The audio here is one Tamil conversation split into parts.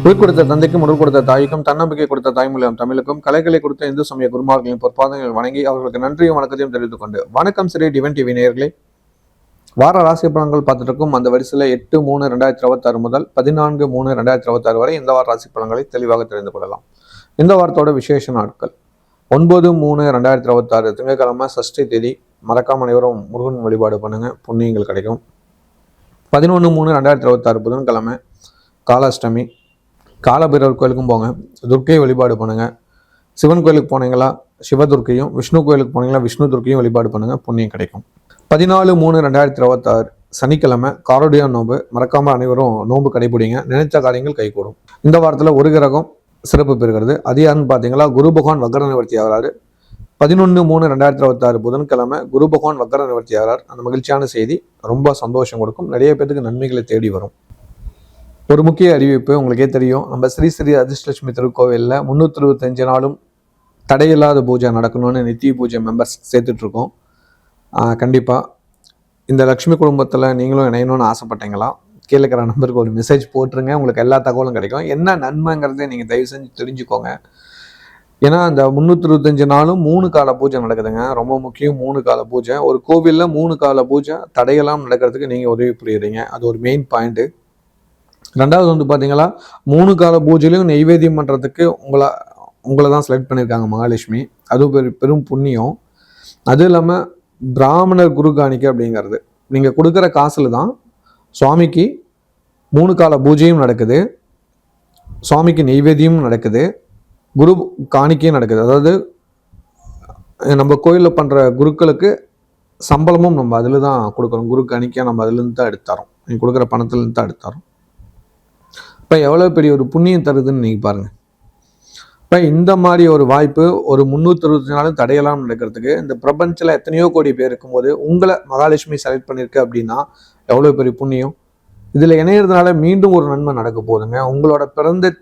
உயிர் கொடுத்த தந்தைக்கும் உடல் கொடுத்த தாய்க்கும் தன்னம்பிக்கை கொடுத்த தாய்மொழியும் தமிழுக்கும் கலைகளை கொடுத்த இந்து சமய குருமார்களின் பொற்பாதங்கள் வணங்கி அவர்களுக்கு நன்றியும் வணக்கத்தையும் தெரிவித்துக் கொண்டு வணக்கம் ஸ்ரீ டிவன் டிவி நேயர்களே. வார ராசி பலன்கள் பார்த்துட்டு இருக்கும். அந்த வரிசையில் 8/3/2026 முதல் 14/3/2026 வரை இந்த வார ராசி பலன்களை தெளிவாக தெரிந்து கொள்ளலாம். இந்த வாரத்தோட விசேஷ நாட்கள் 9/3/2026 திங்கட்கிழமை சஷ்டி தேதி. மறக்காம அனைவரும் முருகன் வழிபாடு பண்ணுங்க, புண்ணியங்கள் கிடைக்கும். 11/3/2026 புதன்கிழமை காலாஷ்டமி. காலபைரவர் கோயிலுக்கும் போங்க, துர்க்கையை வழிபாடு பண்ணுங்க. சிவன் கோயிலுக்கு போனீங்களா சிவதுர்க்கையும், விஷ்ணு கோயிலுக்கு போனீங்களா விஷ்ணு துர்க்கையும் வழிபாடு பண்ணுங்க, புண்ணியம் கிடைக்கும். 14/3/2026 சனிக்கிழமை காரோடியா நோம்பு. மறக்காம அனைவரும் நோம்பு கடைபிடிங்க, நினைத்த காரியங்கள் கைகூடும். இந்த வாரத்தில் ஒரு கிரகம் சிறப்பு பெறுகிறது. அது யாருன்னு பார்த்தீங்களா, குரு பகவான் வக்ர நிவர்த்தி ஆகிறாரு. 11/3/2026 புதன்கிழமை குரு பகவான் வக்ர நிவர்த்தி ஆகிறார். அந்த மகிழ்ச்சியான செய்தி ரொம்ப சந்தோஷம் கொடுக்கும், நிறைய பேருக்கு நன்மைகளை தேடி வரும். ஒரு முக்கிய அறிவிப்பு, உங்களுக்கே தெரியும், நம்ம ஸ்ரீ ஸ்ரீ அதிர்ஷ்டலட்சுமி திருக்கோவிலில் 365 நாளும் தடையில்லாத பூஜை நடக்கணும்னு நித்திய பூஜை மெம்பர்ஸ் சேர்த்துட்ருக்கோம். கண்டிப்பாக இந்த லக்ஷ்மி குடும்பத்தில் நீங்களும் இணையணும்னு ஆசைப்பட்டீங்களா, கீழே இருக்கிற நம்பருக்கு ஒரு மெசேஜ் போட்டுருங்க, உங்களுக்கு எல்லா தகவலும் கிடைக்கும். என்ன நன்மைங்கிறத நீங்கள் தயவு செஞ்சு தெரிஞ்சுக்கோங்க. ஏன்னா அந்த 365 நாளும் 3 கால பூஜை நடக்குதுங்க, ரொம்ப முக்கியம். 3 கால பூஜை, ஒரு கோவிலில் 3 கால பூஜை தடையெல்லாம் நடக்கிறதுக்கு நீங்கள் உதவி புரியுறீங்க, அது ஒரு மெயின் பாயிண்ட்டு. ரெண்டாவது வந்து பார்த்தீங்களா, 3 கால பூஜையிலையும் நெய்வேத்தியம் பண்ணுறதுக்கு உங்களை தான் செலக்ட் பண்ணியிருக்காங்க மகாலட்சுமி, அது பெரும் புண்ணியம். அதுவும் இல்லாமல் பிராமணர் குரு காணிக்கை அப்படிங்கிறது நீங்கள் கொடுக்குற காசில் தான் சுவாமிக்கு 3 கால பூஜையும் நடக்குது, சுவாமிக்கு நெய்வேத்தியமும் நடக்குது, குரு காணிக்கையும் நடக்குது. அதாவது நம்ம கோயிலில் பண்ணுற குருக்களுக்கு சம்பளமும் நம்ம அதில் தான் கொடுக்குறோம், குரு காணிக்கையாக நம்ம அதுலேருந்து தான் எடுத்துறோம், நீங்கள் கொடுக்குற பணத்துலேருந்து தான் எடுத்துறோம். இப்போ எவ்வளோ பெரிய ஒரு புண்ணியம் தருதுன்னு நீங்கள் பாருங்கள். இப்போ இந்த மாதிரி ஒரு வாய்ப்பு ஒரு 364 நாளும் தடையெல்லாம் நடக்கிறதுக்கு இந்த பிரபஞ்சத்தில் எத்தனையோ கோடி பேர் இருக்கும்போது உங்களை மகாலட்சுமி செலக்ட் பண்ணியிருக்கு அப்படின்னா எவ்வளோ பெரிய புண்ணியம். இதில் இணையறதுனால மீண்டும் ஒரு நன்மை நடக்க போகுதுங்க. உங்களோட பிறந்த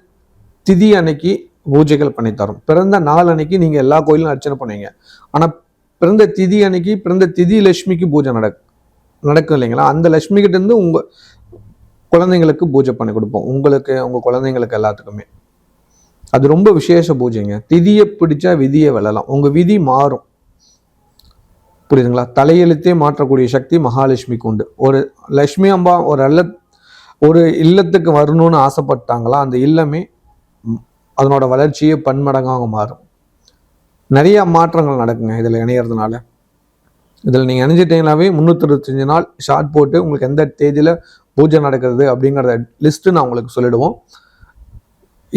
திதி அன்னைக்கு பூஜைகள் பண்ணித்தரும். பிறந்த நாள் அன்னைக்கு நீங்கள் எல்லா கோயிலும் அர்ச்சனை பண்ணுவீங்க, ஆனால் பிறந்த திதி அன்னைக்கு பிறந்த திதி லட்சுமிக்கு பூஜை நடக்கும் இல்லைங்களா. அந்த லட்சுமிகிட்ட இருந்து உங்கள் குழந்தைங்களுக்கு பூஜை பண்ணி கொடுப்போம், உங்களுக்கு உங்கள் குழந்தைங்களுக்கு எல்லாத்துக்குமே. அது ரொம்ப விசேஷ பூஜைங்க. திதியை பிடிச்சா விதியை வெல்லலாம், உங்கள் விதி மாறும், புரியுதுங்களா. தலையெழுத்தே மாற்றக்கூடிய சக்தி மகாலட்சுமிக்கு உண்டு. ஒரு லட்சுமி அம்பா ஒரு இல்லத்துக்கு வரணும்னு ஆசைப்பட்டாங்களா, அந்த இல்லமே அதனோட வளர்ச்சியே பன்மடங்காக மாறும். நிறைய மாற்றங்கள் நடக்குங்க இதில் இணையறதுனால. இதில் நீங்கள் இணைஞ்சிட்டீங்கன்னாவே 365 நாள் ஷார்ட் போட்டு உங்களுக்கு எந்த தேதியில் பூஜை நடக்கிறது அப்படிங்கிறத லிஸ்ட்டு நான் உங்களுக்கு சொல்லிடுவோம்.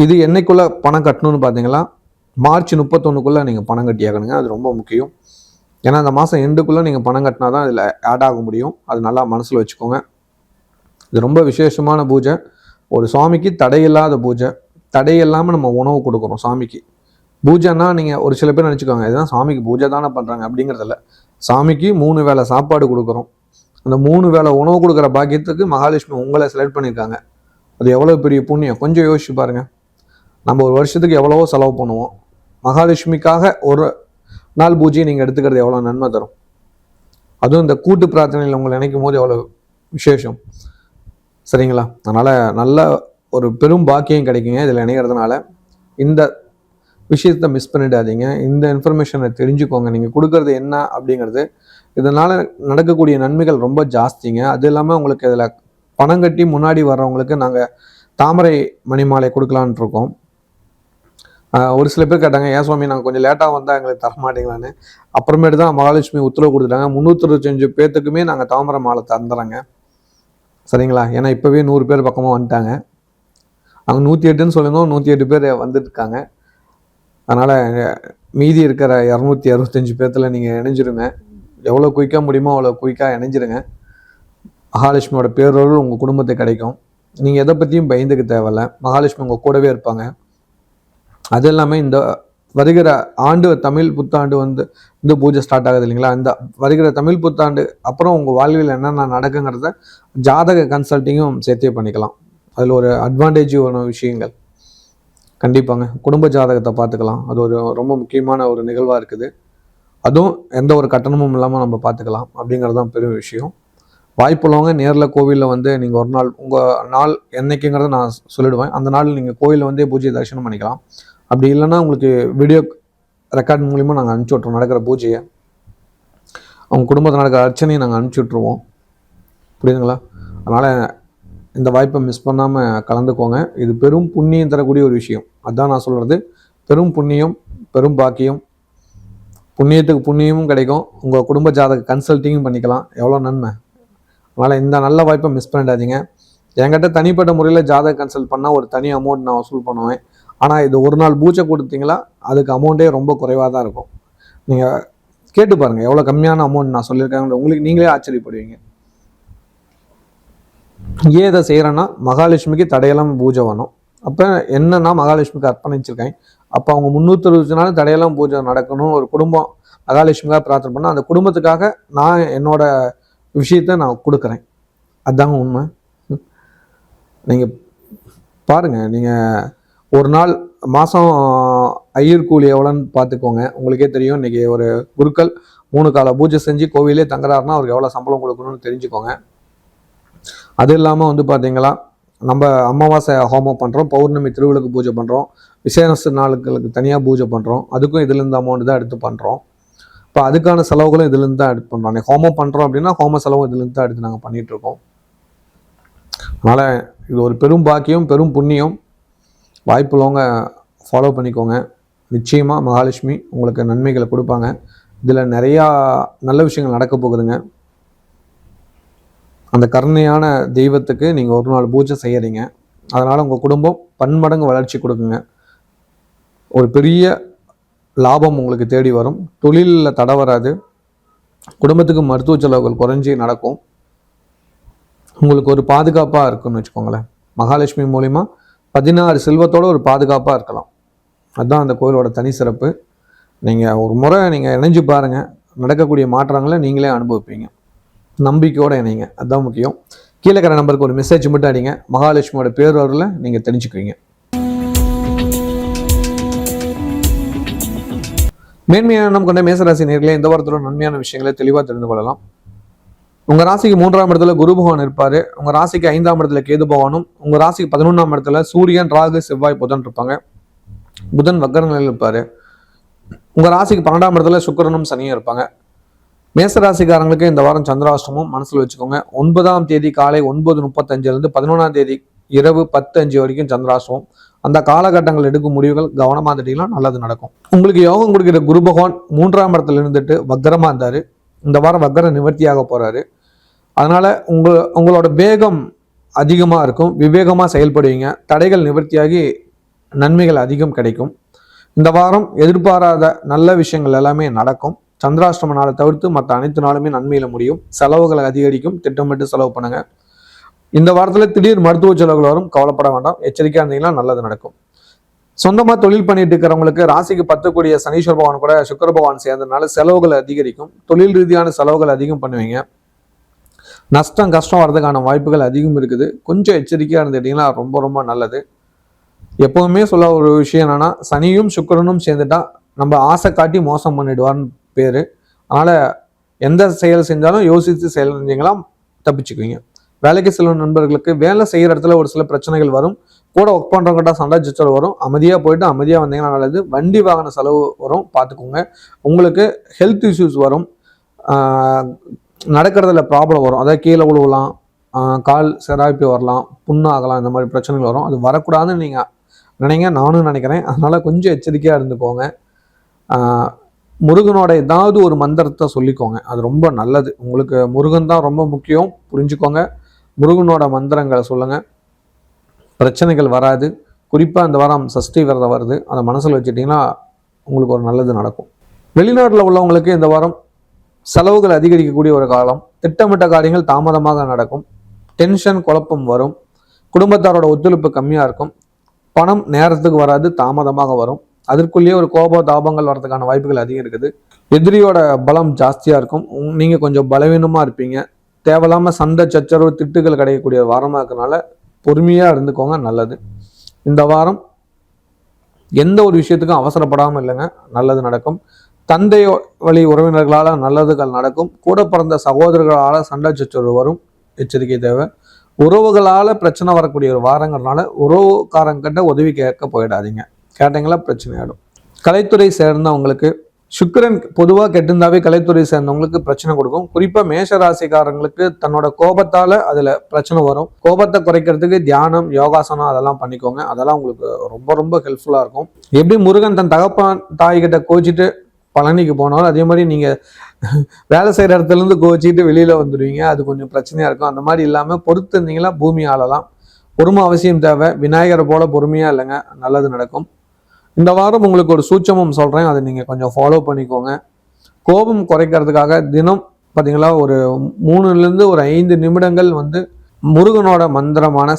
இது என்னைக்குள்ளே பணம் கட்டணும்னு பார்த்தீங்களா, மார்ச் 31க்குள்ளே நீங்கள் பணம் கட்டியாகணுங்க, அது ரொம்ப முக்கியம். ஏன்னா அந்த மாதம் எண்டுக்குள்ளே நீங்கள் பணம் கட்டினா தான் இதில் ஆட் ஆக முடியும், அது நல்லா மனசில் வச்சுக்கோங்க. இது ரொம்ப விசேஷமான பூஜை, ஒரு சுவாமிக்கு தடையில்லாத பூஜை. தடையில்லாமல் நம்ம உணவு கொடுக்குறோம் சாமிக்கு. பூஜைன்னா நீங்கள் ஒரு சில பேர் நினச்சிக்கோங்க, இதுதான் சாமிக்கு பூஜை தானே பண்ணுறாங்க அப்படிங்கிறதில்ல. சாமிக்கு 3 வேளை சாப்பாடு கொடுக்குறோம். அந்த 3 வேளை உணவு கொடுக்குற பாக்கியத்துக்கு மகாலட்சுமி உங்களை செலக்ட் பண்ணியிருக்காங்க. அது எவ்வளோ பெரிய புண்ணியம், கொஞ்சம் யோசிச்சு பாருங்க. நம்ம ஒரு வருஷத்துக்கு எவ்வளவோ செலவு பண்ணுவோம், மகாலட்சுமிக்காக ஒரு நாள் பூஜையை நீங்கள் எடுத்துக்கிறது எவ்வளோ நன்மை தரும். அதுவும் இந்த கூட்டு பிரார்த்தனையில் உங்களை நினைக்கும் போது எவ்வளோ விசேஷம், சரிங்களா. அதனால் நல்ல ஒரு பெரும் பாக்கியம் கிடைக்குங்க இதில் இணைகிறதுனால. இந்த விஷயத்தை மிஸ் பண்ணிடாதீங்க, இந்த இன்ஃபர்மேஷனை தெரிஞ்சுக்கோங்க. நீங்கள் கொடுக்கறது என்ன அப்படிங்கிறது, இதனால் நடக்கக்கூடிய நன்மைகள் ரொம்ப ஜாஸ்திங்க. அது இல்லாமல் உங்களுக்கு இதில் பணம் கட்டி முன்னாடி வர்றவங்களுக்கு நாங்கள் தாமரை மணிமாலை கொடுக்கலான் இருக்கோம். ஒரு சில பேர் கேட்டாங்க, ஏன் சுவாமி நாங்கள் கொஞ்சம் லேட்டாக வந்தால் எங்களுக்கு தர மாட்டீங்களான்னு. அப்புறமேட்டு தான் மகாலட்சுமி உத்தரவு கொடுத்துட்டாங்க, 365 பேர்த்துக்குமே நாங்கள் தாமரை மாலை தந்துடுறோங்க, சரிங்களா. ஏன்னா இப்போவே 100 பேர் பக்கமாக வந்துட்டாங்க. அவங்க 108ன்னு சொல்லியிருந்தோம், 108 பேர் வந்துட்டுருக்காங்க. அதனால் மீதி இருக்கிற 265 பேர்த்தில் நீங்கள் இணைஞ்சிருங்க. எவ்வளோ குயிக்காக முடியுமோ அவ்வளோ குயிக்காக இணைஞ்சிருங்க. மகாலட்சுமியோட பேரொருள் உங்கள் குடும்பத்தை கிடைக்கும். நீங்கள் எதை பற்றியும் பயந்துக்க தேவையில்ல, மகாலட்சுமி உங்கள் கூடவே இருப்பாங்க. அது இல்லாமல் இந்த வருகிற ஆண்டு தமிழ் புத்தாண்டு இந்த பூஜை ஸ்டார்ட் ஆகுது இல்லைங்களா. இந்த வருகிற தமிழ் புத்தாண்டு அப்புறம் உங்கள் வாழ்வில் என்னென்ன நடக்குங்கிறத ஜாதக கன்சல்ட்டிங்கும் சேர்த்தே பண்ணிக்கலாம். அதில் ஒரு அட்வான்டேஜ் விஷயங்கள் கண்டிப்பாங்க. குடும்ப ஜாதகத்தை பார்த்துக்கலாம், அது ஒரு ரொம்ப முக்கியமான ஒரு நிகழ்வாக இருக்குது. அதுவும் எந்த ஒரு கட்டணமும் இல்லாமல் நம்ம பார்த்துக்கலாம் அப்படிங்கிறது தான் பெரிய விஷயம். வாய்ப்புள்ளவங்க நேரில் கோவிலில் வந்து நீங்கள் ஒரு நாள் உங்கள் நாள் என்னைக்குங்கிறத நான் சொல்லிடுவேன். அந்த நாள் நீங்கள் கோவிலில் வந்து பூஜை தரிசனம் பண்ணிக்கலாம். அப்படி இல்லைன்னா உங்களுக்கு வீடியோ ரெக்கார்ட் மூலிமா நாங்கள் அனுப்பிச்சி விட்ருவோம். நடக்கிற பூஜையை, அவங்க குடும்பத்தில் நடக்கிற அர்ச்சனையை நாங்கள் அனுப்பிச்சி விட்ருவோம். புரியுதுங்களா? அதனால் இந்த வாய்ப்பை மிஸ் பண்ணாமல் கலந்துக்கோங்க. இது பெரும் புண்ணியம் தரக்கூடிய ஒரு விஷயம். அதுதான் நான் சொல்கிறது. பெரும் புண்ணியம், பெரும் பாக்கியம். புண்ணியத்துக்கு புண்ணியமும் கிடைக்கும். உங்கள் குடும்ப ஜாதக கன்சல்ட்டிங்கும் பண்ணிக்கலாம். எவ்வளோ நன்மை. அதனால் இந்த நல்ல வாய்ப்பை மிஸ் பண்ணிடாதீங்க. என்கிட்ட தனிப்பட்ட முறையில் ஜாதக கன்சல்ட் பண்ணால் ஒரு தனி அமௌண்ட் நான் வசூல் பண்ணுவேன். ஆனால் இது ஒரு நாள் பூஜை கொடுத்தீங்களா அதுக்கு அமௌண்ட்டே ரொம்ப குறைவாக தான் இருக்கும். நீங்கள் கேட்டு பாருங்கள் எவ்வளோ கம்மியான அமௌண்ட் நான் சொல்லியிருக்காங்க. உங்களுக்கு நீங்களே ஆச்சரியப்படுவீங்க. ஏன் இதை செய்கிறேன்னா, மகாலட்சுமிக்கு தடையெல்லாம் பூஜை வேணும். அப்போ என்னன்னா மகாலட்சுமிக்கு அர்ப்பணிச்சிருக்கேன். அப்போ அவங்க 360 நாள் தடையெல்லாம் பூஜை நடக்கணும். ஒரு குடும்பம் மகாலட்சுமிக்காக பிரார்த்தனை பண்ணால் அந்த குடும்பத்துக்காக நான் என்னோட விஷயத்த நான் கொடுக்குறேன். அதுதாங்க உண்மை. நீங்கள் பாருங்கள், நீங்கள் ஒரு நாள் மாதம் ஐயர் கூலி எவ்வளோன்னு பார்த்துக்கோங்க. உங்களுக்கே தெரியும். இன்றைக்கி ஒரு குருக்கள் 3 கால பூஜை செஞ்சு கோவிலே தங்குறாருன்னா அவருக்கு எவ்வளோ சம்பளம் கொடுக்கணும்னு தெரிஞ்சுக்கோங்க. அது இல்லாமல் வந்து பார்த்தீங்களா, நம்ம அமாவாசை ஹோமம் பண்ணுறோம், பௌர்ணமி திருவிளக்கு பூஜை பண்ணுறோம், விசேஷ நாளுக்கு தனியாக பூஜை பண்ணுறோம். அதுக்கும் இதுலேருந்து அமௌண்ட் தான் எடுத்து பண்ணுறோம். இப்போ அதுக்கான செலவுகளும் இதுலேருந்து தான் எடுத்து பண்ணுறோம். ஹோமம் பண்ணுறோம் அப்படின்னா ஹோம செலவும் இதுலேருந்து தான் எடுத்து நாங்கள் பண்ணிகிட்ருக்கோம். அதனால் இது ஒரு பெரும் பாக்கியம், பெரும் புண்ணியம். வாய்ப்புள்ளவங்க ஃபாலோ பண்ணிக்கோங்க. நிச்சயமாக மகாலட்சுமி உங்களுக்கு நன்மைகளை கொடுப்பாங்க. இதில் நிறையா நல்ல விஷயங்கள் நடக்க போகுதுங்க. அந்த கருணையான தெய்வத்துக்கு நீங்கள் ஒரு நாள் பூஜை செய்யறீங்க. அதனால் உங்கள் குடும்பம் பன்மடங்கு வளர்ச்சி கொடுக்குங்க. ஒரு பெரிய லாபம் உங்களுக்கு தேடி வரும். தொழிலில் தடை வராது. குடும்பத்துக்கு மருத்துவ செலவுகள் குறைஞ்சி நடக்கும். உங்களுக்கு ஒரு பாதுகாப்பாக இருக்குன்னு வச்சுக்கோங்களேன். மகாலட்சுமி மூலிமா 16 செல்வத்தோடு ஒரு பாதுகாப்பாக இருக்கலாம். அதுதான் அந்த கோயிலோட தனி சிறப்பு. நீங்கள் ஒரு முறை நீங்கள் இணைஞ்சு பாருங்கள், நடக்கக்கூடிய மாற்றங்களை நீங்களே அனுபவிப்பீங்க. நம்பிக்கையோடு இணைங்க, அதுதான் முக்கியம். கீழே இருக்கிற நம்பருக்கு ஒரு மெசேஜ் மட்டும் அடிங்க. மகாலட்சுமியோட பேரொருளை நீங்கள் தெரிஞ்சுக்குவீங்க. மேன்மையான எண்ணம் கொண்ட மேசராசி நேயர்களே, இந்த வாரத்தோட நன்மையான விஷயங்களை தெளிவாக தெரிந்து கொள்ளலாம். உங்கள் ராசிக்கு 3ஆம் இடத்துல குரு பகவான் இருப்பார். உங்கள் ராசிக்கு 5ஆம் இடத்துல கேது பகவானும், உங்கள் ராசிக்கு 11ஆம் இடத்துல சூரியன், ராகு, செவ்வாய், புதன் இருப்பாங்க. புதன் வக்கர நிலையில் இருப்பார். உங்கள் ராசிக்கு 12ஆம் இடத்துல சுக்கிரனும் சனியும் இருப்பாங்க. மேசராசிக்காரங்களுக்கு இந்த வாரம் சந்திராஷ்டமம் மனசில் வச்சுக்கோங்க. 9ஆம் தேதி காலை 9:35 11ஆம் தேதி இரவு 10:05 வரைக்கும் சந்திராஷ்டமம். அந்த காலகட்டங்கள் எடுக்கும் முடிவுகள் கவனமாக இருந்துட்டீங்கன்னா நல்லது நடக்கும். உங்களுக்கு யோகம் கொடுக்கிற குரு பகவான் 3ஆம் இடத்துல இருந்துட்டு வக்கரமாக இருந்தார். இந்த வாரம் வக்கர நிவர்த்தியாக போகிறாரு. அதனால் உங்களோட வேகம் அதிகமாக இருக்கும். விவேகமாக செயல்படுவீங்க. தடைகள் நிவர்த்தியாகி நன்மைகள் அதிகம் கிடைக்கும். இந்த வாரம் எதிர்பாராத நல்ல விஷயங்கள் எல்லாமே நடக்கும். சந்திராஷ்டம நாளை தவிர்த்து மற்ற அனைத்து நாளுமே நன்மையில முடியும். செலவுகளை அதிகரிக்கும். திட்டமிட்டு செலவு பண்ணுங்க. இந்த வாரத்தில் திடீர் மருத்துவ செலவுகள் வரும். கவலைப்பட வேண்டாம். எச்சரிக்கையாக இருந்தீங்கன்னா நல்லது நடக்கும். சொந்தமாக தொழில் பண்ணிட்டு இருக்கிறவங்களுக்கு ராசிக்கு 10 கூடிய சனீஸ்வர பகவான் கூட சுக்கிர பகவான் சேர்ந்ததுனால செலவுகள் அதிகரிக்கும். தொழில் ரீதியான செலவுகள் அதிகம் பண்ணுவீங்க. நஷ்டம் கஷ்டம் வர்றதுக்கான வாய்ப்புகள் அதிகம் இருக்குது. கொஞ்சம் எச்சரிக்கையாக இருந்துட்டீங்கன்னா ரொம்ப ரொம்ப நல்லது. எப்பவுமே சொல்ல ஒரு விஷயம் என்னன்னா, சனியும் சுக்கிரனும் சேர்ந்துட்டா நம்ம ஆசை காட்டி மோசம் பண்ணிடுவார்னு பேர். அதனால் எந்த செயல் செஞ்சாலும் யோசித்து செயல் செஞ்சீங்களா தப்பிச்சுக்குவீங்க. வேலைக்கு செல்லும் நண்பர்களுக்கு வேலை செய்கிற இடத்துல ஒரு சில பிரச்சனைகள் வரும். கூட ஒர்க் பண்ணுறவங்ககிட்ட சண்டை சச்சரவு வரும். அமைதியாக போயிட்டு அமைதியாக வந்தீங்கன்னா நல்லது. வண்டி வாகன செலவு வரும், பார்த்துக்கோங்க. உங்களுக்கு ஹெல்த் இஷ்யூஸ் வரும். நடக்கிறதுல ப்ராப்ளம் வரும். அதாவது கீழே விழுவலாம், கால் சிராய்ப்பு வரலாம், புண்ணாகலாம். இந்த மாதிரி பிரச்சனைகள் வரும். அது வரக்கூடாதுன்னு நீங்கள் நினைங்க, நானும் நினைக்கிறேன். அதனால் கொஞ்சம் எச்சரிக்கையாக இருந்துக்கோங்க. முருகனோட ஏதாவது ஒரு மந்திரத்தை சொல்லிக்கோங்க. அது ரொம்ப நல்லது. உங்களுக்கு முருகன் தான் ரொம்ப முக்கியம், புரிஞ்சுக்கோங்க. முருகனோட மந்திரங்களை சொல்லுங்கள். பிரச்சனைகள் வராது. குறிப்பாக இந்த வாரம் சஷ்டி விரதம் வருது. அதை மனசில் வச்சுட்டிங்கன்னா உங்களுக்கு ஒரு நல்லது நடக்கும். வெளிநாட்டில் உள்ளவங்களுக்கு இந்த வாரம் செலவுகள் அதிகரிக்கக்கூடிய ஒரு காலம். திட்டமிட்ட காரியங்கள் தாமதமாக நடக்கும். டென்ஷன், குழப்பம் வரும். குடும்பத்தாரோட ஒத்துழைப்பு கம்மியாக இருக்கும். பணம் நேரத்துக்கு வராது, தாமதமாக வரும். அதற்குள்ளேயே ஒரு கோப தாபங்கள் வரதுக்கான வாய்ப்புகள் அதிகம் இருக்குது. எதிரியோட பலம் ஜாஸ்தியாக இருக்கும். நீங்கள் கொஞ்சம் பலவீனமாக இருப்பீங்க. தேவையில்லாமல் சண்டை சச்சரவு திட்டுகள் கிடைக்கக்கூடிய வாரமாக இருக்கிறனால பொறுமையாக இருந்துக்கோங்க, நல்லது. இந்த வாரம் எந்த ஒரு விஷயத்துக்கும் அவசரப்படாமல் இல்லைங்க, நல்லது நடக்கும். தந்தை வழி உறவினர்களால் நல்லதுகள் நடக்கும். கூட பிறந்த சகோதரர்களால் சண்டை சச்சரவு வரும். எச்சரிக்கை தேவை. உறவுகளால் பிரச்சனை வரக்கூடிய ஒரு வாரங்கிறதுனால உறவுக்காரங்கிட்ட உதவி கேட்க போயிடாதீங்க. கேட்டீங்களா பிரச்சனை ஆகிடும். கலைத்துறை சேர்ந்தவங்களுக்கு சுக்கிரன் பொதுவாக கெட்டிருந்தாவே கலைத்துறை சேர்ந்தவங்களுக்கு பிரச்சனை கொடுக்கும். குறிப்பாக மேஷ ராசிக்காரங்களுக்கு தன்னோட கோபத்தால் அதில் பிரச்சனை வரும். கோபத்தை குறைக்கிறதுக்கு தியானம், யோகாசனம் அதெல்லாம் பண்ணிக்கோங்க. அதெல்லாம் உங்களுக்கு ரொம்ப ரொம்ப ஹெல்ப்ஃபுல்லாக இருக்கும். எப்படி முருகன் தன் தகப்பன் தாய்கிட்ட கோச்சிட்டு பழனிக்கு போனாலும் அதே மாதிரி நீங்கள் வேலை செய்கிற இடத்துலேருந்து கோச்சிட்டு வெளியில் வந்துடுவீங்க. அது கொஞ்சம் பிரச்சனையாக இருக்கும். அந்த மாதிரி இல்லாமல் பொறுத்து இருந்தீங்களா பூமி ஆளலாம். பொறுமை அவசியம் தேவை. விநாயகரை போல பொறுமையாக இல்லைங்க, நல்லது நடக்கும். இந்த வாரம் உங்களுக்கு ஒரு சூட்சமம் சொல்கிறேன், அதை நீங்கள் கொஞ்சம் ஃபாலோ பண்ணிக்கோங்க. கோபம் குறைக்கிறதுக்காக தினம் பார்த்தீங்களா ஒரு 3லேருந்து ஒரு 5 நிமிடங்கள் முருகனோட மந்திரமான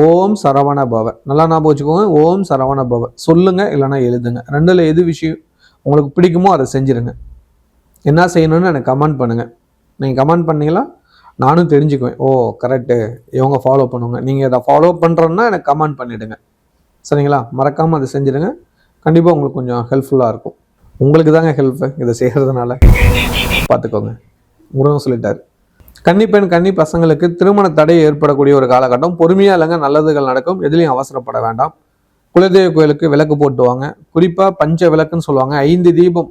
ஓம் சரவண பவ, நல்லா ஞாபகம் வச்சுக்கோங்க. ஓம் சரவண பவ சொல்லுங்க, இல்லைன்னா எழுதுங்க. 2ல் எது விஷயம் உங்களுக்கு பிடிக்குமோ அதை செஞ்சுருங்க. என்ன செய்யணும்னு எனக்கு கமெண்ட் பண்ணுங்கள். நீங்கள் கமெண்ட் பண்ணீங்களா நானும் தெரிஞ்சுக்குவேன். ஓ கரெக்டு, இவங்க ஃபாலோ பண்ணுவாங்க. நீங்கள் இதை ஃபாலோ பண்ணுறோன்னா எனக்கு கமெண்ட் பண்ணிவிடுங்க. சரிங்களா? மறக்காமல் அதை செஞ்சுடுங்க. கண்டிப்பாக உங்களுக்கு கொஞ்சம் ஹெல்ப்ஃபுல்லாக இருக்கும். உங்களுக்கு தாங்க ஹெல்ப்பு இதை செய்கிறதுனால. பார்த்துக்கோங்க, முருகன் சொல்லிட்டார். கன்னிப்பெண் கன்னி பசங்களுக்கு திருமண தடை ஏற்படக்கூடிய ஒரு காலகட்டம். பொறுமையாக இல்லைங்க, நல்லதுகள் நடக்கும். எதுலேயும் அவசரப்பட வேண்டாம். குலதெய்வ கோயிலுக்கு விளக்கு போட்டுவாங்க. குறிப்பாக பஞ்ச விளக்குன்னு சொல்லுவாங்க. 5 தீபம்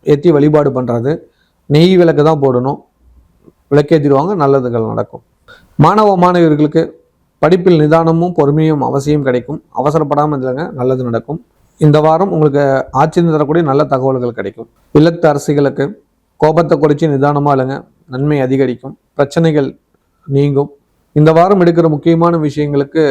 ஏற்றி வழிபாடு பண்ணுறது. நெய் விளக்கு தான் போடணும். விளக்கேற்றிடுவாங்க, நல்லதுகள் நடக்கும். மாணவர்களுக்கு படிப்பில் நிதானமும் பொறுமையும் அவசியம் கிடைக்கும். அவசரப்படாமல் இல்லைங்க, நல்லது நடக்கும். இந்த வாரம் உங்களுக்கு ஆச்சரியம் தரக்கூடிய நல்ல தகவல்கள் கிடைக்கும். இல்லத்து அரசிகளுக்கு கோபத்தை குறைச்சி நிதானமாக இல்லைங்க, நன்மை அதிகரிக்கும். பிரச்சனைகள் நீங்கும். இந்த வாரம் எடுக்கிற முக்கியமான விஷயங்களுக்கு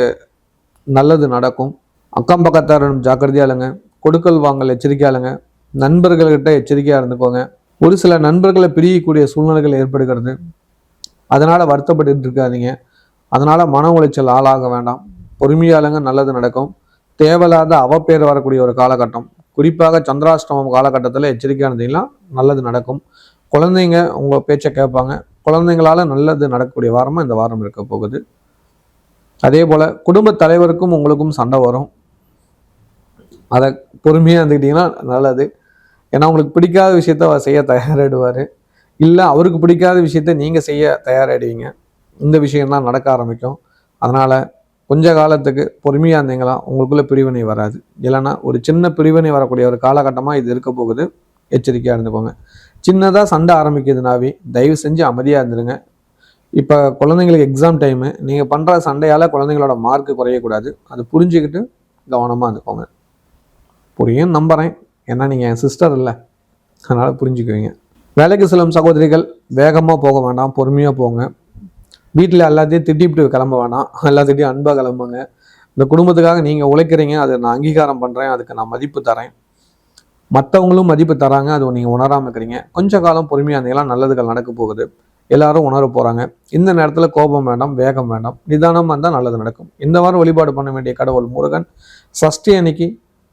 நல்லது நடக்கும். அக்கம் பக்கத்தாரும் ஜாக்கிரதையாக இல்லைங்க. கொடுக்கல் வாங்கல் எச்சரிக்கையாக இல்லைங்க. நண்பர்கள்கிட்ட எச்சரிக்கையாக இருந்துக்கோங்க. ஒரு சில நண்பர்களை பிரியக்கூடிய சூழ்நிலைகள் ஏற்படுகிறது. அதனால் வருத்தப்பட்டு இருக்காதீங்க. அதனால் மன உளைச்சல் ஆளாக வேண்டாம். பொறுமையாளுங்க, நல்லது நடக்கும். தேவையில்லாத அவப்பேர் வரக்கூடிய ஒரு காலகட்டம். குறிப்பாக சந்திராஷ்டமம் காலகட்டத்தில் எச்சரிக்கையாக இருந்தீங்கன்னா நல்லது நடக்கும். குழந்தைங்க உங்கள் பேச்சை கேட்பாங்க. குழந்தைங்களால் நல்லது நடக்கக்கூடிய வாரமாக இந்த வாரம் இருக்க போகுது. அதே போல் குடும்ப தலைவருக்கும் உங்களுக்கும் சண்டை வரும். அதை பொறுமையாக இருந்துக்கிட்டிங்கன்னா நல்லது. ஏன்னா உங்களுக்கு பிடிக்காத விஷயத்த அவர் செய்ய தயாராகிடுவார். இல்லை அவருக்கு பிடிக்காத விஷயத்த நீங்கள் செய்ய தயாராகிடுவீங்க. இந்த விஷயம்லாம் நடக்க ஆரம்பிக்கும். அதனால் கொஞ்ச காலத்துக்கு பொறுமையாக இருந்தீங்களா உங்களுக்குள்ள பிரிவினை வராது. இல்லைன்னா ஒரு சின்ன பிரிவினை வரக்கூடிய ஒரு காலகட்டமாக இது இருக்க போகுது. எச்சரிக்கையாக இருந்துக்கோங்க. சின்னதாக சண்டை ஆரம்பிக்குதுனாவே தயவு செஞ்சு அமைதியாக இருந்துருங்க. இப்போ குழந்தைங்களுக்கு எக்ஸாம் டைமு. நீங்கள் பண்ணுற சண்டையால் குழந்தைங்களோட மார்க்கு குறையக்கூடாது. அது புரிஞ்சுக்கிட்டு கவனமாக இருந்துக்கோங்க. புரியும் நம்புகிறேன். ஏன்னா நீங்கள் என் சிஸ்டர் இல்லை, அதனால் புரிஞ்சுக்குவீங்க. வேலைக்கு செல்லும் சகோதரிகள் வேகமாக போக வேண்டாம், பொறுமையாக போங்க. வீட்டில் எல்லாத்தையும் திட்டிவிட்டு கிளம்ப வேணாம். எல்லாத்திட்டையும் அன்பாக கிளம்புங்க. இந்த குடும்பத்துக்காக நீங்கள் உழைக்கிறீங்க, அதை நான் அங்கீகாரம் பண்ணுறேன், அதுக்கு நான் மதிப்பு தரேன். மற்றவங்களும் மதிப்பு தராங்க, அது நீங்கள் உணராமல் இருக்கிறீங்க. கொஞ்சம் காலம் பொறுமையாக இருந்தீங்களா நல்லதுகள் நடக்க போகுது. எல்லாரும் உணர போகிறாங்க. இந்த நேரத்தில் கோபம் வேண்டாம், வேகம் வேண்டாம், நிதானமாக இருந்தால் நல்லது நடக்கும். இந்த வாரம் வழிபாடு பண்ண வேண்டிய கடவுள் முருகன். சஷ்டி அன்னைக்கு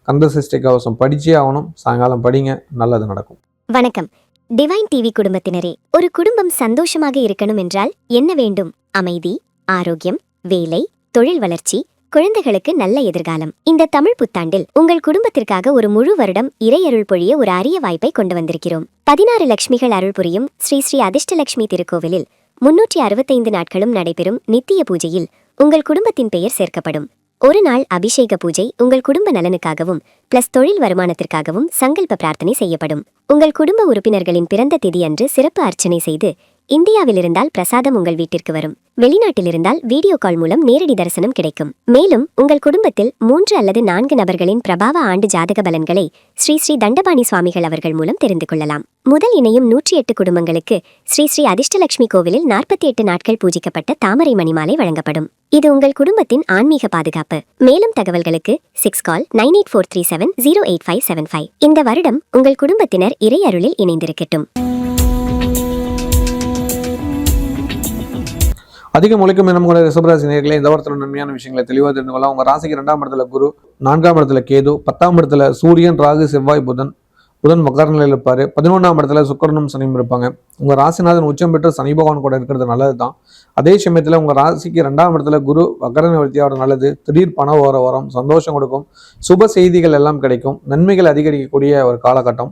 கந்த சஷ்டி கவசம் படிச்சே ஆகணும். சாயங்காலம் படிங்க, நல்லது நடக்கும். வணக்கம் டிவைன் டிவி குடும்பத்தினரே. ஒரு குடும்பம் சந்தோஷமாக இருக்கணும் என்றால் என்ன வேண்டும்? அமைதி, ஆரோக்கியம், வேலை, தொழில் வளர்ச்சி, குழந்தைகளுக்கு நல்ல எதிர்காலம். இந்த தமிழ் புத்தாண்டில் உங்கள் குடும்பத்திற்காக ஒரு முழு வருடம் இறையருள் பொழிய ஒரு அரிய வாய்ப்பை கொண்டு வந்திருக்கிறோம். 16 லட்சுமிகள் அருள் புரியும் ஸ்ரீ ஸ்ரீ அதிர்ஷ்டலட்சுமி திருக்கோவிலில் 365 நாட்களும் நடைபெறும் நித்திய பூஜையில் உங்கள் குடும்பத்தின் பெயர் சேர்க்கப்படும். ஒரு நாள் அபிஷேக பூஜை உங்கள் குடும்ப நலனுக்காகவும் பிளஸ் தொழில் வருமானத்திற்காகவும் சங்கல்ப பிரார்த்தனை செய்யப்படும். உங்கள் குடும்ப உறுப்பினர்களின் பிறந்த திதி அன்று சிறப்பு அர்ச்சனை செய்து இந்தியாவில் இருந்தால் பிரசாதம் உங்கள் வீட்டிற்கு வரும். வெளிநாட்டில் இருந்தால் வீடியோ கால் மூலம் நேரடி தரிசனம் கிடைக்கும். மேலும் உங்கள் குடும்பத்தில் 3 அல்லது 4 நபர்களின் பிரபாவ ஆண்டு ஜாதக பலன்களை ஸ்ரீ ஸ்ரீ தண்டபாணி சுவாமிகள் அவர்கள் மூலம் தெரிந்து கொள்ளலாம். முதல் இணையும் 108 குடும்பங்களுக்கு ஸ்ரீ ஸ்ரீ அதிர்ஷ்டலட்சுமி கோவிலில் 48 நாட்கள் பூஜிக்கப்பட்ட தாமரை மணிமாலை வழங்கப்படும். இது உங்கள் குடும்பத்தின் ஆன்மீக பாதுகாப்பு. மேலும் தகவல்களுக்கு 6 கால் 9843708575. இந்த வருடம் உங்கள் குடும்பத்தினர் இறை அருளில் இணைந்திருக்கட்டும். அதிகம் உழைக்கும் இனம் கொண்ட ரிஷபராசி நேயர்களே, இந்த வாரத்தில் நன்மையான விஷயங்களை தெளிவாக தெரிந்து கொள்ளலாம். உங்கள் ராசிக்கு 2ஆம் இடத்துல குரு, 4ஆம் இடத்துல கேது, 10ஆம் இடத்துல சூரியன், ராகு, செவ்வாய், புதன் மகர நிலையில் இருப்பார். 11ஆம் இடத்துல சுக்கிரனும் சனியும் இருப்பாங்க. உங்கள் ராசிநாதன் உச்சம் பெற்று சனி பகவான் கூட இருக்கிறது நல்லது தான். அதே சமயத்தில் உங்கள் ராசிக்கு 2ஆம் இடத்துல குரு வக்கர நிவர்த்தியோட நல்லது. திடீர் பண வரம், சந்தோஷம் கொடுக்கும். சுப செய்திகள் எல்லாம் கிடைக்கும். நன்மைகள் அதிகரிக்கக்கூடிய ஒரு காலகட்டம்.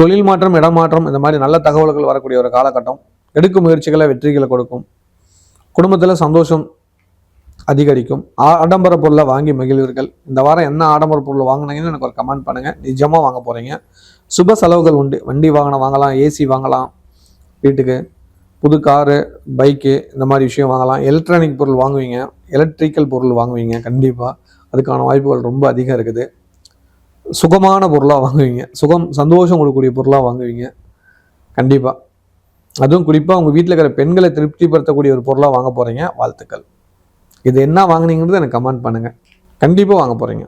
தொழில் மாற்றம், இடமாற்றம், இந்த மாதிரி நல்ல தகவல்கள் வரக்கூடிய ஒரு காலகட்டம். எடுக்கும் முயற்சிகளை வெற்றிகளை கொடுக்கும். குடும்பத்தில் சந்தோஷம் அதிகரிக்கும். ஆடம்பர பொருளை வாங்கி மகிழ்வீர்கள். இந்த வாரம் என்ன ஆடம்பர பொருள் வாங்கினீங்கன்னு எனக்கு ஒரு கமெண்ட் பண்ணுங்கள். நிஜமாக வாங்க போகிறீங்க. சுப செலவுகள் உண்டு. வண்டி வாகனம் வாங்கலாம், ஏசி வாங்கலாம், வீட்டுக்கு புது காரு, பைக்கு, இந்த மாதிரி விஷயம் வாங்கலாம். எலக்ட்ரானிக் பொருள் வாங்குவீங்க, எலக்ட்ரிக்கல் பொருள் வாங்குவீங்க. கண்டிப்பாக அதுக்கான வாய்ப்புகள் ரொம்ப அதிகம் இருக்குது. சுகமான பொருளாக வாங்குவீங்க, சந்தோஷம் கொடுக்கக்கூடிய பொருளாக வாங்குவீங்க. கண்டிப்பாக அதுவும் குறிப்பாக உங்கள் வீட்டில் இருக்கிற பெண்களை திருப்திப்படுத்தக்கூடிய ஒரு பொருளாக வாங்க போகிறீங்க. வாழ்த்துக்கள். இது என்ன வாங்கினீங்கிறது எனக்கு கமெண்ட் பண்ணுங்கள். கண்டிப்பாக வாங்க போகிறீங்க.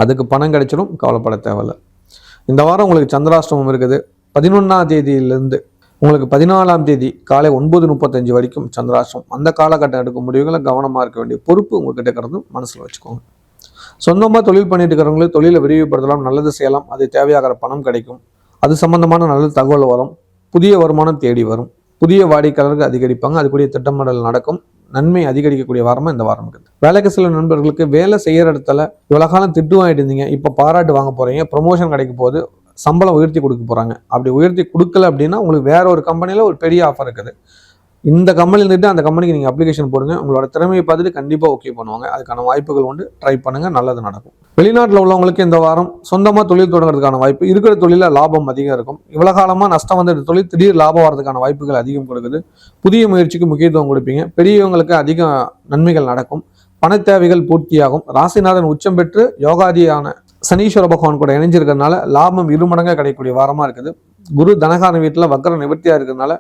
அதுக்கு பணம் கிடைச்சிடும், கவலைப்பட தேவையில்லை. இந்த வாரம் உங்களுக்கு சந்திராஷ்டமம் இருக்குது. 11ஆம் தேதியிலிருந்து உங்களுக்கு 14ஆம் தேதி காலை 9:35 வரைக்கும் சந்திராஷ்டமம். அந்த காலகட்டம் எடுக்கும் முடிவுகளை கவனமாக இருக்க வேண்டிய பொறுப்பு உங்ககிட்ட இருக்கிறது மனசில் வச்சுக்கோங்க. சொந்தமாக தொழில் பண்ணிட்டு இருக்கிறவங்களுக்கு தொழிலை விரிவுபடுத்தலாம், நல்லது செய்யலாம். அது தேவையாகிற பணம் கிடைக்கும். அது சம்பந்தமான நல்ல தகவல் வரும். புதிய வருமானம் தேடி வரும். புதிய வாடிக்கையாளர்கள் அதிகரிப்பாங்க. அதுக்குரிய திட்டமிடல் நடக்கும். நன்மை அதிகரிக்கக்கூடிய வாரமாக இந்த வாரம் இருக்குது. வேலைக்கு சில நண்பர்களுக்கு வேலை செய்கிற இடத்துல இவ்வளோ காலம் திட்டு வாங்கிட்டு இருந்தீங்க, இப்போ பாராட்டு வாங்க போகிறீங்க, ப்ரொமோஷன் கிடைக்க போது, சம்பளம் உயர்த்தி கொடுக்க போகிறாங்க. அப்படி உயர்த்தி கொடுக்கல அப்படின்னா உங்களுக்கு வேற ஒரு கம்பெனியில் ஒரு பெரிய ஆஃபர் இருக்குது. இந்த கம்பெனியில் இருந்துட்டு அந்த கம்பெனிக்கு நீங்கள் அப்ளிகேஷன் போடுங்க. உங்களோட திறமையை பார்த்துட்டு கண்டிப்பாக ஓகே பண்ணுவாங்க. அதுக்கான வாய்ப்புகள் உண்டு. ட்ரை பண்ணுங்கள், நல்லது நடக்கும். வெளிநாட்டில் உள்ளவங்களுக்கு இந்த வாரம் சொந்தமாக தொழில் தொடங்குறதுக்கான வாய்ப்பு. இருக்கிற தொழிலில் லாபம் அதிகம் இருக்கும். இவ்வளோ காலமாக நஷ்டம் வந்த தொழில் திடீர் லாபம் வரதுக்கான வாய்ப்புகள் அதிகம் கொடுக்குது. புதிய முயற்சிக்கு முக்கியத்துவம் கொடுப்பீங்க. பெரியவங்களுக்கு அதிக நன்மைகள் நடக்கும். பண தேவைகள் பூர்த்தியாகும். ராசிநாதன் உச்சம் பெற்று யோகாதியான சனீஸ்வர பகவான் கூட இணைஞ்சிருக்கிறதுனால லாபம் இருமடங்காக கிடைக்கக்கூடிய வாரமாக இருக்குது. குரு தனகாரன் வீட்டில் வக்கர நிவர்த்தியாக இருக்கிறதுனால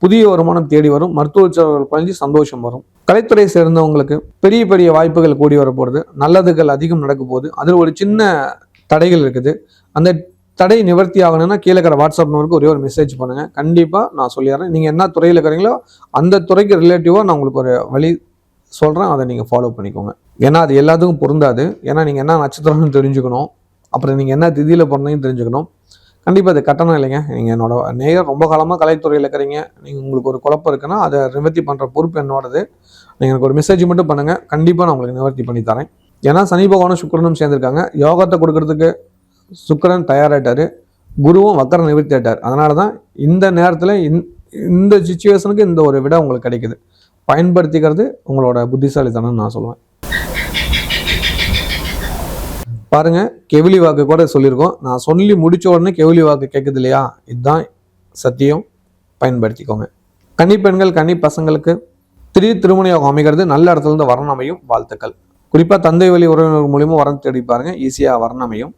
புதிய வருமானம் தேடி வரும். மருத்துவ செலவுகள் குறைஞ்சி சந்தோஷம் வரும். கலைத்துறை சேர்ந்தவங்களுக்கு பெரிய பெரிய வாய்ப்புகள் கூடி வர போகிறது. நல்லதுகள் அதிகம் நடக்க போகுது. அதில் ஒரு சின்ன தடைகள் இருக்குது. அந்த தடை நிவர்த்தி ஆகணும்னா கீழே இருக்கிற வாட்ஸ்அப் நம்பருக்கு ஒரே ஒரு மெசேஜ் பண்ணுங்கள். கண்டிப்பாக நான் சொல்லிடுறேன். நீங்கள் என்ன துறையில் இருக்கிறீங்களோ அந்த துறைக்கு ரிலேட்டிவாக நான் உங்களுக்கு ஒரு வழி சொல்கிறேன். அதை நீங்கள் ஃபாலோ பண்ணிக்கோங்க. ஏன்னா அது எல்லாத்துக்கும் பொருந்தாது. ஏன்னா நீங்கள் என்ன நட்சத்திரம்னு தெரிஞ்சுக்கணும். அப்புறம் நீங்கள் என்ன திதியில் பிறந்தீங்கன்னு தெரிஞ்சுக்கணும். கண்டிப்பாக அது கட்டணம் இல்லைங்க. நீங்கள் என்னோட நேயர் ரொம்ப காலமாக கலைத்துறையில் இருக்கிறீங்க. நீங்கள் உங்களுக்கு ஒரு குழப்பம் இருக்குன்னா அதை நிவர்த்தி பண்ணுற பொறுப்பு என்னோடது. நீங்கள் எனக்கு ஒரு மெசேஜ் மட்டும் பண்ணுங்கள். கண்டிப்பாக நான் உங்களுக்கு நிவர்த்தி பண்ணி தரேன். ஏன்னா சனி பகவானும் சுக்கிரனும் சேர்ந்துருக்காங்க. யோகத்தை கொடுக்கறதுக்கு சுக்கிரன் தயாராகிட்டார். குருவும் வக்கர நிவர்த்தி ஆகிட்டார். அதனால தான் இந்த நேரத்தில் இந்த சிச்சுவேஷனுக்கு இந்த ஒரு விட உங்களுக்கு கிடைக்குது. பயன்படுத்திக்கிறது உங்களோட புத்திசாலித்தனம்னு நான் சொல்லுவேன். பாருங்க, கெவிலி வாக்கு கூட சொல்லியிருக்கோம். நான் சொல்லி முடிச்ச உடனே கெவிலி வாக்கு கேட்குது இல்லையா? இதுதான் சத்தியம். பயன்படுத்திக்கோங்க. கன்னி பெண்கள் கன்னி பசங்களுக்கு திடீர் திருமண யோகம் அமைகிறது. நல்ல இடத்துல இருந்து வரன் அமையும். வாழ்த்துக்கள். குறிப்பாக தந்தை வழி உறவினர் மூலியமாக வரன் தேடி பாருங்க. ஈஸியாக வரன் அமையும்.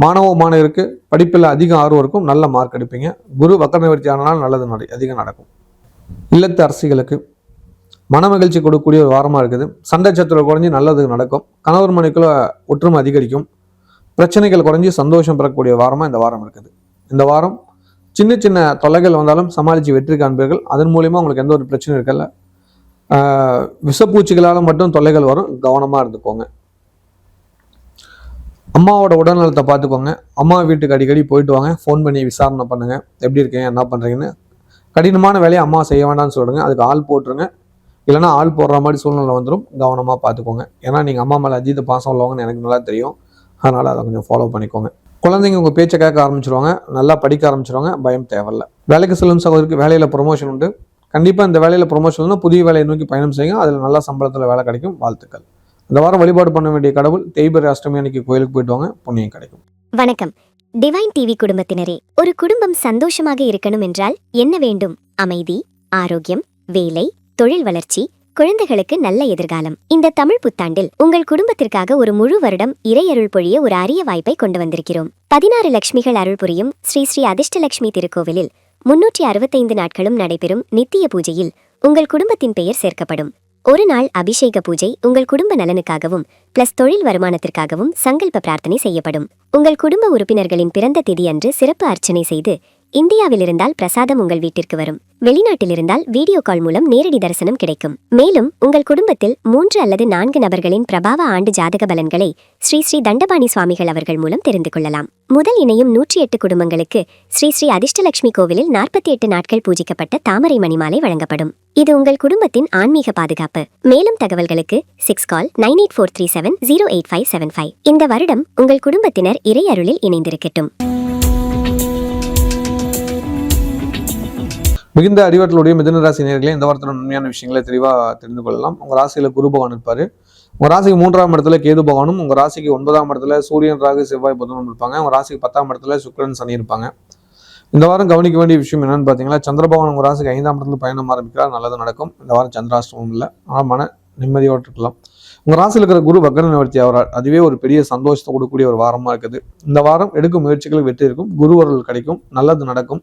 மாணவருக்கு படிப்பில் அதிக ஆர்வம் இருக்கும். நல்ல மார்க் எடுப்பீங்க. குரு வக்கர நிவர்த்தி ஆனால் நல்லது அதிகம் நடக்கும். இல்லத்து அரசிகளுக்கு மன மகிழ்ச்சி கொடுக்கக்கூடிய ஒரு வாரமாக இருக்குது. சண்டை சத்துரு குறைஞ்சி நல்லது நடக்கும். கணவர் மனைக்குள்ள ஒற்றுமை அதிகரிக்கும். பிரச்சனைகள் குறைஞ்சி சந்தோஷம் பெறக்கூடிய வாரமாக இந்த வாரம் இருக்குது. இந்த வாரம் சின்ன சின்ன தொல்லைகள் வந்தாலும் சமாளித்து வெற்றி காண்பீர்கள். அதன் மூலியமாக உங்களுக்கு எந்த ஒரு பிரச்சனையும் இருக்கல. விஷப்பூச்சிகளால் மட்டும் தொல்லைகள் வரும். கவனமாக இருந்துக்கோங்க. அம்மாவோட உடல்நலத்தை பார்த்துக்கோங்க. அம்மா வீட்டுக்கு அடிக்கடி போயிட்டு வாங்க. ஃபோன் பண்ணி விசாரணை பண்ணுங்கள். எப்படி இருக்கீங்க, என்ன பண்ணுறீங்கன்னு. கடினமான வேலையை அம்மா செய்ய வேண்டாம்னு சொல்லுங்கள். அதுக்கு ஆள் போட்டுருங்க. இல்லைனா ஆள் போடுற மாதிரி சூழ்நிலை வந்துடும். கவனமாக பார்த்துக்கோங்க. ஏன்னா நீங்கள் அம்மா மேலே அதீத பாசம் உள்ளவங்கன்னு எனக்கு நல்லா தெரியும். அதனால் அதை கொஞ்சம் ஃபாலோ பண்ணிக்கோங்க. குழந்தைங்க உங்கள் பேச்சை கேட்க ஆரம்பிச்சிருவாங்க. நல்லா படிக்க ஆரம்பிச்சிருவாங்க. பயம் தேவையில்லை. வேலைக்கு செல்லும் சகோதரிக்கு வேலையில் ப்ரொமோஷன் உண்டு. கண்டிப்பாக இந்த வேலையில் ப்ரொமோஷன் புதிய வேலையை நோக்கி பயணம் செய்யுங்க. அதில் நல்ல சம்பளத்தில் வேலை கிடைக்கும். வாழ்த்துக்கள். இந்த வாரம் வழிபாடு பண்ண வேண்டிய கடவுள் தேய்பிறை அஷ்டமி அன்னைக்கு கோயிலுக்கு போயிட்டு வாங்க. புண்ணியம் கிடைக்கும். வணக்கம். டிவைன் டிவி குடும்பத்தினரே, ஒரு குடும்பம் சந்தோஷமாக இருக்கணும் என்றால் என்ன வேண்டும்? அமைதி, ஆரோக்கியம், வேலை, தொழில் வளர்ச்சி, குழந்தைகளுக்கு நல்ல எதிர்காலம். இந்த தமிழ் புத்தாண்டில் உங்கள் குடும்பத்திற்காக ஒரு முழு வருடம் இறையருள் பொழிய ஒரு அரிய வாய்ப்பை கொண்டு வந்திருக்கிறோம். 16 லட்சுமிகள் அருள் புரியும் ஸ்ரீ ஸ்ரீ அதிர்ஷ்டலட்சுமி திருக்கோவிலில் 365 நாட்களும் நடைபெறும் நித்திய பூஜையில் உங்கள் குடும்பத்தின் பெயர் சேர்க்கப்படும். ஒரு நாள் அபிஷேக பூஜை உங்கள் குடும்ப நலனுக்காகவும் பிளஸ் தொழில் வருமானத்திற்காகவும் சங்கல்ப பிரார்த்தனை செய்யப்படும். உங்கள் குடும்ப உறுப்பினர்களின் பிறந்த தேதி அன்று சிறப்பு அர்ச்சனை செய்து, இந்தியாவில் இருந்தால் பிரசாதம் உங்கள் வீட்டிற்கு வரும். வெளிநாட்டில் இருந்தால் வீடியோ கால் மூலம் நேரடி தரிசனம் கிடைக்கும். மேலும் உங்கள் குடும்பத்தில் 3 அல்லது 4 நபர்களின் பிரபாவ ஆண்டு ஜாதக பலன்களை ஸ்ரீ ஸ்ரீ தண்டபாணி சுவாமிகள் அவர்கள் மூலம் தெரிந்து கொள்ளலாம். முதல் இணையும் 108 குடும்பங்களுக்கு ஸ்ரீ ஸ்ரீ அதிர்ஷ்டலட்சுமி கோவிலில் 48 நாட்கள் பூஜிக்கப்பட்ட தாமரை மணிமாலை வழங்கப்படும். இது உங்கள் குடும்பத்தின் ஆன்மீக பாதுகாப்பு. மேலும் தகவல்களுக்கு 6 கால் 9843708575. இந்த வருடம் உங்கள் குடும்பத்தினர் இறை அருளில் இணைந்திருக்கட்டும். மிகுந்த அறிவாற்றலுடைய மிதுன ராசி நேயர்களே, இந்த வாரத்தோட உண்மையான விஷயங்களை தெளிவாக தெரிந்து கொள்ளலாம். உங்கள் ராசியில் குரு பகவான் இருப்பார். உங்கள் ராசிக்கு 3ஆம் இடத்துல கேது பகவானும், உங்கள் ராசிக்கு 9ஆம் இடத்துல சூரியன், ராகு, செவ்வாய், புதனும் இருப்பாங்க. உங்கள் ராசிக்கு 10ஆம் இடத்துல சுக்கிரன், சனி இருப்பாங்க. இந்த வாரம் கவனிக்க வேண்டிய விஷயம் என்னன்னு பார்த்தீங்கன்னா, சந்திர பகவான் உங்கள் ராசிக்கு 5ஆம் இடத்துல பயணம் ஆரம்பிக்கிறார். நல்லது நடக்கும். இந்த வாரம் சந்திராஷ்டமம் இல்லை, ஆனால் மன நிம்மதியோடு இருக்கலாம். உங்கள் ராசியில் இருக்கிற குரு வக்ர நிவர்த்தி ஆகிறார். அதுவே ஒரு பெரிய சந்தோஷத்தை கொடுக்கக்கூடிய ஒரு வாரமாக இருக்குது. இந்த வாரம் எடுக்கும் முயற்சிகளுக்கு வெற்றி இருக்கும். குரு அருள் கிடைக்கும். நல்லது நடக்கும்.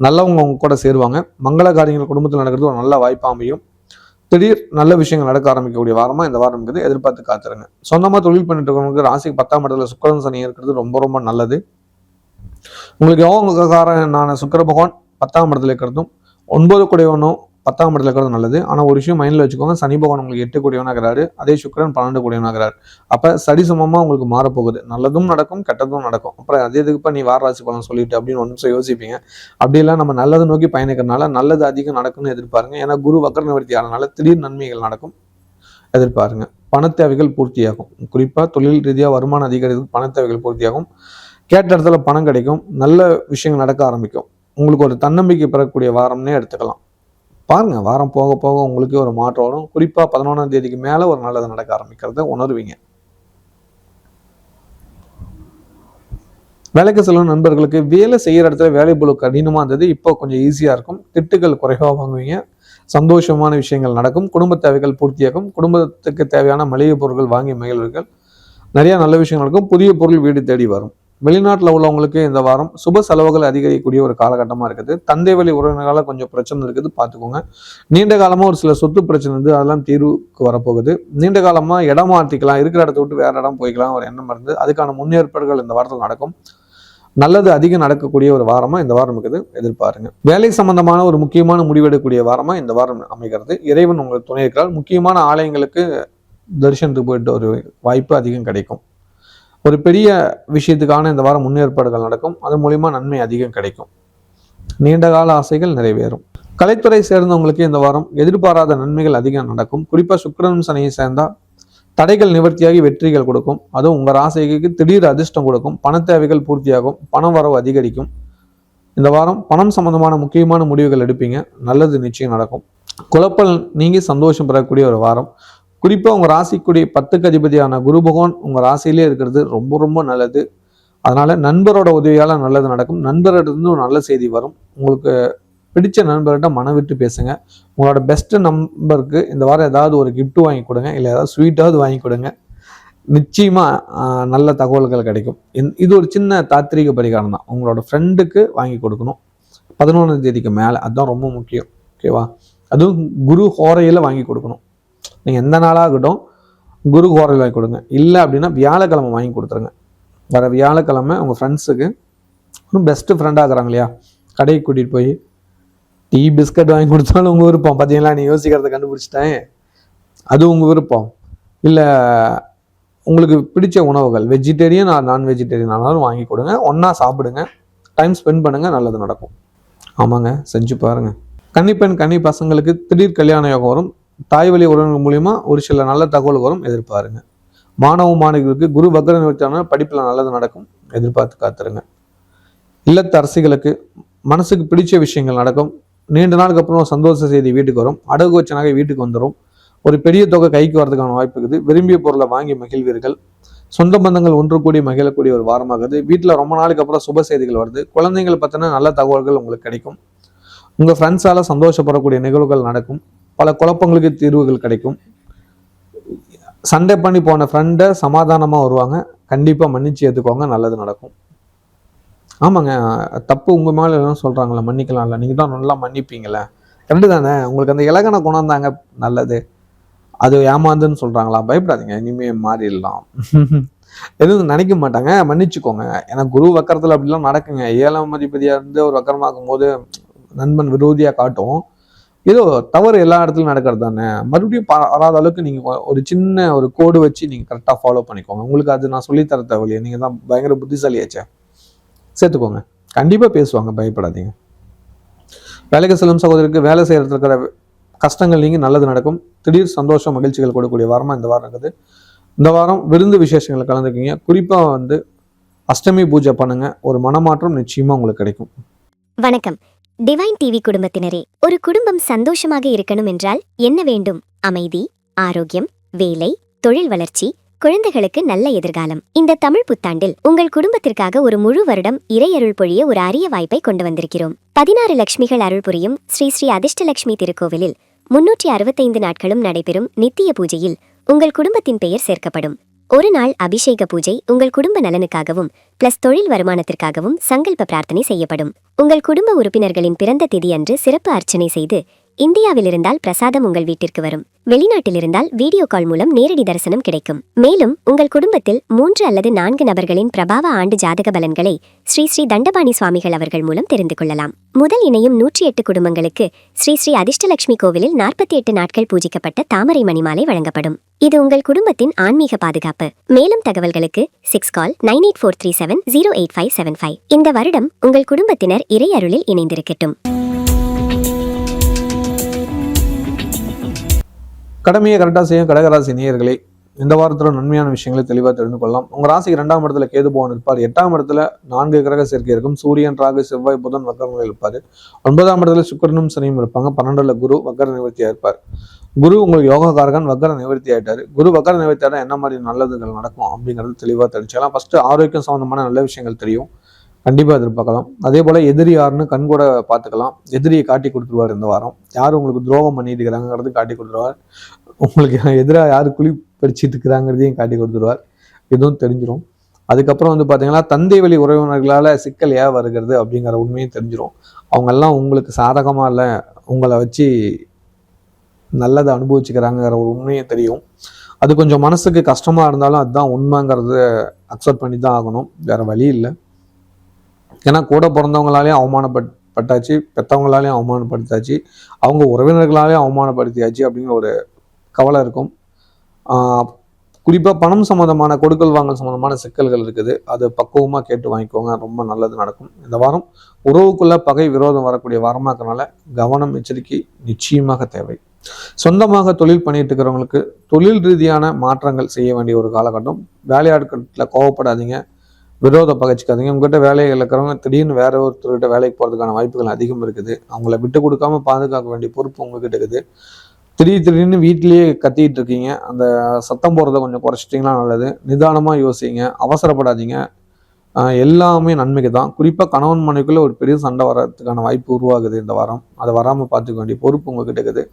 நல்லவங்க உங்க கூட சேருவாங்க. மங்கள காரியங்கள் குடும்பத்தில் நடக்கிறது ஒரு நல்ல வாய்ப்பாக அமையும். திடீர் நல்ல விஷயங்கள் நடக்க ஆரம்பிக்கக்கூடிய வாரமா இந்த வாரம் இருக்குது. எதிர்பார்த்து காத்துருங்க. சொந்தமா தொழில் பண்ணிட்டு இருக்கிறவங்களுக்கு ராசிக்கு 10ஆம் இடத்துல சுக்கிரன், சனி இருக்கிறது ரொம்ப ரொம்ப நல்லது. உங்களுக்கு யோகக்காரனான சுக்கிர பகவான் 10ஆம் இடத்துல இருக்கிறதும் 9 கூடியவனும் 10ஆம் இடத்துல இருக்கிறது நல்லது. ஆனால் ஒரு விஷயம் மைண்டில் வச்சுக்கோங்க, சனி பகவான் உங்களுக்கு 8 கூடியவனாகிறாரு, அதே சுக்கிரன் 12 கூடியவனாகிறாரு. அப்போ சரிசமமாக உங்களுக்கு மாறப்போகுது. நல்லதும் நடக்கும், கெட்டதும் நடக்கும். அப்புறம் அதே இதுக்கு நீ வார ராசி பலன் சொல்லிட்டு அப்படின்னு ஒரு நிமிஷம் யோசிப்பீங்க. அப்படிலாம் நம்ம நல்லது நோக்கி பயணிக்கிறதுனால நல்லது அதிகம் நடக்கும்னு எதிர்பாருங்க. ஏன்னா குரு வக்ர நிவர்த்தி ஆனதுனால திடீர் நன்மைகள் நடக்கும், எதிர்பாருங்க. பணத்தேவைகள் பூர்த்தியாகும். குறிப்பாக தொழில் ரீதியாக வருமானம் அதிகரிக்கும், பணத்தேவைகள் பூர்த்தியாகும். கேட்ட இடத்துல பணம் கிடைக்கும். நல்ல விஷயங்கள் நடக்க ஆரம்பிக்கும். உங்களுக்கு ஒரு தன்னம்பிக்கை பெறக்கூடிய வாரம்னே எடுத்துக்கலாம். பாருங்க, வாரம் போக போக உங்களுக்கு ஒரு மாற்றம் வரும். குறிப்பா 11ஆம் தேதிக்கு மேல ஒரு நல்லது நடக்க ஆரம்பிக்கிறத உணர்வீங்க. வேலைக்கு செல்லும் நண்பர்களுக்கு வேலை செய்யற இடத்துல வேலை பொழு கடினமா இருந்தது, இப்போ கொஞ்சம் ஈஸியா இருக்கும். திட்டுகள் குறைவா வாங்குவீங்க. சந்தோஷமான விஷயங்கள் நடக்கும். குடும்ப தேவைகள் பூர்த்தியாகும். குடும்பத்துக்கு தேவையான மளிகை பொருட்கள் வாங்கி மகிழ்வீர்கள். நிறைய நல்ல விஷயங்கள் இருக்கும். புதிய பொருள் வீடு தேடி வரும். வெளிநாட்டில் உள்ளவங்களுக்கு இந்த வாரம் சுப செலவுகள் அதிகரிக்கக்கூடிய ஒரு காலகட்டமாக இருக்குது. தந்தை வழி உறவினர்களால் கொஞ்சம் பிரச்சனை இருக்குது, பார்த்துக்கோங்க. நீண்ட காலமாக ஒரு சில சொத்து பிரச்சனை இருந்து அதெல்லாம் தீர்வுக்கு வரப்போகுது. நீண்ட காலமாக இடம் மாற்றிக்கலாம், இருக்கிற இடத்த விட்டு வேற இடம் போய்க்கலாம் ஒரு எண்ணம் இருந்து அதுக்கான முன்னேற்பாடுகள் இந்த வாரத்தில் நடக்கும். நல்லது அதிகம் நடக்கக்கூடிய ஒரு வாரமாக இந்த வாரம் இருக்குது, எதிர்பாருங்க. வேலை சம்பந்தமான ஒரு முக்கியமான முடிவெடுக்கக்கூடிய வாரமாக இந்த வாரம் அமைகிறது. இறைவன் உங்களுக்கு துணை இருக்கிறார். முக்கியமான ஆலயங்களுக்கு தரிசனத்துக்கு போயிட்டு ஒரு வாய்ப்பு அதிகம் கிடைக்கும். ஒரு பெரிய விஷயத்துக்கான இந்த வாரம் முன்னேற்பாடுகள் நடக்கும். அதன் மூலியமா நன்மை அதிகம் கிடைக்கும். நீண்ட கால ஆசைகள் நிறைவேறும். கலைத்துறை சேர்ந்தவங்களுக்கு இந்த வாரம் எதிர்பாராத நன்மைகள் அதிகம் நடக்கும். குறிப்பா சுக்கிரனும் சனியை சேர்ந்தா தடைகள் நிவர்த்தியாகி வெற்றிகள் கொடுக்கும். அதுவும் உங்க ராசிக்கு திடீர் அதிர்ஷ்டம் கொடுக்கும். பண தேவைகள் பூர்த்தியாகும். பண வரவு அதிகரிக்கும். இந்த வாரம் பணம் சம்பந்தமான முக்கியமான முடிவுகள் எடுப்பீங்க. நல்லது நிச்சயம் நடக்கும். குழப்பம் நீங்கி சந்தோஷம் பெறக்கூடிய ஒரு வாரம். குறிப்பாக உங்கள் ராசிக்குரிய 10க்கு அதிபதியான குரு பகவான் உங்கள் ராசியிலே இருக்கிறது ரொம்ப ரொம்ப நல்லது. அதனால நண்பரோட உதவியால் நல்லது நடக்கும். நண்பர்கிட்ட ஒரு நல்ல செய்தி வரும். உங்களுக்கு பிடிச்ச நண்பர்கிட்ட மனம் விட்டு பேசுங்க. உங்களோட பெஸ்ட் நம்பருக்கு இந்த வாரம் ஏதாவது ஒரு கிஃப்ட் வாங்கி கொடுங்க, இல்லை ஏதாவது ஸ்வீட்டாவது வாங்கி கொடுங்க. நிச்சயமா நல்ல தகவல்கள் கிடைக்கும். இது ஒரு சின்ன தாத்ரீக பரிகாரம் தான். உங்களோட ஃப்ரெண்டுக்கு வாங்கி கொடுக்கணும் 11ஆம் தேதிக்கு மேலே. அதுதான் ரொம்ப முக்கியம். ஓகேவா? அதுவும் குரு ஹோரையில் வாங்கி கொடுக்கணும். நீங்கள் எந்த நாளாகட்டும் குரு ஹோரையில் வாங்கி கொடுங்க. இல்லை அப்படின்னா வியாழக்கிழமை வாங்கி கொடுத்துருங்க. வர வியாழக்கிழமை உங்கள் ஃப்ரெண்ட்ஸுக்கு இன்னும் பெஸ்ட்டு ஃப்ரெண்டாக இருக்கிறாங்க இல்லையா, கடைக்கு கூட்டிகிட்டு போய் டீ பிஸ்கட் வாங்கி கொடுத்தாலும் உங்கள் விருப்பம். பார்த்தீங்களா, நீ யோசிக்கிறத கண்டுபிடிச்சிட்டேன். அது உங்கள் விருப்பம். இல்லை உங்களுக்கு பிடிச்ச உணவுகள் வெஜிடேரியன் நான் வெஜிடேரியன் ஆனாலும் வாங்கி கொடுங்க. ஒன்றா சாப்பிடுங்க, டைம் ஸ்பெண்ட் பண்ணுங்கள், நல்லது நடக்கும். ஆமாங்க, செஞ்சு பாருங்கள். கன்னிப்பெண் கன்னி பசங்களுக்கு திடீர் கல்யாண யோகம் வரும். தாய் வழி உறவினர் மூலியமா ஒரு சில நல்ல தகவல் வரும், எதிர்பாருங்க. மாணவ மாணவிகளுக்கு குரு வக்ர நிவர்த்தியான படிப்பில் நல்லது நடக்கும், எதிர்பார்த்து காத்துருங்க. இல்லத்து அரசிகளுக்கு மனசுக்கு பிடிச்ச விஷயங்கள் நடக்கும். நீண்ட நாளுக்கு அப்புறம் சந்தோஷ செய்தி வீட்டுக்கு வரும். அடகு வச்ச நகை வீட்டுக்கு வந்துடும். ஒரு பெரிய தொகை கைக்கு வரதுக்கான வாய்ப்பு இருக்குது. விரும்பிய பொருளை வாங்கி மகிழ்வீர்கள். சொந்த பந்தங்கள் ஒன்று கூடி மகிழக்கூடிய ஒரு வாரமாகுது. வீட்டில் ரொம்ப நாளுக்கு அப்புறம் சுப செய்திகள் வருது. குழந்தைகள் பற்றின நல்ல தகவல்கள் உங்களுக்கு கிடைக்கும். உங்கள் ஃப்ரெண்ட்ஸால் சந்தோஷப்படக்கூடிய நிகழ்வுகள் நடக்கும். பல குழப்பங்களுக்கு தீர்வுகள் கிடைக்கும். சண்டை பண்ணி போன ஃப்ரெண்டை சமாதானமாக வருவாங்க. கண்டிப்பாக மன்னிச்சு ஏற்றுக்கோங்க, நல்லது நடக்கும். ஆமாங்க, தப்பு உங்கள் மேலே எல்லாம் சொல்கிறாங்களே, மன்னிக்கலாம்ல, நீங்கள் தான் நல்லா மன்னிப்பீங்களே, கரெக்டு தானே? உங்களுக்கு அந்த இலக்கண குணம் தாங்க நல்லது. அது ஏமாந்துன்னு சொல்கிறாங்களா? பயப்படாதீங்க, இனிமேல் மாறிடலாம். எதுவும் நினைக்க மாட்டாங்க, மன்னிச்சுக்கோங்க. ஏன்னா குரு வக்கரத்தில் அப்படிலாம் நடக்குங்க. 7ஆம் அதிபதியாக இருந்து ஒரு வக்கரமாக்கும் போது நண்பன் விரோதியாக காட்டும். ஏதோ தவறு எல்லா இடத்துலையும் நடக்கிறது தானே. மறுபடியும் வராத அளவுக்கு நீங்கள் ஒரு சின்ன ஒரு கோடு வச்சு நீங்கள் கரெக்டாக ஃபாலோ பண்ணிக்கோங்க. உங்களுக்கு அது நான் சொல்லித்தர தேவையில்லையே, நீங்கள் தான் பயங்கர புத்திசாலியாச்சே. சேர்த்துக்கோங்க, கண்டிப்பாக பேசுவாங்க, பயப்படாதீங்க. வேலைக்கு செல்லும் சகோதரருக்கு வேலை செய்யறதுல இருக்கிற கஷ்டங்கள் நீங்க நல்லது நடக்கும். திடீர் சந்தோஷம் மகிழ்ச்சிகள் கொடுக்கக்கூடிய வாரமா இந்த வாரம் இருக்குது. இந்த வாரம் விருந்து விசேஷங்களை கலந்துக்கிங்க. குறிப்பாக அஷ்டமி பூஜை பண்ணுங்க. ஒரு மனமாற்றம் நிச்சயமா உங்களுக்கு கிடைக்கும். வணக்கம். டிவைன் டிவி குடும்பத்தினரே, ஒரு குடும்பம் சந்தோஷமாக இருக்கணும் என்றால் என்ன வேண்டும்? அமைதி, ஆரோக்கியம், வேலை, தொழில் வளர்ச்சி, குழந்தைகளுக்கு நல்ல எதிர்காலம். இந்த தமிழ் புத்தாண்டில் உங்கள் குடும்பத்திற்காக ஒரு முழு வருடம் இறையருள் பொழிய ஒரு அரிய வாய்ப்பை கொண்டு வந்திருக்கிறோம். 16 லட்சுமிகள் அருள் புரியும் ஸ்ரீ ஸ்ரீ அதிர்ஷ்டலட்சுமி திருக்கோவிலில் 365 நாட்களும் நடைபெறும் நித்திய பூஜையில் உங்கள் குடும்பத்தின் பெயர் சேர்க்கப்படும். ஒரு நாள் அபிஷேக பூஜை உங்கள் குடும்ப நலனுக்காகவும் பிளஸ் தொழில் வருமானத்திற்காகவும் சங்கல்ப பிரார்த்தனை செய்யப்படும். உங்கள் குடும்ப உறுப்பினர்களின் பிறந்த திதி அன்று சிறப்பு அர்ச்சனை செய்து, இந்தியாவில் இருந்தால் பிரசாதம் உங்கள் வீட்டிற்கு வரும். வெளிநாட்டில் இருந்தால் வீடியோ கால் மூலம் நேரடி தரிசனம் கிடைக்கும். மேலும் உங்கள் குடும்பத்தில் 3 அல்லது 4 நபர்களின் பிரபாவ ஆண்டு ஜாதக பலன்களை ஸ்ரீ ஸ்ரீ தண்டபாணி சுவாமிகள் அவர்கள் மூலம் தெரிந்து கொள்ளலாம். முதல் இணையும் 108 குடும்பங்களுக்கு ஸ்ரீ ஸ்ரீ அதிர்ஷ்டலட்சுமி கோவிலில் 48 நாட்கள் பூஜிக்கப்பட்ட தாமரை மணிமாலை வழங்கப்படும். இது உங்கள் குடும்பத்தின் ஆன்மீக பாதுகாப்பு. மேலும் தகவல்களுக்கு 6 கால் 9843708575. இந்த வருடம் உங்கள் குடும்பத்தினர் இறை அருளில் இணைந்திருக்கட்டும். கடமையை கரெக்டாக செய்யும் கடகராசி நேயர்களே, இந்த வாரத்தில் நன்மையான விஷயங்களை தெளிவாக தெரிந்து கொள்ளலாம். உங்கள் ராசிக்கு 2ஆம் இடத்துல கேது பகவான் இருப்பார். 8ஆம் இடத்துல 4 கிரக சேர்க்கை இருக்கும். சூரியன், ராகு, செவ்வாய், புதன் வக்கரங்கள் இருப்பார். 9ஆம் இடத்துல சுக்கிரனும் சனியும் இருப்பாங்க. 12ல் குரு வக்கர நிவர்த்தியாக இருப்பார். குரு உங்களுக்கு யோகக்காரகன் வக்கர நிவர்த்தி ஆயிட்டாரு. குரு வக்கர நிவர்த்தி ஆகிட்டா என்ன மாதிரி நல்லதுகள் நடக்கும் அப்படிங்கிறது தெளிவாக தெரிஞ்சுக்கலாம். ஃபர்ஸ்ட் ஆரோக்கியம் சம்பந்தமான நல்ல விஷயங்கள் தெரியும், கண்டிப்பாக எதிர்பார்க்கலாம். அதே போல் எதிரி யாருன்னு கண்கூட பார்த்துக்கலாம். எதிரியை காட்டி கொடுத்துருவார். இந்த வாரம் யார் உங்களுக்கு துரோகம் பண்ணிட்டு இருக்கிறாங்கிறது காட்டி கொடுத்துருவார். உங்களுக்கு எதிராக யார் குழி படிச்சுட்டு இருக்கிறாங்கிறதையும் காட்டி கொடுத்துருவார். இதுவும் தெரிஞ்சிடும். அதுக்கப்புறம் வந்து பார்த்தீங்கன்னா தந்தை வழி உறவினர்களால் சிக்கல் ஏன் வருகிறது அப்படிங்கிற உண்மையும் தெரிஞ்சிடும். அவங்கெல்லாம் உங்களுக்கு சாதகமாக இல்லை, உங்களை வச்சு நல்லதை அனுபவிச்சுக்கிறாங்கிற ஒரு உண்மையும் தெரியும். அது கொஞ்சம் மனசுக்கு கஷ்டமாக இருந்தாலும் அதுதான் உண்மைங்கிறத அக்செப்ட் பண்ணி தான் ஆகணும், வேறு வழி இல்லை. ஏன்னா கூட பிறந்தவங்களாலேயும் அவமானப்பட்டாச்சு, பெற்றவங்களாலேயும் அவமானப்படுத்தாச்சு, அவங்க உறவினர்களாலேயும் அவமானப்படுத்தியாச்சு அப்படிங்கிற ஒரு கவலை இருக்கும். குறிப்பாக பணம் சம்மந்தமான கொடுக்கல் வாங்கல் சம்மந்தமான சிக்கல்கள் இருக்குது. அது பக்குவமாக கேட்டு வாங்கிக்கோங்க, ரொம்ப நல்லது நடக்கும். இந்த வாரம் உறவுக்குள்ள பகை விரோதம் வரக்கூடிய வாரமாக்கனால கவனம், எச்சரிக்கை நிச்சயமாக தேவை. சொந்தமாக தொழில் பண்ணிட்டு இருக்கிறவங்களுக்கு தொழில் ரீதியான மாற்றங்கள் செய்ய வேண்டிய ஒரு காலகட்டம். வேலையாட்களில் கோவப்படாதீங்க, விரோத பகைச்சிக்காதீங்க. உங்ககிட்ட வேலைகள் இருக்கிறவங்க திடீர்னு வேற ஒருத்தர்கிட்ட வேலைக்கு போகிறதுக்கான வாய்ப்புகள் அதிகம் இருக்குது. அவங்கள விட்டு கொடுக்காம பாதுகாக்க வேண்டிய பொறுப்பு உங்ககிட்ட இருக்குது. திடீர்னு வீட்டிலேயே கத்திட்டு இருக்கீங்க, அந்த சத்தம் போடுறத கொஞ்சம் குறைச்சிட்டிங்கன்னா நல்லது. நிதானமாக யோசிங்க, அவசரப்படாதீங்க. எல்லாமே நன்மைக்கு தான். குறிப்பாக கணவன் மனைவிக்குள்ள ஒரு பெரிய சண்டை வர்றதுக்கான வாய்ப்பு உருவாகுது இந்த வாரம். அதை வராமல் பார்த்துக்க வேண்டிய பொறுப்பு உங்ககிட்ட இருக்குது.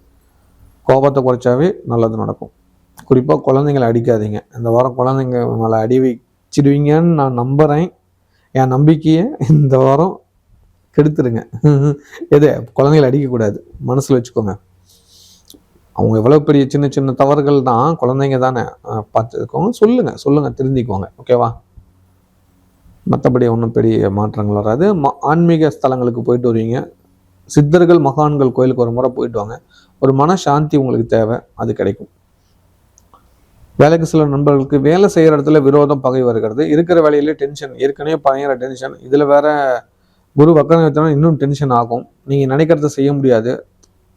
கோபத்தை குறைச்சாவே நல்லது நடக்கும். குறிப்பாக குழந்தைங்களை அடிக்காதீங்க. இந்த வாரம் குழந்தைங்க மேலே அடி வச்சிடுவீங்கன்னு நான் நம்புகிறேன். என் நம்பிக்கையை இந்த வாரம் கெடுத்துருங்க. எது குழந்தைகளை அடிக்கக்கூடாது, மனசில் வச்சுக்கோங்க. அவங்க எவ்வளோ பெரிய சின்ன சின்ன தவறுகள் தான், குழந்தைங்க தானே, பார்த்துக்கோங்க. சொல்லுங்கள் திருந்திக்குவாங்க, ஓகேவா? மற்றபடி ஒன்றும் பெரிய மாற்றங்கள் வராது. ஆன்மீக ஸ்தலங்களுக்கு போயிட்டு வருவீங்க. சித்தர்கள் மகான்கள் கோயிலுக்கு ஒரு முறை போயிட்டு வாங்க. ஒரு மன சாந்தி உங்களுக்கு தேவை, அது கிடைக்கும். வேலைக்கு சில நண்பர்களுக்கு வேலை செய்கிற இடத்துல விரோதம், பகை வருகிறது. இருக்கிற வேலையிலே டென்ஷன், ஏற்கனவே பயங்கர டென்ஷன். இதில் வேற குரு வக்கரம் இன்னும் டென்ஷன் ஆகும். நீங்கள் நினைக்கிறத செய்ய முடியாது.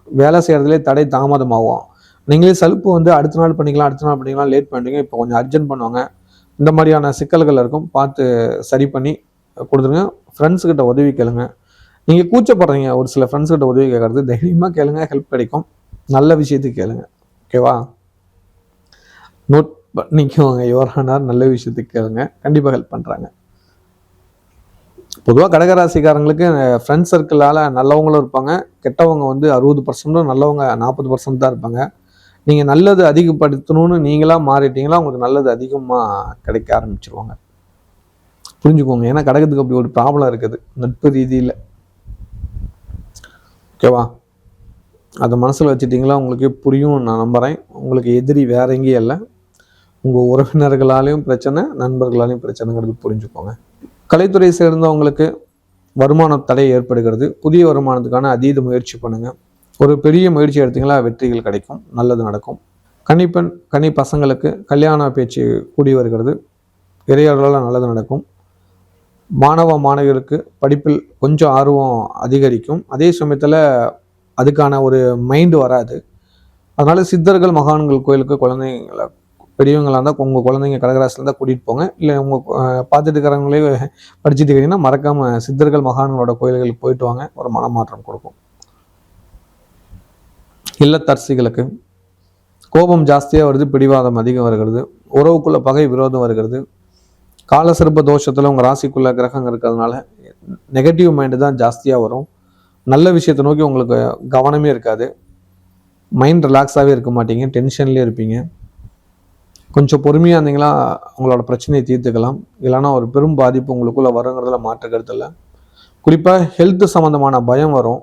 வேலை செய்கிறதுலே தடை தாமதமாகும். நீங்களே சலுப்பு வந்து அடுத்த நாள் பண்ணிக்கலாம், லேட் பண்ணுறீங்க, இப்போ கொஞ்சம் அர்ஜென்ட் பண்ணுவாங்க. இந்த மாதிரியான சிக்கல்கள் இருக்கும். பார்த்து சரி பண்ணி கொடுத்துருங்க. ஃப்ரெண்ட்ஸுக்கிட்ட உதவி கேளுங்க. நீங்கள் கூச்சப்படுறீங்க ஒரு சில ஃப்ரெண்ட்ஸ்கிட்ட உதவி கேட்கறது, தைரியமாக கேளுங்க, ஹெல்ப் கிடைக்கும். நல்ல விஷயத்துக்கு கேளுங்க, ஓகேவா? நோட் பண்ணிக்கோங்க, யோரானார் நல்ல விஷயத்துக்கு கேளுங்க, கண்டிப்பாக ஹெல்ப் பண்ணுறாங்க. பொதுவாக கடகராசிக்காரங்களுக்கு ஃப்ரெண்ட்ஸ் சர்க்கிளால் நல்லவங்களும் இருப்பாங்க, கெட்டவங்க வந்து 60%, நல்லவங்க 40% தான் இருப்பாங்க. நீங்கள் நல்லது அதிகப்படுத்தணும்னு நீங்களாக மாறிட்டீங்களா உங்களுக்கு நல்லது அதிகமாக கிடைக்க ஆரம்பிச்சிருவாங்க. புரிஞ்சுக்கோங்க. ஏன்னா கடகத்துக்கு அப்படி ஒரு ப்ராப்ளம் இருக்குது நட்பு ரீதியில், ஓகேவா? அதை மனசில் வச்சுட்டிங்களா உங்களுக்கு புரியும் நான் நம்புகிறேன். உங்களுக்கு எதிரி வேற எங்கேயும் இல்லை, உங்கள் உறவினர்களாலையும் பிரச்சனை, நண்பர்களாலையும் பிரச்சனைங்கிறது புரிஞ்சுக்கோங்க. கலைத்துறை சேர்ந்தவங்களுக்கு வருமான தடை ஏற்படுகிறது. புதிய வருமானத்துக்கான அதீத முயற்சி பண்ணுங்கள். ஒரு பெரிய முயற்சி எடுத்தீங்களா வெற்றிகள் கிடைக்கும், நல்லது நடக்கும். கன்னிப்பெண் கன்னி பசங்களுக்கு கல்யாண பேச்சு கூடி வருகிறது, இறையர்களால் நல்லது நடக்கும். மாணவ மாணவியருக்கு படிப்பில் கொஞ்சம் ஆர்வம் அதிகரிக்கும். அதே சமயத்தில் அதுக்கான ஒரு மைண்டு வராது. அதனால சித்தர்கள் மகான்கள் கோயிலுக்கு குழந்தைங்களை பெரியவங்களாக இருந்தால் உங்கள் குழந்தைங்க கடகராசியில் இருந்தால் கூட்டிகிட்டு போங்க. இல்லை உங்கள் பார்த்துட்டு இருக்கிறவங்களே படிச்சுட்டு இருக்கிறீங்கன்னா மறக்காமல் சித்தர்கள் மகான்களோட கோயில்களுக்கு போயிட்டு வாங்க. ஒரு மனமாற்றம் கொடுக்கும். இல்லத்தரசிகளுக்கு கோபம் ஜாஸ்தியாக வருது, பிடிவாதம் அதிகம் வருகிறது, உறவுக்குள்ள பகை விரோதம் வருகிறது. காலசிறப்பு தோஷத்தில் உங்கள் ராசிக்குள்ள கிரகம் இருக்கிறதுனால நெகட்டிவ் மைண்டு தான் ஜாஸ்தியாக வரும். நல்ல விஷயத்தை நோக்கி உங்களுக்கு கவனமே இருக்காது. மைண்ட் ரிலாக்ஸாகவே இருக்க மாட்டீங்க, டென்ஷன்லேயே இருப்பீங்க. கொஞ்சம் பொறுமையாக இருந்தீங்களா உங்களோட பிரச்சனையை தீர்த்துக்கலாம். இல்லைன்னா ஒரு பெரும் பாதிப்பு உங்களுக்குள்ளே வருங்கிறதுல மாற்ற கருத்து இல்லை. குறிப்பாக ஹெல்த்து சம்மந்தமான பயம் வரும்.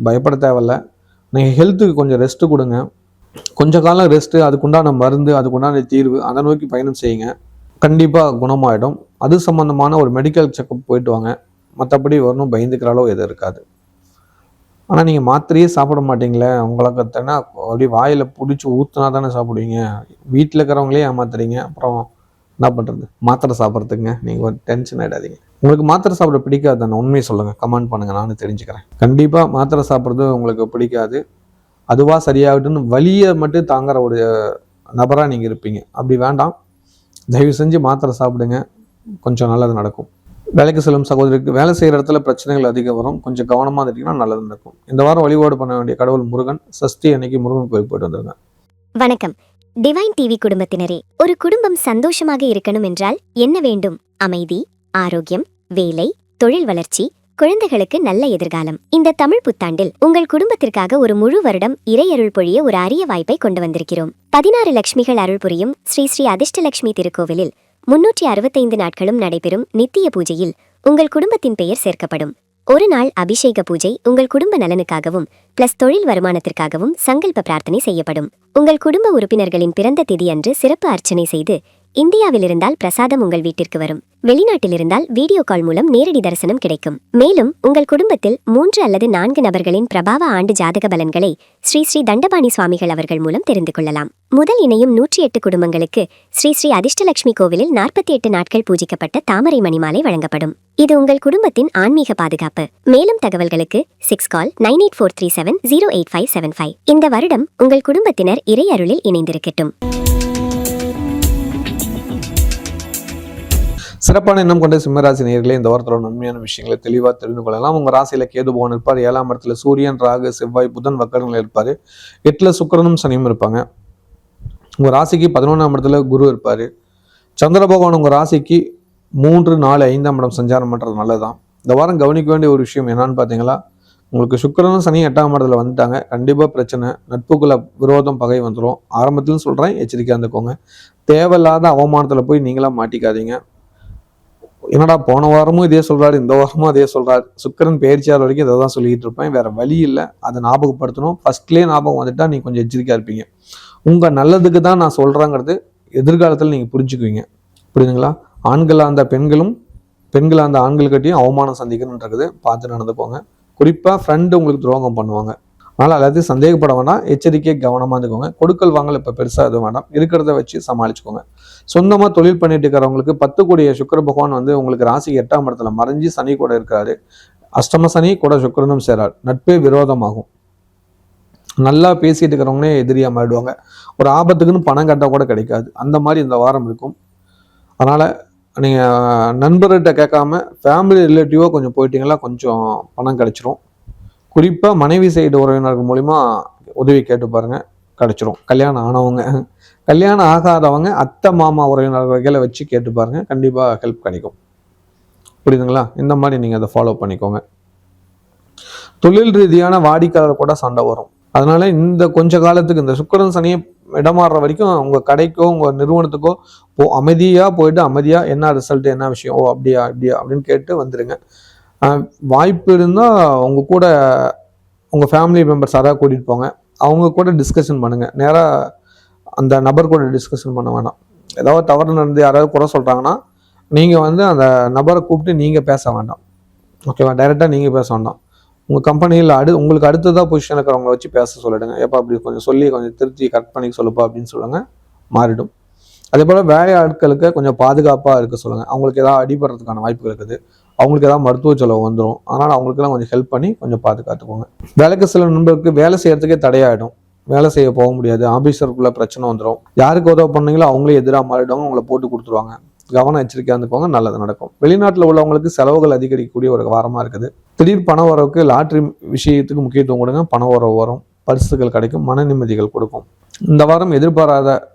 பயப்பட தேவையில்லை. நீங்கள் ஹெல்த்துக்கு கொஞ்சம் ரெஸ்ட்டு கொடுங்க. கொஞ்ச காலம் ரெஸ்ட்டு, அதுக்குண்டான மருந்து, அதுக்குண்டான தீர்வு, அதை நோக்கி பயணம் செய்யுங்க. கண்டிப்பாக குணமாயிடும். அது சம்மந்தமான ஒரு மெடிக்கல் செக்கப் போயிட்டு வாங்க. மற்றபடி வரணும் பயந்துக்கிற அளவு எதுவும் இருக்காது. ஆனால் நீங்கள் மாத்திரையே சாப்பிட மாட்டீங்களே, உங்களுக்கு தானே அப்படியே வாயில் பிடிச்சி ஊற்றுனா தானே சாப்பிடுவீங்க. வீட்டில் இருக்கிறவங்களே ஏமாத்துறீங்க. அப்புறம் என்ன பண்ணுறது? மாத்திரை சாப்பிட்றதுக்குங்க நீங்கள் ஒரு டென்ஷன் ஆகிடாதீங்க. உங்களுக்கு மாத்திரை சாப்பிட பிடிக்காது தானே? உண்மையை சொல்லுங்கள், கமெண்ட் பண்ணுங்கள், நானும் தெரிஞ்சுக்கிறேன். கண்டிப்பாக மாத்திரை சாப்பிட்றது உங்களுக்கு பிடிக்காது. அதுவாக சரியாகட்டுன்னு வலியை மட்டும் தாங்குற ஒரு நபராக நீங்கள் இருப்பீங்க. அப்படி வேண்டாம். தயவு செஞ்சு மாத்திரை சாப்பிடுங்க, கொஞ்சம் நல்லது நடக்கும். வேலைக்கு செல்லும் சகோதரிக்கு வேலை செய்கிற இடத்துல பிரச்சனைகள் அதிகம் வரும். கொஞ்சம் கவனமாக இருந்தீங்கன்னா நல்லது நடக்கும். இந்த வாரம் வழிபாடு பண்ண வேண்டிய கடவுள் முருகன். சஷ்டி அன்னைக்கு முருகன் கோயில் போயிட்டு வந்துருங்க. வணக்கம் டிவைன் டிவி குடும்பத்தினரே. ஒரு குடும்பம் சந்தோஷமாக இருக்கணும் என்றால் என்ன வேண்டும்? அமைதி, ஆரோக்கியம், வேலை, தொழில் வளர்ச்சி, குழந்தைகளுக்கு நல்ல எதிர்காலம். இந்த தமிழ் புத்தாண்டில் உங்கள் குடும்பத்திற்காக ஒரு முழு வருடம் இறையருள் பொழிய ஒரு அரிய வாய்ப்பை கொண்டு வந்திருக்கிறோம். 16 லட்சுமிகள் அருள் புரியும் ஸ்ரீ ஸ்ரீ அதிர்ஷ்டலட்சுமி திருக்கோவிலில் 365 நாட்களும் நடைபெறும் நித்திய பூஜையில் உங்கள் குடும்பத்தின் பெயர் சேர்க்கப்படும். ஒரு நாள் அபிஷேக பூஜை உங்கள் குடும்ப நலனுக்காகவும் பிளஸ் தொழில் வருமானத்திற்காகவும் சங்கல்ப பிரார்த்தனை செய்யப்படும். உங்கள் குடும்ப உறுப்பினர்களின் பிறந்த திதி அன்று சிறப்பு அர்ச்சனை செய்து, இந்தியாவில் இருந்தால் பிரசாதம் உங்கள் வீட்டிற்கு வரும். வெளிநாட்டில் இருந்தால் வீடியோ கால் மூலம் நேரடி தரிசனம் கிடைக்கும். மேலும் உங்கள் குடும்பத்தில் 3 அல்லது 4 நபர்களின் பிரபாவ ஆண்டு ஜாதக பலன்களை ஸ்ரீ ஸ்ரீ தண்டபாணி சுவாமிகள் அவர்கள் மூலம் தெரிந்து கொள்ளலாம். முதல் இணையும் 108 குடும்பங்களுக்கு ஸ்ரீ ஸ்ரீ அதிர்ஷ்டலட்சுமி கோவிலில் 48 நாட்கள் பூஜிக்கப்பட்ட தாமரை மணிமாலை வழங்கப்படும். இது உங்கள் குடும்பத்தின் ஆன்மீக பாதுகாப்பு. மேலும் தகவல்களுக்கு 6 கால் 9843708575. இந்த வருடம் உங்கள் குடும்பத்தினர் இறை அருளில் இணைந்திருக்கட்டும். சிறப்பான எண்ணம் கொண்ட சிம்மராசி நேயர்களே, இந்த வாரத்தோட நன்மையான விஷயங்களை தெளிவாக தெரிந்து கொள்ளலாம். உங்கள் ராசியில் கேது பகவான் இருப்பார். 7ஆம் இடத்துல சூரியன், ராகு, செவ்வாய், புதன் வக்கரங்கள் இருப்பார். 8ல் சுக்கிரனும் சனியும் இருப்பாங்க. உங்கள் ராசிக்கு 11ஆம் இடத்துல குரு இருப்பார். சந்திர பகவான் உங்கள் ராசிக்கு 3, 4, 5ஆம் இடம் சஞ்சாரம் பண்ணுறது நல்லதான். இந்த வாரம் கவனிக்க வேண்டிய ஒரு விஷயம் என்னன்னு பார்த்தீங்களா, உங்களுக்கு சுக்கிரனும் சனி 8ஆம் இடத்துல வந்துட்டாங்க. கண்டிப்பாக பிரச்சனை, நட்புக்குள்ள விரோதம், பகை வந்துடும். ஆரம்பத்தில் சொல்கிறேன், எச்சரிக்கையாக இருந்துக்கோங்க. தேவையில்லாத அவமானத்தில் போய் நீங்களாக மாட்டிக்காதீங்க. என்னடா போன வாரமும் இதே சொல்றாரு, இந்த வாரமும் அதே சொல்றாரு. சுக்கிரன் பயிற்சியார் வரைக்கும் இதை தான் சொல்லிட்டு இருப்பேன். வேற வழி இல்லை, அதை ஞாபகப்படுத்தணும். ஃபர்ஸ்ட்லேயே ஞாபகம் வந்துட்டா நீ கொஞ்சம் எச்சரிக்கையா இருப்பீங்க. உங்க நல்லதுக்கு தான் நான் சொல்றேங்கிறது எதிர்காலத்தில் நீங்க புரிஞ்சுக்குவீங்க. புரியுதுங்களா? ஆண்களா அந்த பெண்களா அந்த ஆண்கள்கிட்டையும் அவமானம் சந்திக்கணுன்றது பார்த்து நடந்துக்கோங்க. குறிப்பா ஃப்ரெண்டு உங்களுக்கு துரோகம் பண்ணுவாங்க. அதனால எல்லாத்தையும் சந்தேகப்பட வேண்டாம். எச்சரிக்கை கவனமாக இருந்துக்கோங்க. கொடுக்கல் வாங்கல் இப்போ பெருசாக எதுவும் வேண்டாம். இருக்கிறத வச்சு சமாளிச்சுக்கோங்க. சொந்தமாக தொழில் பண்ணிட்டு இருக்கிறவங்களுக்கு 10 கோடிய சுக்கிர பகவான் வந்து உங்களுக்கு ராசிக்கு 8ஆம் இடத்துல மறைஞ்சு சனி கூட இருக்காரு. அஷ்டம சனி கூட சுக்கிரனும் சேரார். நட்பே விரோதமாகும். நல்லா பேசிட்டு இருக்கிறவங்களே எதிரியா மாறிடுவாங்க. ஒரு ஆபத்துக்குன்னு பணம் கட்ட கூட கிடைக்காது. அந்த மாதிரி இந்த வாரம் இருக்கும். அதனால நீங்க நண்பர்கிட்ட கேட்காம ஃபேமிலி ரிலேட்டிவோ கொஞ்சம் போயிட்டீங்களா கொஞ்சம் பணம் கிடைச்சிரும். குறிப்பாக மனைவி சைடு உறவினர்கள் மூலிமா உதவி கேட்டு பாருங்க, கிடைச்சிரும். கல்யாணம் ஆனவங்க, கல்யாணம் ஆகாதவங்க அத்தை மாமா உறவினர்களை வச்சு கேட்டு பாருங்க, கண்டிப்பாக ஹெல்ப் கிடைக்கும். புரியுதுங்களா? இந்த மாதிரி நீங்கள் அதை ஃபாலோ பண்ணிக்கோங்க. தொழில் ரீதியான வாடிக்கையாளர் கூட சண்டை வரும். அதனால இந்த கொஞ்ச காலத்துக்கு இந்த சுக்கிரன் சனியை இடமாறுற வரைக்கும் உங்கள் கடைக்கோ உங்கள் நிறுவனத்துக்கோ அமைதியாக போயிட்டு அமைதியாக என்ன ரிசல்ட், என்ன விஷயம், ஓ அப்படியா இப்படியா அப்படின்னு கேட்டு வந்துடுங்க. வாய்ப்பு இருந்தால் உங்கள் கூட உங்கள் ஃபேமிலி மெம்பர்ஸ் யாராவது கூட்டிகிட்டு போங்க. அவங்க கூட டிஸ்கஷன் பண்ணுங்கள். நேராக அந்த நபர் கூட டிஸ்கஷன் பண்ண வேணாம். ஏதாவது தவறு நடந்து யாராவது குறை சொல்கிறாங்கன்னா நீங்கள் வந்து அந்த நபரை கூப்பிட்டு நீங்கள் பேச வேண்டாம். ஓகேவா? டைரெக்டாக நீங்கள் பேச வேண்டாம். உங்கள் கம்பெனியில் உங்களுக்கு அடுத்ததாக பொசிஷன் இருக்கிறவங்கள வச்சு பேச சொல்லிடுங்க. எப்போ அப்படி கொஞ்சம் சொல்லி கொஞ்சம் திருத்தி கரெக்ட் பண்ணி சொல்லுப்பா அப்படின்னு சொல்லுங்கள், மாறிடும். அதே போல் வேலை ஆட்களுக்கு கொஞ்சம் பாதுகாப்பாக இருக்க சொல்லுங்கள். அவங்களுக்கு ஏதாவது அடிபடுறதுக்கான வாய்ப்புகள் இருக்குது. அவங்களுக்கு ஏதாவது மருத்துவ செலவு வந்துடும். அதனால் அவங்களுக்கெல்லாம் கொஞ்சம் ஹெல்ப் பண்ணி கொஞ்சம் பாதுகாத்துக்கோங்க. வேலைக்கு சில நண்பருக்கு வேலை செய்கிறதுக்கே தடையாயிடும். வேலை செய்ய போக முடியாது, ஆபீஸருக்குள்ள பிரச்சனை வந்துடும், யாருக்கு உதவி பண்ணீங்களோ அவங்களே எதிராக மாறிடுவாங்க, உங்களை போட்டு கொடுத்துருவாங்க. கவனம் எச்சரிக்கையாக இருந்துக்கோங்க, நல்லது நடக்கும். வெளிநாட்டில் உள்ளவங்களுக்கு செலவுகள் அதிகரிக்கக்கூடிய ஒரு வாரமாக இருக்குது. திடீர் பண வரவுக்கு லாட்ரி விஷயத்துக்கு முக்கியத்துவம் கொடுங்க, பண வரவு வரும், பரிசுகள் கிடைக்கும், மன நிம்மதிகள் கொடுக்கும். இந்த வாரம் எதிர்பாராத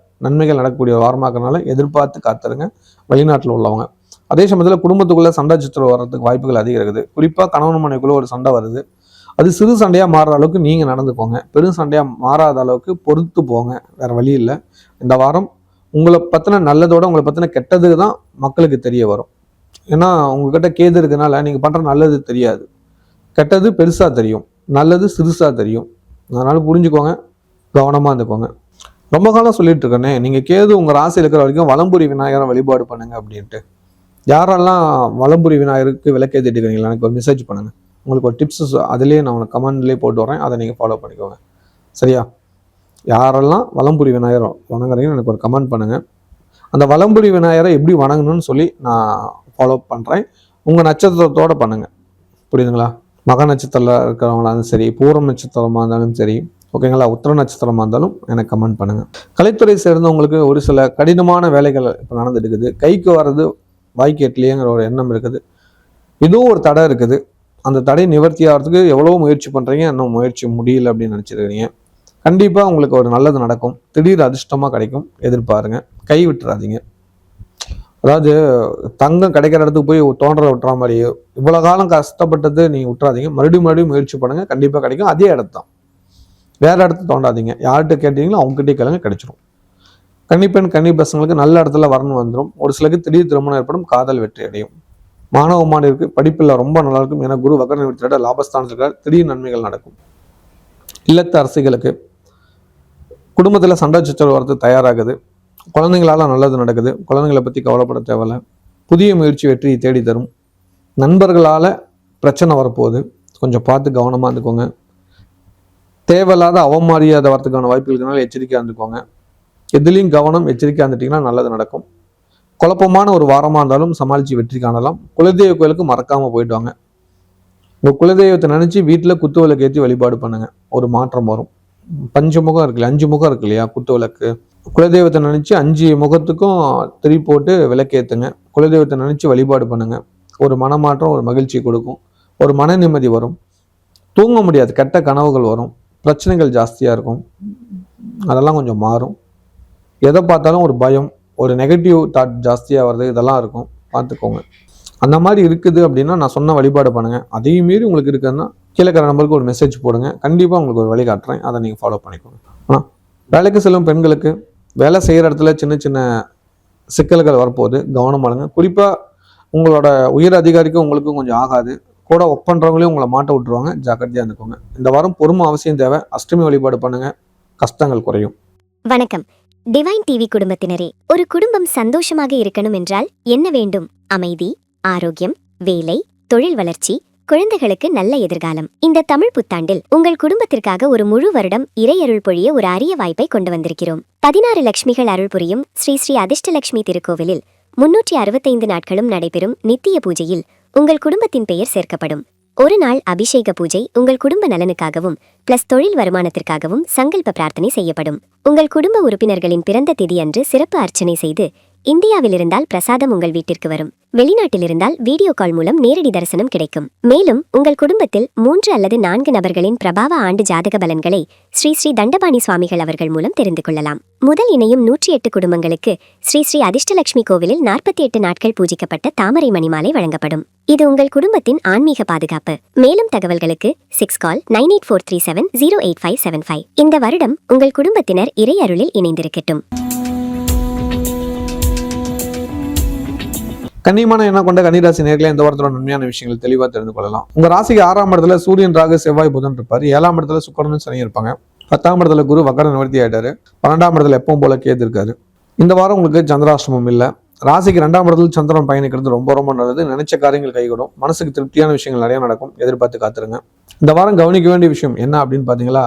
நன்மைகள் நடக்கக்கூடிய வாரமாகறதுனால எதிர்பார்த்து காத்துருங்க வெளிநாட்டில் உள்ளவங்க. அதே சமயத்தில் குடும்பத்துக்குள்ள சண்டை சச்சரவு வர்றதுக்கு வாய்ப்புகள் அதிகம் இருக்குது. குறிப்பாக கணவன் மனைவிக்குள்ள ஒரு சண்டை வருது, அது சிறு சண்டையாக மாறுற அளவுக்கு நீங்கள் நடந்துக்கோங்க. பெரும் சண்டையாக மாறாத அளவுக்கு பொறுத்து போங்க, வேற வழி இல்லை. இந்த வாரம் உங்களை பற்றின நல்லதோட உங்களை பற்றின கெட்டதுக்கு தான் மக்களுக்கு தெரிய வரும். ஏன்னா உங்ககிட்ட கேது இருக்கனால நீங்கள் பண்ணுற நல்லது தெரியாது, கெட்டது பெருசாக தெரியும், நல்லது சிறுசாக தெரியும். அதனால புரிஞ்சுக்கோங்க, கவனமாக இருந்துக்கோங்க. ரொம்ப காலம் சொல்லிட்டு இருக்கேனே, நீங்கள் கேது உங்கள் ராசியில் இருக்கிற வரைக்கும் வலம்புரி விநாயகரை வழிபாடு பண்ணுங்க அப்படின்ட்டு. யாரெல்லாம் வலம்புரி விநாயகருக்கு விளக்கேற்றிட்டு இருக்கிறீங்களா, எனக்கு ஒரு மெசேஜ் பண்ணுங்கள். உங்களுக்கு ஒரு டிப்ஸ் அதுலேயே நான் உங்களுக்கு கமெண்ட்லேயே போட்டு வரேன், அதை நீங்கள் ஃபாலோ பண்ணிக்கோங்க. சரியா? யாரெல்லாம் வலம்புரி விநாயகர் வணங்குறீங்கன்னு எனக்கு ஒரு கமெண்ட் பண்ணுங்கள். அந்த வலம்புரி விநாயகரை எப்படி வணங்கணும்னு சொல்லி நான் ஃபாலோ பண்ணுறேன். உங்கள் நட்சத்திரத்தோடு பண்ணுங்கள், புரியுதுங்களா? மக நட்சத்திரத்தில் இருக்கிறவங்களாலும் சரி, பூரம் நட்சத்திரமாக இருந்தாலும் சரி, ஓகேங்களா? உத்திர நட்சத்திரமாக இருந்தாலும் எனக்கு கமெண்ட் பண்ணுங்கள். கலைத்துறை சேர்ந்தவங்களுக்கு ஒரு சில கடினமான வேலைகள் இப்போ நடந்துட்டு இருக்குது. கைக்கு வர்றது வாய்க்கு எட்டலையேங்கிற ஒரு எண்ணம் இருக்குது. இதுவும் ஒரு தடை இருக்குது. அந்த தடை நிவர்த்தி ஆகிறதுக்கு எவ்வளோ முயற்சி பண்ணுறீங்க, இன்னும் முயற்சி முடியல அப்படின்னு நினச்சிருக்கிறீங்க. கண்டிப்பாக உங்களுக்கு ஒரு நல்லது நடக்கும், திடீர் அதிர்ஷ்டமாக கிடைக்கும், எதிர்பாருங்க, கை விட்டுறாதீங்க. அதாவது தங்கம் கிடைக்கிற இடத்துக்கு போய் தோன்ற விட்டுற மாதிரி இவ்வளோ காலம் கஷ்டப்பட்டது நீங்கள் விட்டுறாதீங்க. மறுபடியும் முயற்சி பண்ணுங்கள், கண்டிப்பாக கிடைக்கும். அதே இடத்து தான், வேற இடத்த தோண்டாதீங்க. யார்கிட்ட கேட்டீங்களோ அவங்ககிட்டே கேளுங்க, கிடைச்சிரும். கன்னிப்பெண் கன்னி பசங்களுக்கு நல்ல இடத்துல வரணும் வந்துடும். ஒரு சிலருக்கு திடீர் திருமணம் ஏற்படும், காதல் வெற்றி அடையும். மாணவ மாணவிற்கு படிப்பில் ரொம்ப நல்லா இருக்கும். ஏன்னா குரு வக்கர நிவர்த்தியோட லாபஸ்தானத்துக்கு திடீர் நன்மைகள் நடக்கும். இல்லத்து அரசிகளுக்கு குடும்பத்தில் சண்டை சச்சரவு வரது தயாராகுது. குழந்தைங்களால நல்லது நடக்குது, குழந்தைங்களை பற்றி கவலைப்பட தேவையில்லை. புதிய முயற்சி வெற்றியை தேடி தரும். நண்பர்களால் பிரச்சனை வரப்போகுது, கொஞ்சம் பார்த்து கவனமாக இருந்துக்கோங்க. தேவையில்லாத அவமரியாதை வரதுக்கான வாய்ப்புகளுக்குனால எச்சரிக்கையாக இருந்துக்கோங்க. எதுலேயும் கவனம், எச்சரிக்கையாக இருந்துட்டிங்கன்னா நல்லது நடக்கும். குழப்பமான ஒரு வாரமாக இருந்தாலும் சமாளித்து வெற்றி காணலாம். குலதெய்வ கோயிலுக்கு மறக்காமல் போயிட்டு வாங்க. உங்கள் குலதெய்வத்தை நினச்சி வீட்டில் குத்து விளக்கு ஏற்றி வழிபாடு பண்ணுங்க, ஒரு மாற்றம் வரும். பஞ்சமுகம் இருக்குல்ல, 5 முகம் இருக்கு இல்லையா குத்து விளக்கு, குலதெய்வத்தை நினச்சி 5 முகத்துக்கும் திரி போட்டு விளக்கேற்றுங்க. குலதெய்வத்தை நினச்சி வழிபாடு பண்ணுங்க, ஒரு மனமாற்றம், ஒரு மகிழ்ச்சி கொடுக்கும், ஒரு மன நிம்மதி வரும். தூங்க முடியாது, கெட்ட கனவுகள் வரும், பிரச்சனைகள் ஜாஸ்தியாக இருக்கும், அதெல்லாம் கொஞ்சம் மாறும். எதை பார்த்தாலும் ஒரு பயம், ஒரு நெகட்டிவ் தாட் ஜாஸ்தியாக வருது, இதெல்லாம் இருக்கும், பார்த்துக்கோங்க. அந்த மாதிரி இருக்குது அப்படின்னா நான் சொன்ன வழிபாடு பண்ணுங்க. அதையும் மீறி உங்களுக்கு இருக்குதுன்னா கீழே இருக்கிற நம்பருக்கு ஒரு மெசேஜ் போடுங்க, கண்டிப்பாக உங்களுக்கு ஒரு வழி காட்டுறேன், அதை நீங்கள் ஃபாலோ பண்ணிக்கோங்க. ஆனால் வேலைக்கு செல்லும் பெண்களுக்கு வேலை செய்கிற இடத்துல சின்ன சின்ன சிக்கல்கள் வரப்போகுது, கவனமானுங்க. குறிப்பாக உங்களோட உயர் அதிகாரிக்கும் உங்களுக்கும் கொஞ்சம் ஆகாது, கூட ஒர்க் பண்ணுறவங்களையும் உங்களை மாட்ட விட்டுருவாங்க, ஜாக்கிரதையாக இருந்துக்கோங்க. இந்த வாரம் பொறுமை அவசியம் தேவை. அஷ்டமி வழிபாடு பண்ணுங்க, கஷ்டங்கள் குறையும். வணக்கம் டிவைன் டிவி குடும்பத்தினரே. ஒரு குடும்பம் சந்தோஷமாக இருக்கணும் என்றால் என்ன வேண்டும்? அமைதி, ஆரோக்கியம், வேலை, தொழில் வளர்ச்சி, குழந்தைகளுக்கு நல்ல எதிர்காலம். இந்த தமிழ் புத்தாண்டில் உங்கள் குடும்பத்திற்காக ஒரு முழு வருடம் இறையருள் பொழிய ஒரு அரிய வாய்ப்பை கொண்டு வந்திருக்கிறோம். 16 லட்சுமிகள் அருள் புரியும் ஸ்ரீ ஸ்ரீ அதிர்ஷ்டலட்சுமி திருக்கோவிலில் 365 நாட்களும் நடைபெறும் நித்திய பூஜையில் உங்கள் குடும்பத்தின் பெயர் சேர்க்கப்படும். ஒரு நாள் அபிஷேக பூஜை உங்கள் குடும்ப நலனுக்காகவும் பிளஸ் தொழில் வருமானத்திற்காகவும் சங்கல்ப பிரார்த்தனை செய்யப்படும். உங்கள் குடும்ப உறுப்பினர்களின் பிறந்த திதியன்று சிறப்பு அர்ச்சனை செய்து, இந்தியாவில் இருந்தால் பிரசாதம் உங்கள் வீட்டிற்கு வரும். வெளிநாட்டில் இருந்தால் வீடியோ கால் மூலம் நேரடி தரிசனம் கிடைக்கும். மேலும் உங்கள் குடும்பத்தில் 3 அல்லது 4 நபர்களின் பிரபாவ ஆண்டு ஜாதக பலன்களை ஸ்ரீ ஸ்ரீ தண்டபாணி சுவாமிகள் அவர்கள் மூலம் தெரிந்து கொள்ளலாம். முதல் இணையும் 108 குடும்பங்களுக்கு ஸ்ரீ ஸ்ரீ அதிர்ஷ்டலட்சுமி கோவிலில் 48 நாட்கள் பூஜிக்கப்பட்ட தாமரை மணிமாலை வழங்கப்படும். இது உங்கள் குடும்பத்தின் ஆன்மீக பாதுகாப்பு. மேலும் தகவல்களுக்கு 6 கால் 9843708575. இந்த வருடம் உங்கள் குடும்பத்தினர் இறை அருளில் இணைந்திருக்கட்டும். கன்னிமான எண்ணம் கொண்ட கன்னிராசி நேர்களை இந்த வாரத்தோட நன்மையான விஷயங்கள் தெளிவாக தெரிந்து கொள்ளலாம். உங்க ராசிக்கு 6ஆம் இடத்துல சூரியன், ராகு, செவ்வாய், புதன் இருப்பாரு. 7ஆம் இடத்துல சுக்கிரனும் சனி இருப்பாங்க. 10ஆம் இடத்துல குரு வக்கர நிவர்த்தி ஆயிட்டாரு. 12ஆம் இடத்துல எப்பவும் போல கேது இருக்காரு. இந்த வாரம் உங்களுக்கு சந்திராஷ்டமம் இல்லை. ராசிக்கு 2ஆம் இடத்துல சந்திரன் பயணிக்கிறது ரொம்ப ரொம்ப நல்லது. நினைச்ச காரியங்கள் கைகூடும், மனசுக்கு திருப்தியான விஷயங்கள் நிறைய நடக்கும், எதிர்பார்த்து காத்துருங்க. இந்த வாரம் கவனிக்க வேண்டிய விஷயம் என்ன அப்படின்னு பாத்தீங்களா,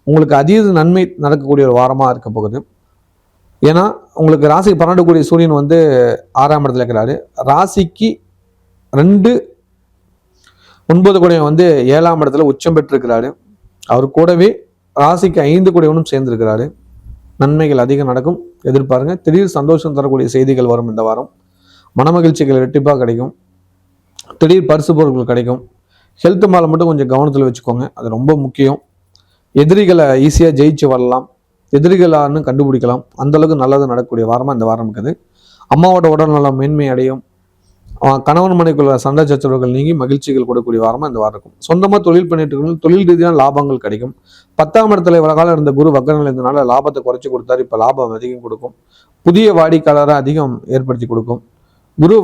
உங்களுக்கு அதீத நன்மை நடக்கக்கூடிய ஒரு வாரமா இருக்க போகுது. ஏன்னா உங்களுக்கு ராசிக்கு 12 கூடிய சூரியன் 6ஆம் இடத்துல இருக்கிறாரு. ராசிக்கு 2 9 கூடிய 7ஆம் இடத்துல உச்சம் பெற்றிருக்கிறாரு. அவர் கூடவே ராசிக்கு 5 கூடியவனும் சேர்ந்திருக்கிறாரு. நன்மைகள் அதிகம் நடக்கும், எதிர்பாருங்க. திடீர் சந்தோஷம் தரக்கூடிய செய்திகள் வரும் இந்த வாரம். மனமகிழ்ச்சிகள் ரெட்டிப்பாக கிடைக்கும். திடீர் பரிசு பொருட்கள் கிடைக்கும். ஹெல்த் மேலே மட்டும் கொஞ்சம் கவனத்தில் வச்சுக்கோங்க, அது ரொம்ப முக்கியம். எதிரிகளை ஈஸியாக ஜெயிச்சு வரலாம், எதிரிகளான்னு கண்டுபிடிக்கலாம். அந்தளவுக்கு நல்லது நடக்கக்கூடிய வாரமாக இந்த வாரம் இருக்குது. அம்மாவோட உடல்நலம் மேன்மை அடையும். கணவன் மனைக்குள்ள சண்டை சச்சரவுகள் நீங்கி மகிழ்ச்சிகள் கொடுக்கக்கூடிய வாரமாக இந்த வாரம் இருக்கும். சொந்தமாக தொழில் பண்ணிட்டு இருக்கணும், தொழில் ரீதியான லாபங்கள் கிடைக்கும். 10ஆம் இடத்துல இவ்வளவு காலம் இருந்த குரு வக்கரங்கள் இருந்தனால லாபத்தை குறைச்சி கொடுத்தாரு, இப்போ லாபம் அதிகம் கொடுக்கும். புதிய வாடிக்கையாளரை அதிகம் ஏற்படுத்தி கொடுக்கும். குரு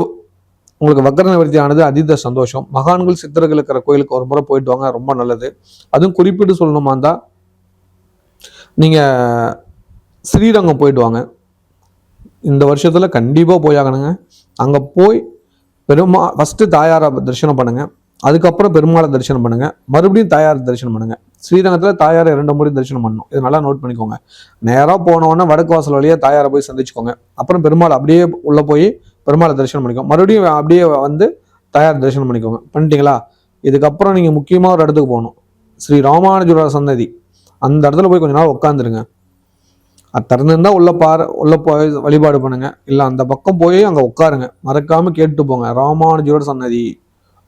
உங்களுக்கு வக்கர நிவர்த்தி ஆனது அதீத சந்தோஷம். மகான்கள் சித்தர்கள் இருக்கிற கோயிலுக்கு ஒரு முறை போயிட்டு வாங்க, ரொம்ப நல்லது. அதுவும் குறிப்பிட்டு சொல்லணுமா இருந்தால் நீங்கள் ஸ்ரீரங்கம் போயிட்டு வாங்க. இந்த வருஷத்தில் கண்டிப்பாக போய் ஆகணுங்க. அங்கே போய் ஃபஸ்ட்டு தாயாரை தரிசனம் பண்ணுங்கள், அதுக்கப்புறம் பெருமாளை தரிசனம் பண்ணுங்கள், மறுபடியும் தாயாரை தரிசனம் பண்ணுங்கள். ஸ்ரீரங்கத்தில் தாயாரை 2 முறை தரிசனம் பண்ணணும், இது நல்லா நோட் பண்ணிக்கோங்க. நேராக போனோன்னா வடக்கு வாசல் வழியாக தாயாரை போய் சந்திச்சுக்கோங்க. அப்புறம் பெருமாள் அப்படியே உள்ளே போய் பெருமாளை தரிசனம் பண்ணிக்கோங்க. மறுபடியும் அப்படியே வந்து தாயார் தரிசனம் பண்ணிக்கோங்க. பண்ணிட்டீங்களா? இதுக்கப்புறம் நீங்கள் முக்கியமாக ஒரு இடத்துக்கு போகணும், ஸ்ரீ ராமானுஜரோட சன்னதி. அந்த இடத்துல போய் கொஞ்ச நாள் உட்காந்துருங்க. அது திறந்துருந்தா உள்ள போய் வழிபாடு பண்ணுங்க, இல்லை அந்த பக்கம் போய் அங்கே உட்காருங்க. மறக்காம கேட்டு போங்க. ராமானுஜரோட சன்னதி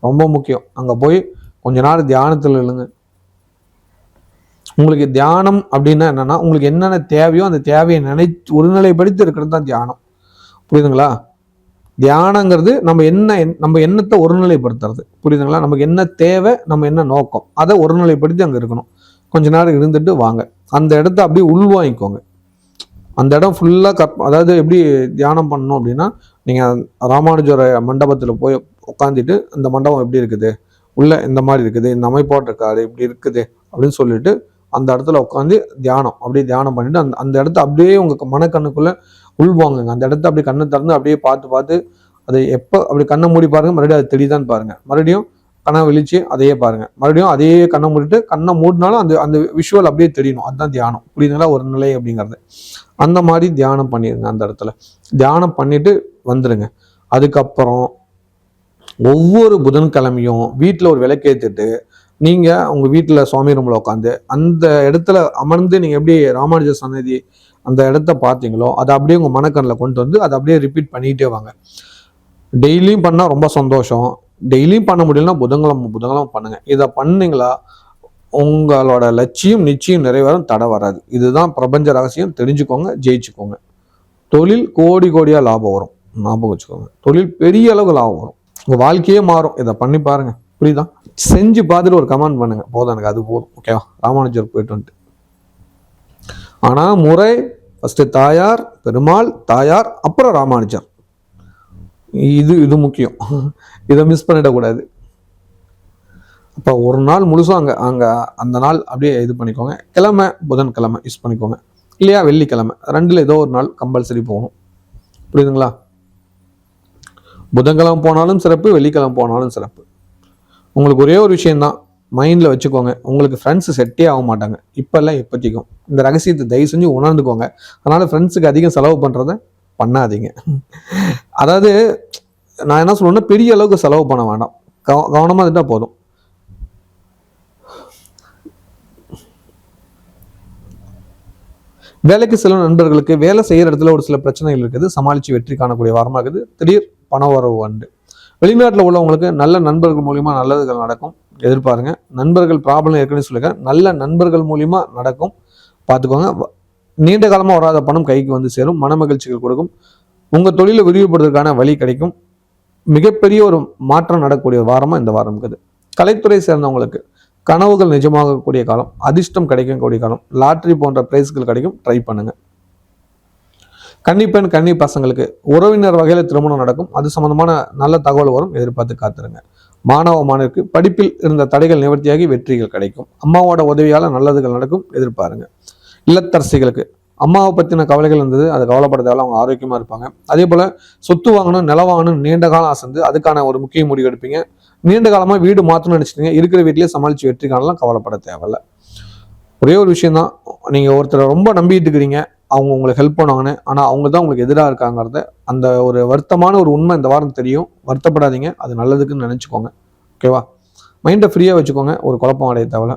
ரொம்ப முக்கியம். அங்கே போய் கொஞ்ச நாள் தியானத்தில் இல்லைங்க. உங்களுக்கு தியானம் அப்படின்னா என்னன்னா, உங்களுக்கு என்னென்ன தேவையோ அந்த தேவையை ஒருநிலைப்படுத்தி இருக்கிறது தான் தியானம். புரியுதுங்களா? தியானங்கிறது நம்ம எண்ணத்தை ஒருநிலைப்படுத்துறது. புரியுதுங்களா? நமக்கு என்ன தேவை, நம்ம என்ன நோக்கம், அதை ஒருநிலைப்படுத்தி அங்கே இருக்கணும். கொஞ்ச நேரம் இருந்துட்டு வாங்க. அந்த இடத்த அப்படியே உள்வாங்கிக்கோங்க. அந்த இடம் ஃபுல்லாக அதாவது எப்படி தியானம் பண்ணணும் அப்படின்னா, நீங்கள் ராமானுஜர மண்டபத்தில் போய் உட்காந்துட்டு அந்த மண்டபம் எப்படி இருக்குது, உள்ள இந்த மாதிரி இருக்குது, இந்த அமைப்போட்டு இருக்காது, இப்படி இருக்குது அப்படின்னு சொல்லிட்டு அந்த இடத்துல உட்காந்து அப்படியே தியானம் பண்ணிட்டு அந்த இடத்த அப்படியே உங்கள் மனக்கண்ணுக்குள்ளே உள்வாங்குங்க. அந்த இடத்த அப்படியே கண்ணை திறந்து அப்படியே பார்த்து அதை எப்போ அப்படி கண்ணை மூடி பாருங்கள், மறுபடியும் அது தெரியுதான்னு பாருங்கள். மறுபடியும் கண்ணை விழிச்சு அதையே பாருங்கள். மறுபடியும் அதே கண்ணை மூடிட்டு கண்ணை மூடினாலும் அந்த விஷுவல் அப்படியே தெரியணும். அதுதான் தியானம். புரியுதுங்களா? ஒரு நிலை அப்படிங்கிறது. அந்த மாதிரி தியானம் பண்ணிடுங்க. அந்த இடத்துல தியானம் பண்ணிட்டு வந்துடுங்க. அதுக்கப்புறம் ஒவ்வொரு புதன்கிழமையும் வீட்டில் ஒரு விளக்கேற்றிட்டு நீங்கள் உங்கள் வீட்டில் சுவாமி ரூமில் உட்காந்து அந்த இடத்துல அமர்ந்து நீங்கள் எப்படி ராமானுஜர் சன்னதி அந்த இடத்த பார்த்தீங்களோ அதை அப்படியே உங்கள் மனக்கண்ணில் கொண்டு வந்து அதை அப்படியே ரிப்பீட் பண்ணிகிட்டே வாங்க. டெய்லியும் பண்ணால் ரொம்ப சந்தோஷம். டெய்லியும் பண்ண முடியலன்னா புதன்கிழமை பண்ணுங்க. இதை பண்ணீங்களா உங்களோட லட்சியம் நிச்சயம் நிறைவேறும், தடை வராது. இதுதான் பிரபஞ்ச ரகசியம். தெரிஞ்சுக்கோங்க, ஜெயிச்சுக்கோங்க. தொழில் கோடியாக லாபம் வரும், ஞாபகம் வச்சுக்கோங்க. தொழில் பெரிய அளவுக்கு லாபம் வரும், உங்கள் வாழ்க்கையே மாறும். இதை பண்ணி பாருங்க. புரியுதா? செஞ்சு பார்த்துட்டு ஒரு கமெண்ட் பண்ணுங்க, போதும் எனக்கு அது போதும், ஓகேவா? ராமானுஜர் போயிட்டு வந்துட்டு. ஆனால் முறை ஃபஸ்ட்டு தாயார், பெருமாள், தாயார், அப்புறம் ராமானுஜர். இது முக்கியம். இதை மிஸ் பண்ணிடக்கூடாது. அப்போ ஒரு நாள் முழுசும் அங்கே அந்த நாள் அப்படியே இது பண்ணிக்கோங்க. கிழமை புதன்கிழமை யூஸ் பண்ணிக்கோங்க, இல்லையா வெள்ளிக்கிழமை, 2ல் ஏதோ ஒரு நாள் கம்பல்சரி போகணும். புரியுதுங்களா? புதன்கிழமை போனாலும் சிறப்பு, வெள்ளிக்கிழமை போனாலும் சிறப்பு. உங்களுக்கு ஒரே ஒரு விஷயம்தான் மைண்டில் வச்சுக்கோங்க, உங்களுக்கு ஃப்ரெண்ட்ஸு செட்டே ஆக மாட்டாங்க இப்போல்லாம். எப்போத்திக்கும் இந்த ரகசியத்தை தயவு செஞ்சு உணர்ந்துக்கோங்க. அதனால் ஃப்ரெண்ட்ஸுக்கு அதிகம் செலவு பண்ணுறத பண்ணாதீங்க. அதாவது நான் என்ன சொல்லுவேன்னா, பெரிய அளவுக்கு செலவு பண்ண வேண்டாம், கவனமாக இருந்தால் போதும். வேலைக்கு செல்லும் நண்பர்களுக்கு வேலை செய்கிற இடத்துல ஒரு சில பிரச்சனைகள் இருக்குது, சமாளித்து வெற்றி காணக்கூடிய வாரமாக இருக்குது. திடீர் பண வரவு உண்டு. வெளிநாட்டில் உள்ளவங்களுக்கு நல்ல நண்பர்கள் மூலிமா நல்லதுகள் நடக்கும், எதிர்பாருங்க. நண்பர்கள் ப்ராப்ளம் ஏற்கனவே சொல்லியிருக்கேன், நல்ல நண்பர்கள் மூலிமா நடக்கும், பார்த்துக்கோங்க. நீண்ட காலமாக வராத பணம் கைக்கு வந்து சேரும், மன மகிழ்ச்சிகள் கொடுக்கும். உங்கள் தொழிலை விரிவுபடுத்துவதற்கான வழி கிடைக்கும். மிகப்பெரிய ஒரு மாற்றம் நடக்கக்கூடிய வாரமாக இந்த வாரம் இருக்குது. கலைத்துறை சேர்ந்தவங்களுக்கு கனவுகள் நிஜமாகக்கூடிய காலம், அதிர்ஷ்டம் கிடைக்கக்கூடிய காலம், லாட்ரி போன்ற பிரைஸ்கள் கிடைக்கும், ட்ரை பண்ணுங்க. கன்னிப்பெண் கன்னி பசங்களுக்கு உறவினர் வகையில் திருமணம் நடக்கும், அது சம்பந்தமான நல்ல தகவல் வரும், எதிர்பார்த்து காத்துருங்க. மாணவருக்கு படிப்பில் இருந்த தடைகள் நிவர்த்தியாகி வெற்றிகள் கிடைக்கும். அம்மாவோட உதவியால் நல்லதுகள் நடக்கும், எதிர்பாருங்க. இல்லத்தரசிகளுக்கு அம்மாவை பற்றின கவலைகள் இருந்தது, அது கவலைப்படுறதால அவங்க ஆரோக்கியமாக இருப்பாங்க. அதே போல் சொத்து வாங்கணும், நிலம் வாங்கணும், நீண்ட காலம் ஆசைந்து அதுக்கான ஒரு முக்கிய முடிவு எடுப்பீங்க. நீண்ட காலமாக வீடு மாற்றணும்னு நினச்சிட்டீங்க, இருக்கிற வீட்டிலேயே சமாளித்து வெற்றி காணலாம், கவலைப்பட தேவையில்லை. ஒரே ஒரு விஷயம் தான், நீங்கள் ஒருத்தரை ரொம்ப நம்பிட்டு இருக்கிறீங்க, அவங்க உங்களுக்கு ஹெல்ப் பண்ணுவாங்கன்னு, ஆனால் அவங்க தான் உங்களுக்கு எதிராக இருக்காங்கிறத அந்த ஒரு வருத்தமான ஒரு உண்மை இந்த வாரம் தெரியும். வருத்தப்படாதீங்க, அது நல்லதுக்குன்னு நினச்சிக்கோங்க, ஓகேவா? மைண்டை ஃப்ரீயாக வச்சுக்கோங்க, ஒரு குழப்பம் அடைய தேவையில்ல.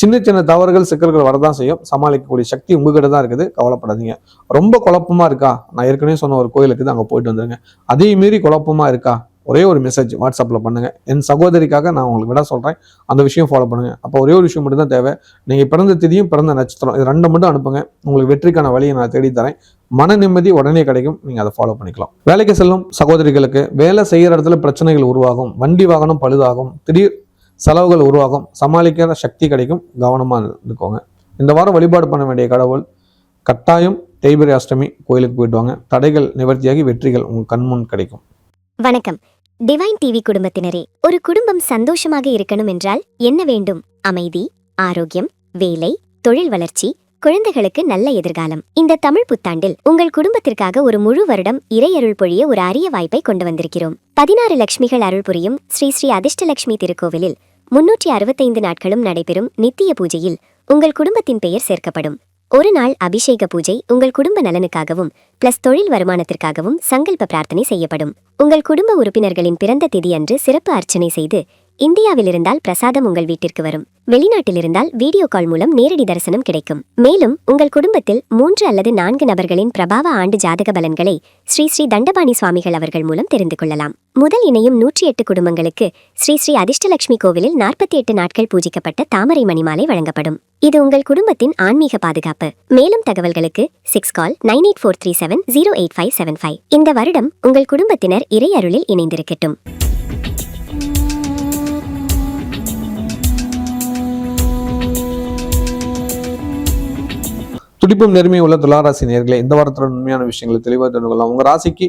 சின்ன சின்ன தவறுகள் சிக்கல்கள் வரதான் செய்யும். சமாளிக்கக்கூடிய சக்தி உங்ககிட்ட தான் இருக்குது, கவலைப்படாதீங்க. ரொம்ப குழப்பமா இருக்கா, நான் ஏற்கனவே சொன்ன ஒரு கோயிலுக்கு தான், அங்கே போயிட்டு வந்துருங்க. அதே மீறி குழப்பமா இருக்கா, ஒரே ஒரு மெசேஜ் வாட்ஸ்அப்பில் பண்ணுங்க. என் சகோதரிக்காக நான் உங்களுக்கு விட சொல்கிறேன், அந்த விஷயம் ஃபாலோ பண்ணுங்க. அப்போ ஒரே ஒரு விஷயம் மட்டும் தான் தேவை, நீங்கள் பிறந்த திதியும் பிறந்த நட்சத்திரம் இது 2 மட்டும் அனுப்புங்க. உங்களுக்கு வெற்றிக்கான வழியை நான் தேடி தரேன். மன நிம்மதி உடனே கிடைக்கும், நீங்கள் அதை ஃபாலோ பண்ணிக்கலாம். வேலைக்கு செல்லும் சகோதரிகளுக்கு வேலை செய்கிற இடத்துல பிரச்சனைகள் உருவாகும், வண்டி வாகனம் பழுதாகும், திடீர் செலவுகள் உருவாகும், சமாளிக்கிற சக்தி கிடைக்கும், கவனமாக இருந்துக்கோங்க. இந்த வாரம் வழிபாடு பண்ண வேண்டிய கடவுள் கட்டாயம் தேய்பிரை அஷ்டமி கோயிலுக்கு போயிட்டு வாங்க. தடைகள் நிவர்த்தியாகி வெற்றிகள் உங்கள் கண்முன் கிடைக்கும். வணக்கம் டிவைன் டிவி குடும்பத்தினரே. ஒரு குடும்பம் சந்தோஷமாக இருக்கணும் என்றால் என்ன வேண்டும்? அமைதி, ஆரோக்கியம், வேலை, தொழில் வளர்ச்சி, குழந்தைகளுக்கு நல்ல எதிர்காலம். இந்த தமிழ் புத்தாண்டில் உங்கள் குடும்பத்திற்காக ஒரு முழு வருடம் இறையருள் பொழிய ஒரு அரிய வாய்ப்பை கொண்டு வந்திருக்கிறோம். 16 லட்சுமிகள் அருள் புரியும் ஸ்ரீ ஸ்ரீ அதிர்ஷ்டலட்சுமி திருக்கோவிலில் 365 நாட்களும் நடைபெறும் நித்திய பூஜையில் உங்கள் குடும்பத்தின் பெயர் சேர்க்கப்படும். ஒரு நாள் அபிஷேக பூஜை உங்கள் குடும்ப நலனுக்காகவும் பிளஸ் தொழில் வருமானத்திற்காகவும் சங்கல்ப பிரார்த்தனை செய்யப்படும். உங்கள் குடும்ப உறுப்பினர்களின் பிறந்த திதி அன்று சிறப்பு அர்ச்சனை செய்து, இந்தியாவில் இருந்தால் பிரசாதம் உங்கள் வீட்டிற்கு வரும், வெளிநாட்டில் இருந்தால் வீடியோ கால் மூலம் நேரடி தரிசனம் கிடைக்கும். மேலும் உங்கள் குடும்பத்தில் 3 அல்லது 4 நபர்களின் பிரபாவ ஆண்டு ஜாதக பலன்களை ஸ்ரீ ஸ்ரீ தண்டபாணி சுவாமிகள் அவர்கள் மூலம் தெரிந்து கொள்ளலாம். முதல் இணையும் 108 குடும்பங்களுக்கு ஸ்ரீ ஸ்ரீ அதிர்ஷ்டலட்சுமி கோவிலில் 48 நாட்கள் பூஜிக்கப்பட்ட தாமரை மணிமாலை வழங்கப்படும். இது உங்கள் குடும்பத்தின் ஆன்மீக பாதுகாப்பு. மேலும் தகவல்களுக்கு 6 கால் 9843708575. இந்த வருடம் உங்கள் குடும்பத்தினர் இறை அருளில் இணைந்திருக்கட்டும். துடிப்பும் நேர்மையும் உள்ள துளாராசி நேயர்களே, இந்த வாரத்தோட உண்மையான விஷயங்களை தெளிவாக தெரிந்து கொள்ளலாம். உங்க ராசிக்கு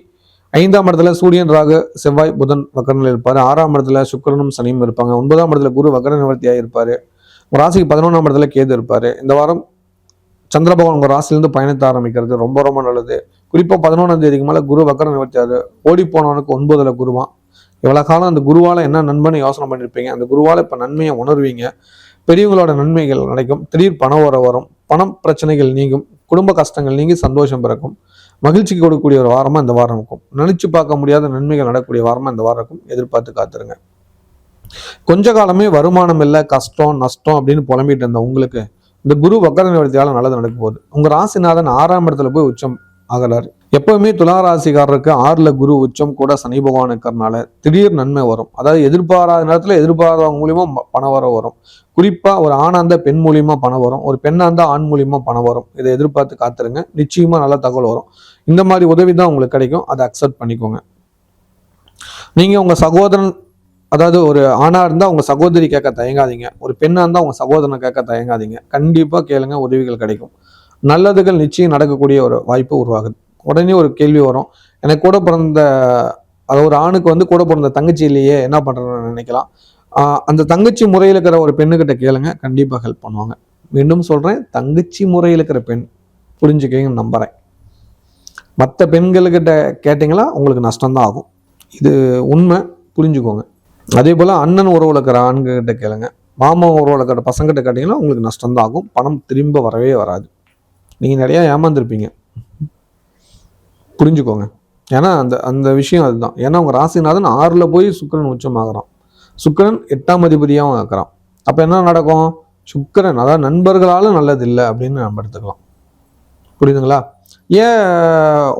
5ஆம் இடத்துல சூரியன், ராகு, செவ்வாய், புதன் வக்கரனில் இருப்பாரு. 6ஆம் இடத்துல சுக்கிரனும் சனியும் இருப்பாங்க. 9ஆம் இடத்துல குரு வக்கர நிவர்த்தியாக இருப்பாரு. உங்க ராசிக்கு 11ஆம் இடத்துல கேது இருப்பாரு. இந்த வாரம் சந்திர பகவான் உங்க ராசிலிருந்து பயணத்தை ஆரம்பிக்கிறது ரொம்ப ரொம்ப நல்லது. குறிப்பா 11ஆம் தேதிக்கு மேல குரு வக்கர நிவர்த்தியாரு. ஓடி போனவனுக்கு 9ல குருவான். இவ்வளவு காலம் அந்த குருவால என்ன நண்பனை யோசனை பண்ணிருப்பீங்க, அந்த குருவால இப்ப நன்மையை உணர்வீங்க. பெரியவங்களோட நன்மைகள் கிடைக்கும். திடீர் பணம் வரும், பணம் பிரச்சனைகள் நீங்கும், குடும்ப கஷ்டங்கள் நீங்கி சந்தோஷம் பிறக்கும். மகிழ்ச்சிக்கு கொடுக்கக்கூடிய ஒரு வாரமா இந்த வாரம் இருக்கும். நினைச்சு பார்க்க முடியாத நன்மைகள் நடக்கக்கூடிய வாரமா இந்த வாரம் இருக்கும். எதிர்பார்த்து காத்துருங்க. கொஞ்ச காலமே வருமானம் இல்லை, கஷ்டம் நஷ்டம் அப்படின்னு புலம்பிட்டு இருந்த உங்களுக்கு இந்த குரு வக்கர நிவர்த்தியால நல்லது நடக்க போகுது. உங்க ராசிநாதன் 6ஆம் இடத்துல போய் உச்சம் ஆகிறாரு. எப்பவுமே துளாராசிக்காரருக்கு 6ல குரு உச்சம் கூட சனி பகவான் இருக்கிறதுனால திடீர் நன்மை வரும். அதாவது எதிர்பாராத நேரத்துல எதிர்பாராதவங்க மூலியமா பணம் வரும். குறிப்பா ஒரு ஆணா இருந்தா பெண் மூலியமா பணம் வரும், ஒரு பெண்ணா இருந்தா ஆண் மூலியமா பணம் வரும். இதை எதிர்பார்த்து காத்துருங்க, நிச்சயமா நல்ல தகவல் வரும். இந்த மாதிரி உதவி தான் உங்களுக்கு கிடைக்கும், அதை அக்செப்ட் பண்ணிக்கோங்க. நீங்க உங்க சகோதரன், அதாவது ஒரு ஆணா இருந்தா உங்க சகோதரி கேட்க தயங்காதீங்க, ஒரு பெண்ணா இருந்தா உங்க சகோதரனை கேட்க தயங்காதீங்க. கண்டிப்பா கேளுங்க, உதவிகள் கிடைக்கும். நல்லதுகள் நிச்சயம் நடக்கக்கூடிய ஒரு வாய்ப்பு உருவாகுது. உடனே ஒரு கேள்வி வரும், எனக்கு கூட பிறந்த, அதாவது ஒரு ஆணுக்கு வந்து கூட பிறந்த தங்கச்சி இல்லையே, என்ன பண்றேன்னு நினைக்கலாம். அந்த தங்கச்சி முறையில் இருக்கிற ஒரு பெண்ணுக்கிட்ட கேளுங்க, கண்டிப்பா ஹெல்ப் பண்ணுவாங்க. மீண்டும் சொல்றேன், தங்கச்சி முறையில் இருக்கிற பெண் புரிஞ்சுக்கங்க, நம்புறேன். மற்ற பெண்கள்கிட்ட கேட்டீங்களா உங்களுக்கு நஷ்டம்தான் ஆகும், இது உண்மை, புரிஞ்சுக்கோங்க. அதே போல அண்ணன் உறவுல இருக்கிற ஆண்கிட்ட கேளுங்க, மாமா உறவுல இருக்கிற பசங்கிட்ட கேட்டீங்கன்னா உங்களுக்கு நஷ்டம்தான் ஆகும், பணம் திரும்ப வரவே வராது. நீங்க நிறைய ஏமாந்துருப்பீங்க, புரிஞ்சுக்கோங்க. ஏன்னா அந்த அந்த விஷயம் அதுதான். ஏன்னா உங்க ராசிநாதன் 6ல போய் சுக்கிரன் உச்சமாகறான், சுக்கிரன் 8ஆம் அதிபதியாகவும் ஆக்குறான். அப்ப என்ன நடக்கும்? சுக்கிரன் அதாவது நண்பர்களால நல்லது இல்லை அப்படின்னு நம்ம எடுத்துக்கலாம். புரியுதுங்களா? ஏன்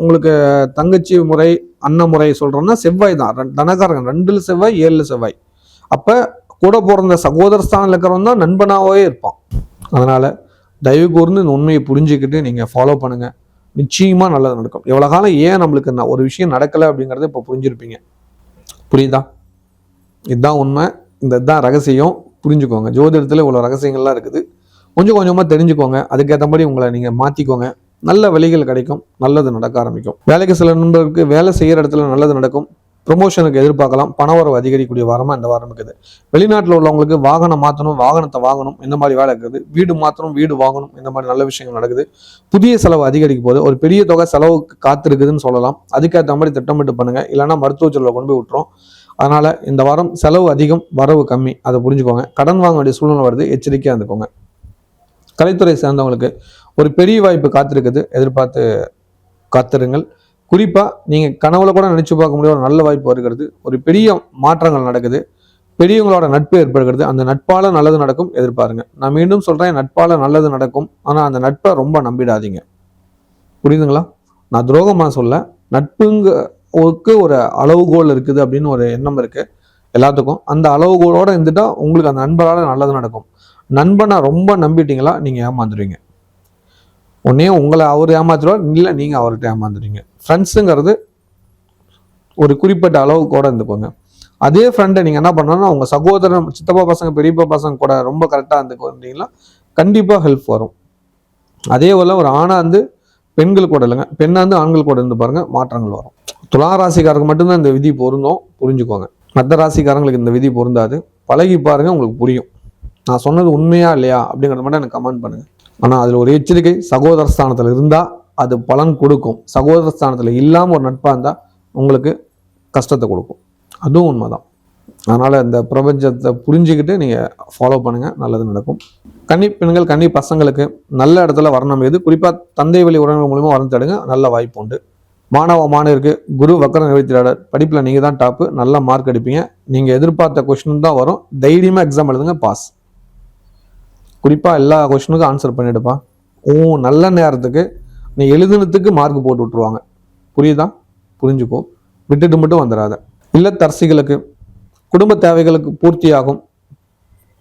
உங்களுக்கு தங்கச்சி முறை அண்ணன் முறை சொல்றோம்னா, செவ்வாய் தான் தனகாரகன். 2ல செவ்வாய், 7ல செவ்வாய். அப்ப கூட பிறந்த சகோதர ஸ்தானில் இருக்கிறவன் தான் நண்பனாவே இருப்பான். அதனால தயவு கூர்ந்து இந்த உண்மையை புரிஞ்சுக்கிட்டு நீங்க ஃபாலோ பண்ணுங்க, நிச்சயமா நல்லது நடக்கும். எவ்வளவு காலம் ஏன் நம்மளுக்கு ஒரு விஷயம் நடக்கலை அப்படிங்கறத இப்போ புரிஞ்சிருப்பீங்க. புரியுதா? இதுதான் உண்மை, இதுதான் ரகசியம், புரிஞ்சுக்கோங்க. ஜோதிடத்துல இவ்வளவு ரகசியங்கள்லாம் இருக்குது, கொஞ்சம் கொஞ்சமா தெரிஞ்சுக்கோங்க. அதுக்கேற்ற மாதிரி உங்களை நீங்க மாத்திக்கோங்க. நல்ல வழிகள் கிடைக்கும், நல்லது நடக்க ஆரம்பிக்கும். வேலைக்கு சில நண்பர்களுக்கு வேலை செய்யற இடத்துல நல்லது நடக்கும், ப்ரொமோஷனுக்கு எதிர்பார்க்கலாம், பணவரவு அதிகரிக்கக்கூடிய வாரமா இந்த வாரம் இருக்குது. வெளிநாட்டில் உள்ளவங்களுக்கு வாகனம் மாற்றணும், வாகனத்தை வாங்கணும், இந்த மாதிரி வேலை இருக்குது. வீடு மாற்றணும், வீடு வாங்கணும், இந்த மாதிரி நல்ல விஷயங்கள் நடக்குது. புதிய செலவு அதிகரிக்கும் போது ஒரு பெரிய தொகை செலவுக்கு காத்திருக்குதுன்னு சொல்லலாம். அதுக்கேற்ற மாதிரி திட்டமிட்டு பண்ணுங்க, இல்லைன்னா மருத்துவ செலவை கொண்டு போய் விட்டுரும். அதனால இந்த வாரம் செலவு அதிகம், வரவு கம்மி, அதை புரிஞ்சுக்கோங்க. கடன் வாங்க வேண்டிய சூழ்நிலை வருது, எச்சரிக்கையா இருந்துக்கோங்க. கலைத்துறை சேர்ந்தவங்களுக்கு ஒரு பெரிய வாய்ப்பு காத்திருக்குது, எதிர்பார்த்து காத்திருங்கள். குறிப்பா நீங்க கனவுல கூட நினைச்சு பார்க்க முடியாத ஒரு நல்ல வாய்ப்பு வருகிறது, ஒரு பெரிய மாற்றங்கள் நடக்குது, பெரியவங்களோட நட்பு ஏற்படுகிறது. அந்த நட்பால நல்லது நடக்கும், எதிர்பாருங்க. நான் மீண்டும் சொல்றேன், நட்பால நல்லது நடக்கும். ஆனா அந்த நட்பை ரொம்ப நம்பிடாதீங்க. புரியுதுங்களா? நான் துரோகமா சொல்ல, நட்புக்கு ஒரு அளவுகோல் இருக்குது அப்படின்னு ஒரு எண்ணம் இருக்கு எல்லாத்துக்கும். அந்த அளவுகோலோட இருந்துட்டா உங்களுக்கு அந்த நண்பரால நல்லது நடக்கும். நண்பனை ரொம்ப நம்பிட்டீங்களா நீங்க ஏமாந்துருவீங்க. உடனே உங்களை அவர் ஏமாத்துருவார், இல்லை நீங்க அவர்கிட்ட ஏமாந்துருவீங்க. ஃப்ரெண்ட்ஸுங்கிறது ஒரு குறிப்பிட்ட அளவுக்கோட இருந்துக்கோங்க. அதே ஃப்ரெண்டை நீங்க என்ன பண்ணணும்னா உங்க சகோதரன், சித்தப்பா பசங்க, பெரியப்பா பசங்க கூட ரொம்ப கரெக்டா இருந்துக்கிட்டீங்கன்னா கண்டிப்பா ஹெல்ப் வரும். அதே போல ஒரு ஆணா இருந்து பெண்கள் கூட இல்லைங்க, பெண்ணா இருந்து ஆண்கள் கூட இருந்து பாருங்க, மாற்றங்கள் வரும். துலா ராசிக்காரருக்கு மட்டும்தான் இந்த விதி பொருந்தும், புரிஞ்சுக்கோங்க. மற்ற ராசிக்காரங்களுக்கு இந்த விதி பொருந்தாது. பழகி பாருங்க, உங்களுக்கு புரியும். நான் சொன்னது உண்மையா இல்லையா அப்படிங்கிறத மட்டும் எனக்கு கமெண்ட் பண்ணுங்க. ஆனா அதுல ஒரு எச்சரிக்கை, சகோதர ஸ்தானத்துல இருந்தா அது பலன் கொடுக்கும். சகோதர ஸ்தானத்துல இல்லாம ஒரு நட்பா இருந்தா உங்களுக்கு கஷ்டத்தை கொடுக்கும். அதுவும் உண்மைதான். அதனால இந்த பிரபஞ்சத்தை புரிஞ்சுக்கிட்டு நீங்க ஃபாலோ பண்ணுங்க, நல்லது நடக்கும். கன்னி பெண்கள், கன்னி பசங்களுக்கு நல்ல இடத்துல வரணும். எது குறிப்பா தந்தை வழி உறவுகள் மூலமா வரம் தடுங்க, நல்ல வாய்ப்பு உண்டு. மாணவருக்கு குரு வக்கர நிவர்த்தியாளர், படிப்புல நீங்க தான் டாப்பு, நல்ல மார்க் எடுப்பீங்க. நீங்க எதிர்பார்த்த கொஸ்டின் தான் வரும். தைரியமா எக்ஸாம் எழுதுங்க, பாஸ். குறிப்பா எல்லா கொஸ்டினுக்கும் ஆன்சர் பண்ணிடுப்பா. நல்ல நேரத்துக்கு நீ எழுதுனதுக்கு மார்க் போட்டு விட்டுருவாங்க. புரியுதா? புரிஞ்சுக்கோ, விட்டுட்டு மட்டும் வந்துடாத. இல்லத்தரசிகளுக்கு குடும்ப தேவைகளுக்கு பூர்த்தியாகும்.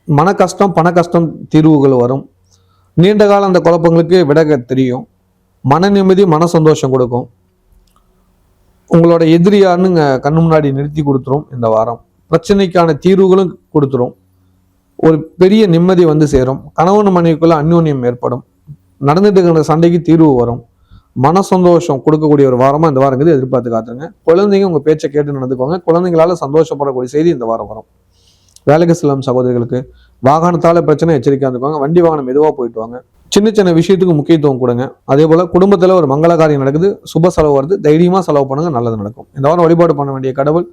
மன கஷ்டம், பண கஷ்டம் தீர்வுகள் வரும். நீண்ட காலம் அந்த குழப்பங்களுக்கு விட தெரியும். மன நிம்மதி, மன சந்தோஷம் கொடுக்கும். உங்களோட எதிரியான்னு கண்ணு முன்னாடி நிறுத்தி கொடுத்துரும். இந்த வாரம் பிரச்சனைக்கான தீர்வுகளும் கொடுத்துரும். ஒரு பெரிய நிம்மதி வந்து சேரும். கணவன் மனைவிக்குள்ள அந்யோன்யம் ஏற்படும். நடந்துட்டு இருக்கிற சண்டைக்கு தீர்வு வரும். மன சந்தோஷம் கொடுக்கக்கூடிய ஒரு வாரமா இந்த வாரம் இருக்குது, எதிர்பார்த்து காத்துருங்க. குழந்தைங்க உங்க பேச்சை கேட்டு நடந்துக்கோங்க. குழந்தைங்களால சந்தோஷப்படக்கூடிய செய்தி இந்த வாரம் வரும். வேலைக்கு செல்லும் சகோதரிகளுக்கு வாகனத்தால பிரச்சனை, எச்சரிக்கையா இருந்துக்கோங்க. வண்டி வாகனம் மெதுவா போயிட்டு வாங்க. சின்ன சின்ன விஷயத்துக்கு முக்கியத்துவம் கொடுங்க. அதே போல குடும்பத்துல ஒரு மங்கள காரியம் நடக்குது, சுப செலவு வருது, தைரியமா செலவு பண்ணுங்க, நல்லது நடக்கும். இந்த வாரம் வழிபாடு பண்ண வேண்டிய கடவுள்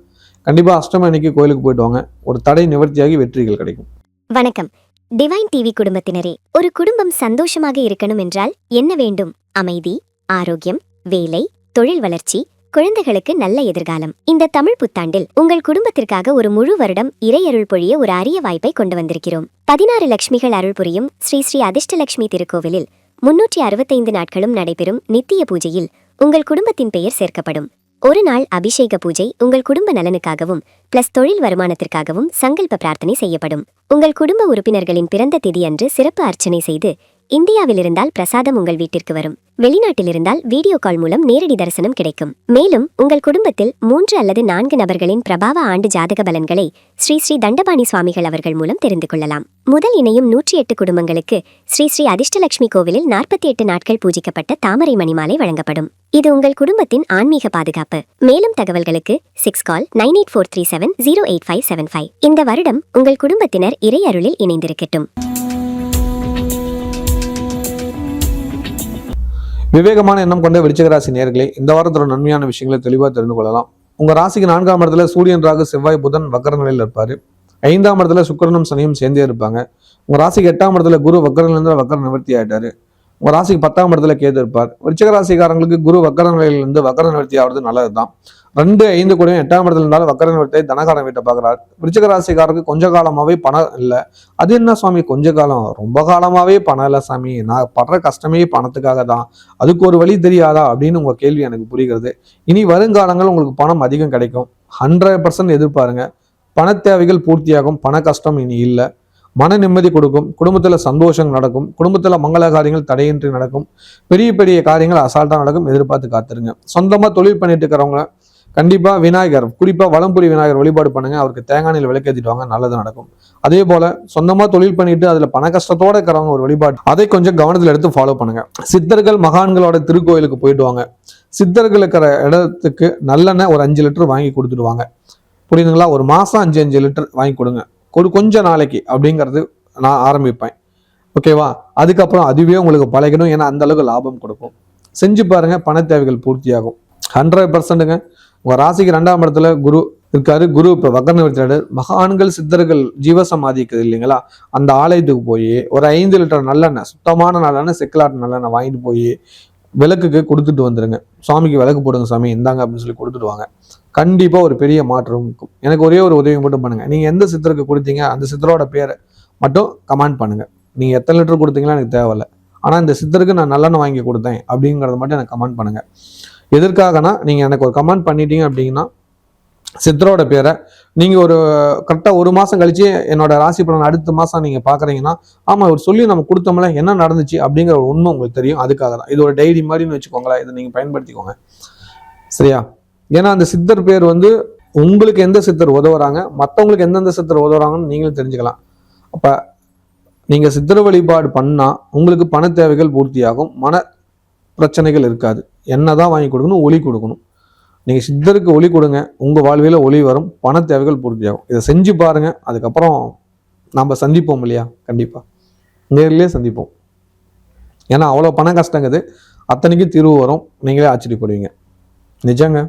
கண்டிப்பா அஷ்டமி அன்னைக்கு கோயிலுக்கு போயிட்டு வாங்க. ஒரு தடை நிவர்த்தியாகி வெற்றிகள் கிடைக்கும். வணக்கம் டிவைன் டிவி குடும்பத்தினரே. ஒரு குடும்பம் சந்தோஷமாக இருக்கணும் என்றால் என்ன வேண்டும்? அமைதி, ஆரோக்கியம், வேலை, தொழில் வளர்ச்சி, குழந்தைகளுக்கு நல்ல எதிர்காலம். இந்த தமிழ் புத்தாண்டில் உங்கள் குடும்பத்திற்காக ஒரு முழு வருடம் இறையருள் பொழிய ஒரு அரிய வாய்ப்பை கொண்டு வந்திருக்கிறோம். 16 லட்சுமிகள் அருள் புரியும் ஸ்ரீ ஸ்ரீ அதிர்ஷ்டலட்சுமி திருக்கோவிலில் 365 நாட்களும் நடைபெறும் நித்திய பூஜையில் உங்கள் குடும்பத்தின் பெயர் சேர்க்கப்படும். ஒரு நாள் அபிஷேக பூஜை உங்கள் குடும்ப நலனுக்காகவும் பிளஸ் தொழில் வருமானத்திற்காகவும் சங்கல்ப பிரார்த்தனை செய்யப்படும். உங்கள் குடும்ப உறுப்பினர்களின் பிறந்த திதி அன்று சிறப்பு அர்ச்சனை செய்து, இந்தியாவில் இருந்தால் பிரசாதம் உங்கள் வீட்டிற்கு வரும். வெளிநாட்டில் இருந்தால் வீடியோ கால் மூலம் நேரடி தரிசனம் கிடைக்கும். மேலும் உங்கள் குடும்பத்தில் 3 அல்லது 4 நபர்களின் பிரபாவ ஆண்டு ஜாதக பலன்களை ஸ்ரீ ஸ்ரீ தண்டபாணி சுவாமிகள் அவர்கள் மூலம் தெரிந்து கொள்ளலாம். முதல் இணையும் 108 குடும்பங்களுக்கு ஸ்ரீ ஸ்ரீ அதிர்ஷ்டலட்சுமி கோவிலில் 48 நாட்கள் பூஜிக்கப்பட்ட தாமரை மணிமாலை வழங்கப்படும். இது உங்கள் குடும்பத்தின் ஆன்மீக பாதுகாப்பு. மேலும் தகவல்களுக்கு 6 கால் 9843708575. இந்த வருடம் உங்கள் குடும்பத்தினர் இறை அருளில் இணைந்திருக்கட்டும். விவேகமான எண்ணம் கொண்ட விருச்சிக ராசி நேயர்களே, இந்த வாரத்தோட நன்மையான விஷயங்களை தெளிவாக தெரிந்து கொள்ளலாம். உங்க ராசிக்கு 4ஆம் இடத்துல சூரியன், ராகு, செவ்வாய், புதன் வக்கர நிலையில் இருப்பாரு. 5ஆம் இடத்துல சுக்கிரனும் சனியும் சேர்ந்தே இருப்பாங்க. உங்க ராசிக்கு 8ஆம் இடத்துல குரு வக்கர நிலையிலிருந்து வக்கர நிவர்த்தி ஆயிட்டாரு. உங்க ராசிக்கு 10ஆம் இடத்துல கேது இருப்பார். விருச்சிக ராசிக்காரங்களுக்கு குரு வக்கர நிலையிலிருந்து வக்கர நிவர்த்தி ஆகிறது நல்லதுதான். 2, 5 கூட 8ஆம் இடத்துல இருந்தாலும் வக்கர நிவர்த்தியை தனகாரம் வீட்டை பார்க்கிறார். விருச்சிக ராசிக்காரருக்கு கொஞ்ச காலமாவே பணம் இல்லை. அது என்ன சுவாமி கொஞ்ச காலம்? ரொம்ப காலமாவே பணம் இல்லை சாமி, நான் படுற கஷ்டமே பணத்துக்காக தான், அதுக்கு ஒரு வழி தெரியாதா அப்படின்னு உங்க கேள்வி எனக்கு புரிகிறது. இனி வருங்காலங்கள் உங்களுக்கு பணம் அதிகம் கிடைக்கும். 100% எதிர்பாருங்க. பண தேவைகள் பூர்த்தியாகும். பண கஷ்டம் இனி இல்லை. மன நிம்மதி கொடுக்கும். குடும்பத்துல சந்தோஷம் நடக்கும். குடும்பத்துல மங்கள காரியங்கள் தடையின்றி நடக்கும். பெரிய பெரிய காரியங்கள் அசால்ட்டா நடக்கும். எதிர்பார்த்து காத்துருங்க. சொந்தமா தொழில் பண்ணிட்டு இருக்கிறவங்க கண்டிப்பா விநாயகர், குறிப்பா வலம்புரி விநாயகர் வழிபாடு பண்ணுங்க. அவருக்கு தேங்காய் எண்ணெயில் விளக்கேற்றிட்டு வாங்க, நல்லது நடக்கும். அதே போல சொந்தமா தொழில் பண்ணிட்டு அதுல பண கஷ்டத்தோட இருக்கிறவங்க ஒரு வழிபாடு, அதை கொஞ்சம் கவனத்தில் எடுத்து ஃபாலோ பண்ணுங்க. சித்தர்கள் மகான்களோட திருக்கோயிலுக்கு போயிட்டு வாங்க. சித்தர்கள் இருக்கிற இடத்துக்கு நல்லெண்ணெய் ஒரு 5 லிட்டர் வாங்கி கொடுத்துடுவாங்க. புரியுதுங்களா? ஒரு மாசம் 5 லிட்டர் வாங்கி கொடுங்க, கொஞ்ச நாளைக்கு அப்படிங்கிறது நான் ஆரம்பிப்பேன். ஓகேவா? அதுக்கப்புறம் அதுவே உங்களுக்கு பழகணும். ஏன்னா அந்த அளவுக்கு லாபம் கொடுக்கும். செஞ்சு பாருங்க, பண தேவைகள் பூர்த்தியாகும். 100%ங்க. உங்க ராசிக்கு 2ஆம் இடத்துல குரு இருக்காரு. குரு இப்ப வக்கர நிவர்த்தி. மகான்கள் சித்தர்கள் ஜீவசமாதி இருக்குது இல்லைங்களா, அந்த ஆலயத்துக்கு போய் ஒரு 5 லிட்டர் நல்லெண்ணெய், சுத்தமான நல்லெண்ணெய், செக்கிலாட்டு நல்லெண்ணெய் வாங்கிட்டு போய் விளக்குக்கு கொடுத்துட்டு வந்துருங்க. சுவாமிக்கு விளக்கு போடுங்க சாமி, இந்தாங்க அப்படின்னு சொல்லி கொடுத்துட்டு வாங்க. கண்டிப்பாக ஒரு பெரிய மாற்றம் இருக்கும். எனக்கு ஒரே ஒரு உதவி மட்டும் பண்ணுங்கள். நீங்கள் எந்த சித்தருக்கு கொடுத்தீங்க அந்த சித்தரோட பேரை மட்டும் கமெண்ட் பண்ணுங்கள். நீங்கள் எத்தனை லிட்டர் கொடுத்தீங்களா எனக்கு தேவையில்லை, ஆனால் இந்த சித்தருக்கு நான் நல்லெண்ணெய் வாங்கி கொடுத்தேன் அப்படிங்கிறத மட்டும் எனக்கு கமெண்ட் பண்ணுங்கள். எதற்காகனா நீங்கள் எனக்கு ஒரு கமெண்ட் பண்ணிட்டீங்க அப்படின்னா சித்தரோட பேரை நீங்கள் ஒரு கரெக்டாக ஒரு மாதம் கழிச்சு என்னோட ராசி பலன் அடுத்த மாதம் நீங்கள் பார்க்குறீங்கன்னா, ஆமாம் இவர் சொல்லி நம்ம கொடுத்தோம்ல என்ன நடந்துச்சு அப்படிங்கிற ஒரு உண்மை உங்களுக்கு தெரியும். அதுக்காக தான் இது ஒரு டைரி மாதிரின்னு வச்சுக்கோங்களேன். இதை நீங்கள் பயன்படுத்திக்கோங்க, சரியா? ஏன்னா அந்த சித்தர் பேர் வந்து உங்களுக்கு எந்த சித்தர் உதவுறாங்க, மற்றவங்களுக்கு எந்தெந்த சித்தர் உதவுறாங்கன்னு நீங்களும் தெரிஞ்சுக்கலாம். அப்போ நீங்கள் சித்தர் வழிபாடு பண்ணால் உங்களுக்கு பண தேவைகள் பூர்த்தியாகும், மன பிரச்சனைகள் இருக்காது. எண்ணெய் தான் வாங்கி கொடுக்கணும், ஒளி கொடுக்கணும். நீங்கள் சித்தருக்கு ஒளி கொடுங்க, உங்கள் வாழ்வில் ஒளி வரும், பண தேவைகள் பூர்த்தியாகும். இதை செஞ்சு பாருங்கள். அதுக்கப்புறம் நம்ம சந்திப்போம் இல்லையா? கண்டிப்பாக நேரிலே சந்திப்போம். ஏன்னா அவ்வளோ பண கஷ்டங்குது, அத்தனைக்கும் தீர்வு வரும். நீங்களே ஆச்சரியப்படுவீங்க. நிஜங்க.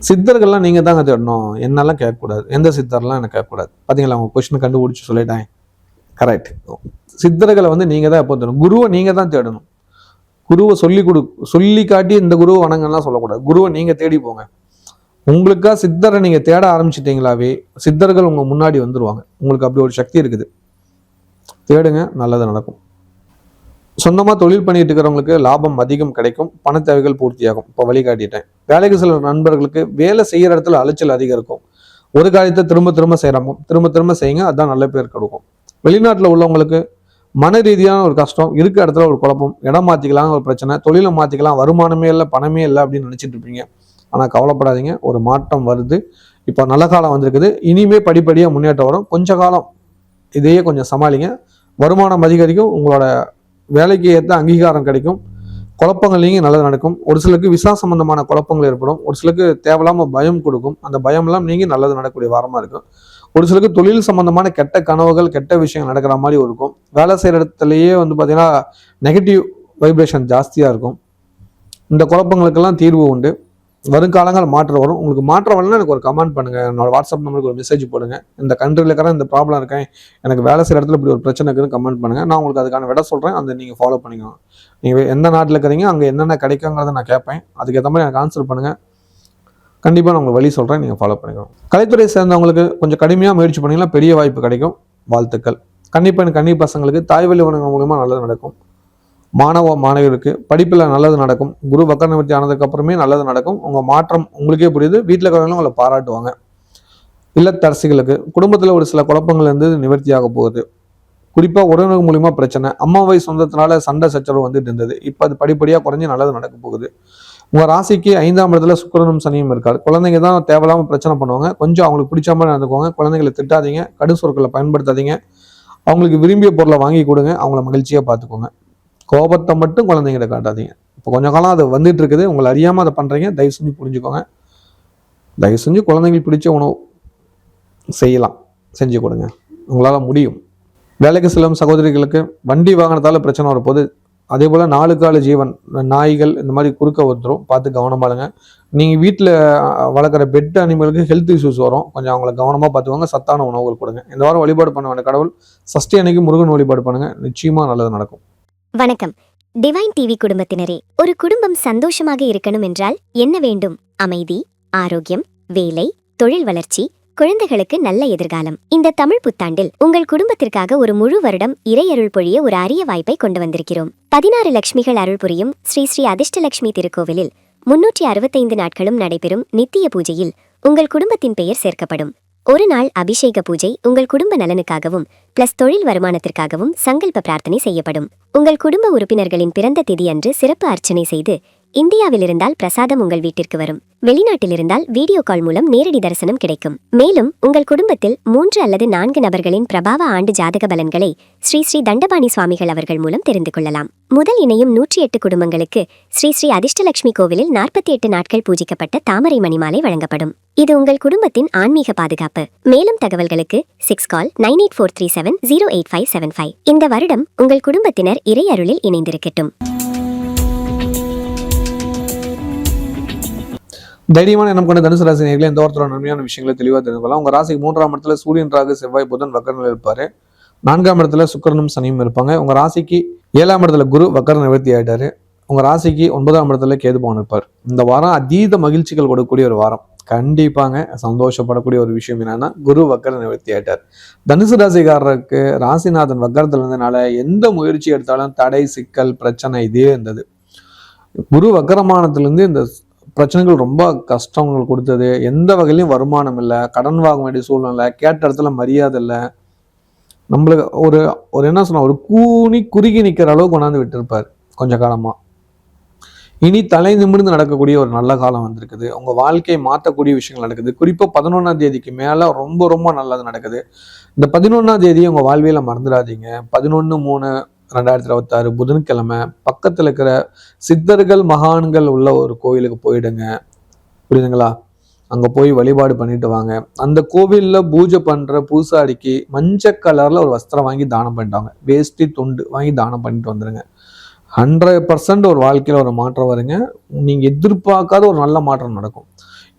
சித்தர்கள்லாம் நீங்கள் தாங்க தேடணும், என்னெல்லாம் கேட்கக்கூடாது. எந்த சித்தர்லாம் எனக்கு கேட்கக்கூடாது. பார்த்தீங்களா, அவங்க கொஸ்டின் கண்டுபிடிச்சி சொல்லிட்டேன். கரெக்ட். சித்தர்களை வந்து நீங்கள் தான் எப்போ தேடணும். குருவை நீங்கள் தான் தேடணும். குருவை சொல்லி காட்டி இந்த குருவை வணங்கலாம் சொல்லக்கூடாது. குருவை நீங்கள் தேடி போங்க. உங்களுக்கா சித்தரை நீங்கள் தேட ஆரம்பிச்சிட்டிங்களாவே சித்தர்கள் உங்கள் முன்னாடி வந்துடுவாங்க. உங்களுக்கு அப்படி ஒரு சக்தி இருக்குது. தேடுங்க, நல்லது நடக்கும். சொந்தமாக தொழில் பண்ணிட்டு இருக்கிறவங்களுக்கு லாபம் அதிகம் கிடைக்கும், பண தேவைகள் பூர்த்தியாகும். இப்போ வழிகாட்டிட்டேன். வேலைக்கு சில நண்பர்களுக்கு வேலை செய்கிற இடத்துல அலைச்சல் அதிகம் இருக்கும். ஒரு காரியத்தை திரும்ப திரும்ப செய்கிறாங்க, திரும்ப செய்யுங்க, அதுதான் நல்ல பேர் கொடுக்கும். வெளிநாட்டில் உள்ளவங்களுக்கு மன ரீதியான ஒரு கஷ்டம், இருக்க இடத்துல ஒரு குழப்பம், இடம் மாற்றிக்கலாம் ஒரு பிரச்சனை, தொழிலை மாற்றிக்கலாம், வருமானமே இல்லை பணமே இல்லை அப்படின்னு நினச்சிட்டு இருப்பீங்க. ஆனால் கவலைப்படாதீங்க, ஒரு மாற்றம் வருது. இப்போ நல்ல காலம் வந்திருக்குது. இனிமே படிப்படியாக முன்னேற்றம் வரும். கொஞ்ச காலம் இதையே கொஞ்சம் சமாளிங்க. வருமானம் அதிகரிக்கும், உங்களோட வேலைக்கு ஏற்ற அங்கீகாரம் கிடைக்கும், குழப்பங்கள் நீங்க நல்லது நடக்கும். ஒரு சிலருக்கு விசா சம்பந்தமான குழப்பங்கள் ஏற்படும், ஒரு சிலருக்கு தேவையில்லாம பயம் கொடுக்கும். அந்த பயம்லாம் நீங்க நல்லது நடக்கக்கூடிய வாரமா இருக்கும். ஒரு சிலருக்கு தொழில் சம்பந்தமான கெட்ட கனவுகள், கெட்ட விஷயங்கள் நடக்கிற மாதிரி இருக்கும். வேலை செய்யற இடத்துலயே வந்து பாத்தீங்கன்னா நெகட்டிவ் வைப்ரேஷன் ஜாஸ்தியா இருக்கும். இந்த குழப்பங்களுக்கெல்லாம் தீர்வு உண்டு. வருங்காலங்கள் மாற்றம் வரும். உங்களுக்கு மாற்றம் வரலன்னா எனக்கு ஒரு கமெண்ட் பண்ணுங்க, என்னோட வாட்ஸ்அப் நம்பருக்கு ஒரு மெசேஜ் போடுங்க. இந்த கண்ட்ரியில் இருக்கிற இந்த ப்ராப்ளம் இருக்கேன், எனக்கு வேலை செய்கிற இடத்துல இப்படி ஒரு பிரச்சனை இருக்குதுன்னு கமெண்ட் பண்ணுங்க. நான் உங்களுக்கு அதுக்கான விட சொல்கிறேன், அந்த நீங்கள் ஃபாலோ பண்ணிக்கோங்க. நீங்கள் எந்த நாட்டில் இருக்கிறீங்க, அங்கே என்னென்ன கிடைக்குங்கிறத நான் கேட்பேன். அதுக்கேற்ற மாதிரி எனக்கு ஆன்சர் பண்ணுங்கள். கண்டிப்பாக நான் உங்களுக்கு வழி சொல்கிறேன், நீங்கள் ஃபாலோ பண்ணிக்கோங்க. கலைத்துறை சேர்ந்தவங்களுக்கு கொஞ்சம் கடுமையாக முயற்சி பண்ணிங்கன்னா பெரிய வாய்ப்பு கிடைக்கும். வாழ்த்துக்கள். கன்னி பசங்களுக்கு தாய் வழி உணவு மூலமாக நல்லது நடக்கும். மாணவர்களுக்கு படிப்பில் நல்லது நடக்கும். குரு வக்கர நிவர்த்தி ஆனதுக்கு அப்புறமே நல்லது நடக்கும். உங்கள் மாற்றம் உங்களுக்கே புரியுது. வீட்டில் இருக்கிறவங்களும் உங்களை பாராட்டுவாங்க. இல்லத்தரசிகளுக்கு குடும்பத்தில் ஒரு சில குழப்பங்கள் இருந்து நிவர்த்தியாக போகுது. குறிப்பாக உறவினர் மூலியமா பிரச்சனை, அம்மாவை சொந்தத்தினால சண்டை சச்சரவு வந்துட்டு இருந்தது. இப்போ அது படிப்படியாக குறைஞ்சி நல்லது நடக்க போகுது. உங்கள் ராசிக்கு 5ஆம் இடத்துல சுக்கிரனும் சனியும் இருக்காரு. குழந்தைங்க தான் தேவையில்லாமல் பிரச்சனை பண்ணுவாங்க. கொஞ்சம் அவங்களுக்கு பிடிச்ச மாதிரி நடந்துக்குவாங்க. குழந்தைங்களை திட்டாதீங்க, கடும் சொற்களை பயன்படுத்தாதீங்க. அவங்களுக்கு விரும்பிய பொருளை வாங்கி கொடுங்க. அவங்கள மகிழ்ச்சியாக பார்த்துக்கோங்க. கோபத்தை மட்டும் குழந்தைங்கிட்ட காட்டாதீங்க. இப்போ கொஞ்ச காலம் அது வந்துட்டு இருக்குது, உங்களை அறியாமல் அதை பண்ணுறீங்க. தயவு செஞ்சு புரிஞ்சுக்கோங்க. தயவு செஞ்சு குழந்தைங்களுக்கு பிடிச்ச உணவு செய்யலாம், செஞ்சு கொடுங்க, உங்களால் முடியும். வேலைக்கு செல்லும் சகோதரிகளுக்கு வண்டி வாகனத்தால் பிரச்சனை வரப்போது. அதே போல் 4 கால ஜீவன் நாய்கள் இந்த மாதிரி குறுக்க வந்துடும், பார்த்து கவனமாக இருங்க. நீங்கள் வீட்டில் வளர்க்குற பெட் அனிமலுக்கு ஹெல்த் இஷ்யூஸ் வரும், கொஞ்சம் அவங்கள கவனமாக பார்த்துக்கோங்க. சத்தான உணவுகள் கொடுங்க. இந்த வாரம் வழிபாடு பண்ண வேண்டிய கடவுள் சஷ்டி அன்னைக்கு முருகன் வழிபாடு பண்ணுங்கள், நிச்சயமாக நல்லது நடக்கும். வணக்கம் டிவைன் டிவி குடும்பத்தினரே. ஒரு குடும்பம் சந்தோஷமாக இருக்கணும் என்றால் என்ன வேண்டும்? அமைதி, ஆரோக்கியம், வேலை, தொழில் வளர்ச்சி, குழந்தைகளுக்கு நல்ல எதிர்காலம். இந்த தமிழ் புத்தாண்டில் உங்கள் குடும்பத்திற்காக ஒரு முழு வருடம் இறையருள் பொழிய ஒரு அரிய வாய்ப்பை கொண்டு வந்திருக்கிறோம். 16 லட்சுமிகள் அருள் புரியும் ஸ்ரீ ஸ்ரீ அதிர்ஷ்டலட்சுமி திருக்கோவிலில் 365 நாட்களும் நடைபெறும் நித்திய பூஜையில் உங்கள் குடும்பத்தின் பெயர் சேர்க்கப்படும். ஒரு நாள் அபிஷேக பூஜை உங்கள் குடும்ப நலனுக்காகவும் பிளஸ் தொழில் வருமானத்திற்காகவும் சங்கல்ப பிரார்த்தனை செய்யப்படும். உங்கள் குடும்ப உறுப்பினர்களின் பிறந்த திதி அன்று சிறப்பு அர்ச்சனை செய்து, இந்தியாவில் இருந்தால் பிரசாதம் உங்கள் வீட்டிற்கு வரும். வெளிநாட்டில் இருந்தால் வீடியோ கால் மூலம் நேரடி தரிசனம் கிடைக்கும். மேலும் உங்கள் குடும்பத்தில் 3 அல்லது 4 நபர்களின் பிரபாவ ஆண்டு ஜாதக பலன்களை ஸ்ரீ ஸ்ரீ தண்டபாணி சுவாமிகள் அவர்கள் மூலம் தெரிந்து கொள்ளலாம். முதல் இணையும் 108 குடும்பங்களுக்கு ஸ்ரீ ஸ்ரீ அதிர்ஷ்டலட்சுமி கோவிலில் 48 நாட்கள் பூஜிக்கப்பட்ட தாமரை மணிமாலை வழங்கப்படும். இது உங்கள் குடும்பத்தின் ஆன்மீக பாதுகாப்பு. மேலும் தகவல்களுக்கு 6 கால் 9843708575. இந்த வருடம் உங்கள் குடும்பத்தினர் இறை அருளில் இணைந்திருக்கட்டும். தைரியமான எண்ணம் கொண்ட தனுசு ராசி நேயர்களே, இந்த வாரத்தோட நன்மையான விஷயங்களை தெளிவாக தெரிந்து கொள்ளலாம். உங்க ராசிக்கு 3ஆம் இடத்துல சூரியன், ராகு, செவ்வாய், புதன் வக்கரநிலை இருப்பாரு. 4ஆம் இடத்துல சுக்கிரனும் சனியும் இருப்பாங்க. உங்க ராசிக்கு 7ஆம் இடத்துல குரு வக்கர நிவர்த்தி ஆயிட்டாரு. உங்க ராசிக்கு 9ஆம் இடத்துல கேது பகவான் இருப்பார். இந்த வாரம் அதீத மகிழ்ச்சிகள் கொடுக்கக்கூடிய ஒரு வாரம். கண்டிப்பாங்க சந்தோஷப்படக்கூடிய ஒரு விஷயம் என்னன்னா குரு வக்கர நிவர்த்தி ஆயிட்டார். தனுசு ராசிக்காரருக்கு ராசிநாதன் வக்கரத்துல இருந்ததுனால எந்த முயற்சி எடுத்தாலும் தடை, சிக்கல், பிரச்சனை இதே இருந்தது. குரு வக்கரமானத்திலிருந்து இந்த பிரச்சனைகள் ரொம்ப கஷ்டங்கள் கொடுத்தது. எந்த வகையிலையும் வருமானம் இல்லை, கடன் வாங்க வேண்டிய சூழ்நிலை, கேட்ட இடத்துல மரியாதை இல்லை, நம்மளுக்கு ஒரு ஒரு என்ன சொன்னா ஒரு குறுகி நிற்கிற அளவுக்கு கொண்டாந்து விட்டுருப்பார் கொஞ்ச காலமா. இனி தலை நிமிர்ந்து நடக்கக்கூடிய ஒரு நல்ல காலம் வந்திருக்குது. உங்க வாழ்க்கையை மாற்றக்கூடிய விஷயங்கள் நடக்குது. குறிப்பா 11ஆம் தேதிக்கு மேல ரொம்ப ரொம்ப நல்லது நடக்குது. இந்த 11ஆம் தேதியை உங்க வாழ்வியல மறந்துடாதீங்க. 11/3/2026 புதன்கிழமை பக்கத்துல இருக்கிற சித்தர்கள் மகான்கள் உள்ள ஒரு கோயிலுக்கு போயிடுங்க. புரியுதுங்களா? அங்க போய் வழிபாடு பண்ணிட்டு வாங்க. அந்த கோவில்ல பூஜை பண்ற பூசாரிக்கு மஞ்சள் கலர்ல ஒரு வஸ்திரம் வாங்கி தானம் பண்ணிட்டாங்க. வேஷ்டி துண்டு வாங்கி தானம் பண்ணிட்டு வந்துருங்க. 100% ஒரு வாழ்க்கையில ஒரு மாற்றம் வருங்க. நீங்க எதிர்பார்க்காத ஒரு நல்ல மாற்றம் நடக்கும்.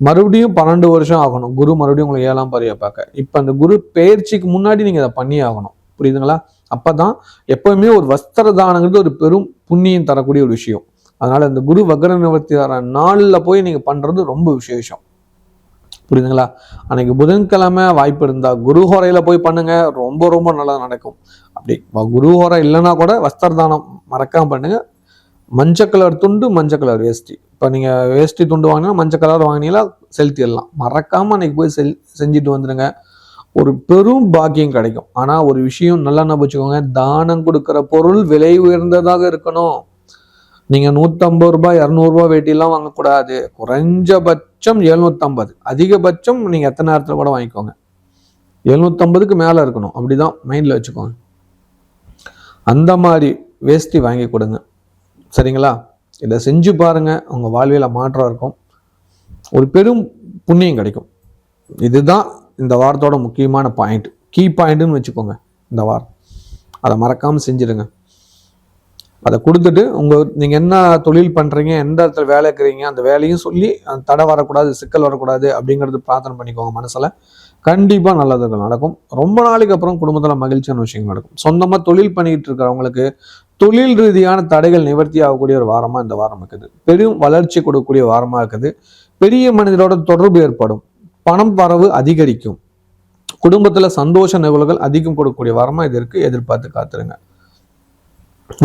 மறுபடியும் 12 வருஷம் ஆகணும் குரு மறுபடியும் உங்களை 7ஆம் பார்வையை பார்க்க. இப்ப அந்த குரு பெயர்ச்சிக்கு முன்னாடி நீங்க அதை பண்ணி ஆகணும். புரியுதுங்களா? அப்பதான் எப்பவுமே ஒரு வஸ்திர தானங்கிறது ஒரு பெரும் புண்ணியம் தரக்கூடிய ஒரு விஷயம். அதனால இந்த குரு வக்கர நிவர்த்தி நாள்ல போய் நீங்க பண்றது ரொம்ப விசேஷம். புரியுதுங்களா? அன்னைக்கு புதன்கிழமை வாய்ப்பு இருந்தா குருஹோரையில போய் பண்ணுங்க. ரொம்ப ரொம்ப நல்லா நடக்கும். அப்படி குருஹோரை இல்லைன்னா கூட வஸ்திர தானம் மறக்காம பண்ணுங்க. மஞ்சள் கலர் துண்டு, மஞ்சள் கலர் வேஷ்டி. இப்போ நீங்க வேஷ்டி துண்டு வாங்கினா மஞ்சள் கலர் வாங்கினீங்களா செலுத்திடலாம். மறக்காம அன்னைக்கு போய் செஞ்சுட்டு வந்துடுங்க. ஒரு பெரும் பாக்கியம் கிடைக்கும். ஆனா ஒரு விஷயம் நல்லா ஞாபகம், தானம் கொடுக்கிற பொருள் விலை உயர்ந்ததாக இருக்கணும். நீங்க 150 ரூபாய் 200 ரூபாய் வேட்டியெல்லாம் வாங்கக்கூடாது. குறைஞ்சபட்சம் 750, அதிகபட்சம் நீங்க எத்தனை நேரத்துல கூட வாங்கிக்கோங்க. 750க்கு மேல இருக்கணும். அப்படிதான் மைண்ட்ல வச்சுக்கோங்க. அந்த மாதிரி வேஷ்டி வாங்கி கொடுங்க. சரிங்களா? இதை செஞ்சு பாருங்க. உங்க வாழ்வியல மாற்றம் இருக்கும். ஒரு பெரும் புண்ணியம் கிடைக்கும். இதுதான் இந்த வாரத்தோட முக்கியமான பாயிண்ட், கீ பாயிண்ட்னு வச்சுக்கோங்க. இந்த வாரம் அதை மறக்காம செஞ்சிடுங்க. அதை கொடுத்துட்டு நீங்க என்ன தொழில் பண்றீங்க, எந்த இடத்துல வேலை இருக்கிறீங்க, அந்த வேலையும் சொல்லி தடை வரக்கூடாது, சிக்கல் வரக்கூடாது அப்படிங்கிறது பிரார்த்தனை பண்ணிக்கோங்க மனசுல. கண்டிப்பா நல்லதுகள் நடக்கும். ரொம்ப நாளைக்கு அப்புறம் குடும்பத்துல மகிழ்ச்சியான விஷயங்கள் நடக்கும். சொந்தமா தொழில் பண்ணிட்டு இருக்கிறவங்களுக்கு தொழில் ரீதியான தடைகள் நிவர்த்தி ஆகக்கூடிய ஒரு வாரமா இந்த வாரம் இருக்குது. பெரும் வளர்ச்சி கொடுக்கக்கூடிய வாரமா இருக்குது. பெரிய மனிதரோட தொடர்பு ஏற்படும். பணம் வரவு அதிகரிக்கும். குடும்பத்துல சந்தோஷ நிகழ்வுகள் அதிகம் கொடுக்கக்கூடிய வாரமா இது இருக்கு. எதிர்பார்த்து காத்துருங்க.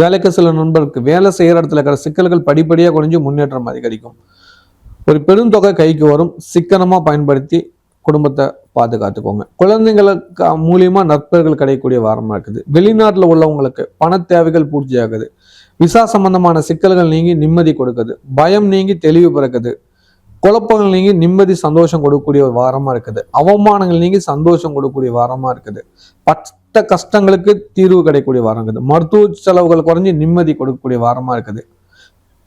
வேலைக்கு சில நண்பருக்கு வேலை செய்யற இடத்துல இருக்கிற சிக்கல்கள் படிப்படியா குறைஞ்சு முன்னேற்றம் அதிகரிக்கும். ஒரு பெருந்தொகை கைக்கு வரும். சிக்கனமா பயன்படுத்தி குடும்பத்தை பாதுகாத்துக்கோங்க. குழந்தைங்களுக்கு மூலியமா நற்பெயர்கள் கிடைக்கக்கூடிய வாரமா இருக்குது. வெளிநாட்டுல உள்ளவங்களுக்கு பண தேவைகள் பூர்த்தி ஆகுது. விசா சம்பந்தமான சிக்கல்கள் நீங்கி நிம்மதி கொடுக்குது. பயம் நீங்கி தெளிவு பிறக்குது. குழப்பங்கள் நீங்கி நிம்மதி சந்தோஷம் கொடுக்கக்கூடிய ஒரு வாரமா இருக்குது. அவமானங்கள் நீங்கி சந்தோஷம் கொடுக்கக்கூடிய வாரமா இருக்குது. பட்ட கஷ்டங்களுக்கு தீர்வு கிடைக்கக்கூடிய வாரம் இருக்குது. மருத்துவ செலவுகள் குறைஞ்சி நிம்மதி கொடுக்கக்கூடிய வாரமா இருக்குது.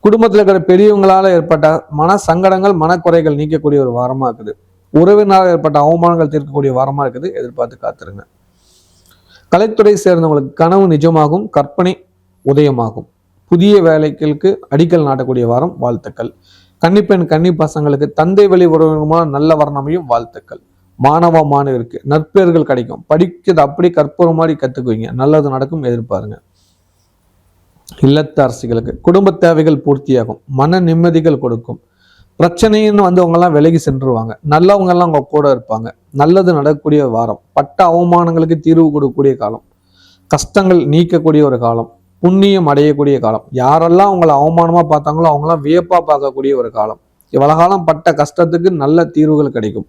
குடும்பத்தில் இருக்கிற பெரியவங்களால ஏற்பட்ட மன சங்கடங்கள், மனக்குறைகள் நீக்கக்கூடிய ஒரு வாரமா இருக்குது. உறவினரால் ஏற்பட்ட அவமானங்கள் தீர்க்கக்கூடிய வாரமா இருக்குது. எதிர்பார்த்து காத்துருங்க. கலைத்துறை சேர்ந்தவங்களுக்கு கனவு நிஜமாகும், கற்பனை உதயமாகும். புதிய வேலைகளுக்கு அடிக்கல் நாட்டக்கூடிய வாரம். வாழ்த்துக்கள். கன்னிப்பெண் கன்னி பசங்களுக்கு தந்தை வழி உறவினமான நல்ல வர்ணமையும் வாழ்த்துக்கள். மாணவ மாணவருக்கு நற்பெயர்கள் கிடைக்கும். படிக்கிறது அப்படி கற்பூர மாதிரி கத்துக்குவீங்க. நல்லது நடக்கும். எதிர்பாருங்க. இல்லத்தரசிகளுக்கு குடும்ப தேவைகள் பூர்த்தியாகும். மன நிம்மதிகள் கொடுக்கும். பிரச்சனைன்னு அவங்க எல்லாம் விலகி சென்றுருவாங்க. நல்லவங்க எல்லாம் அவங்க கூட இருப்பாங்க. நல்லது நடக்கக்கூடிய வாரம். பட்ட அவமானங்களுக்கு தீர்வு கொடுக்கக்கூடிய காலம். கஷ்டங்கள் நீக்கக்கூடிய ஒரு காலம். புண்ணியம் அடையக்கூடிய காலம். யாரெல்லாம் அவங்களை அவமானமா பார்த்தாங்களோ அவங்களாம் வியப்பா பார்க்கக்கூடிய ஒரு காலம். இவ்வளவு காலம் பட்ட கஷ்டத்துக்கு நல்ல தீர்வுகள் கிடைக்கும்.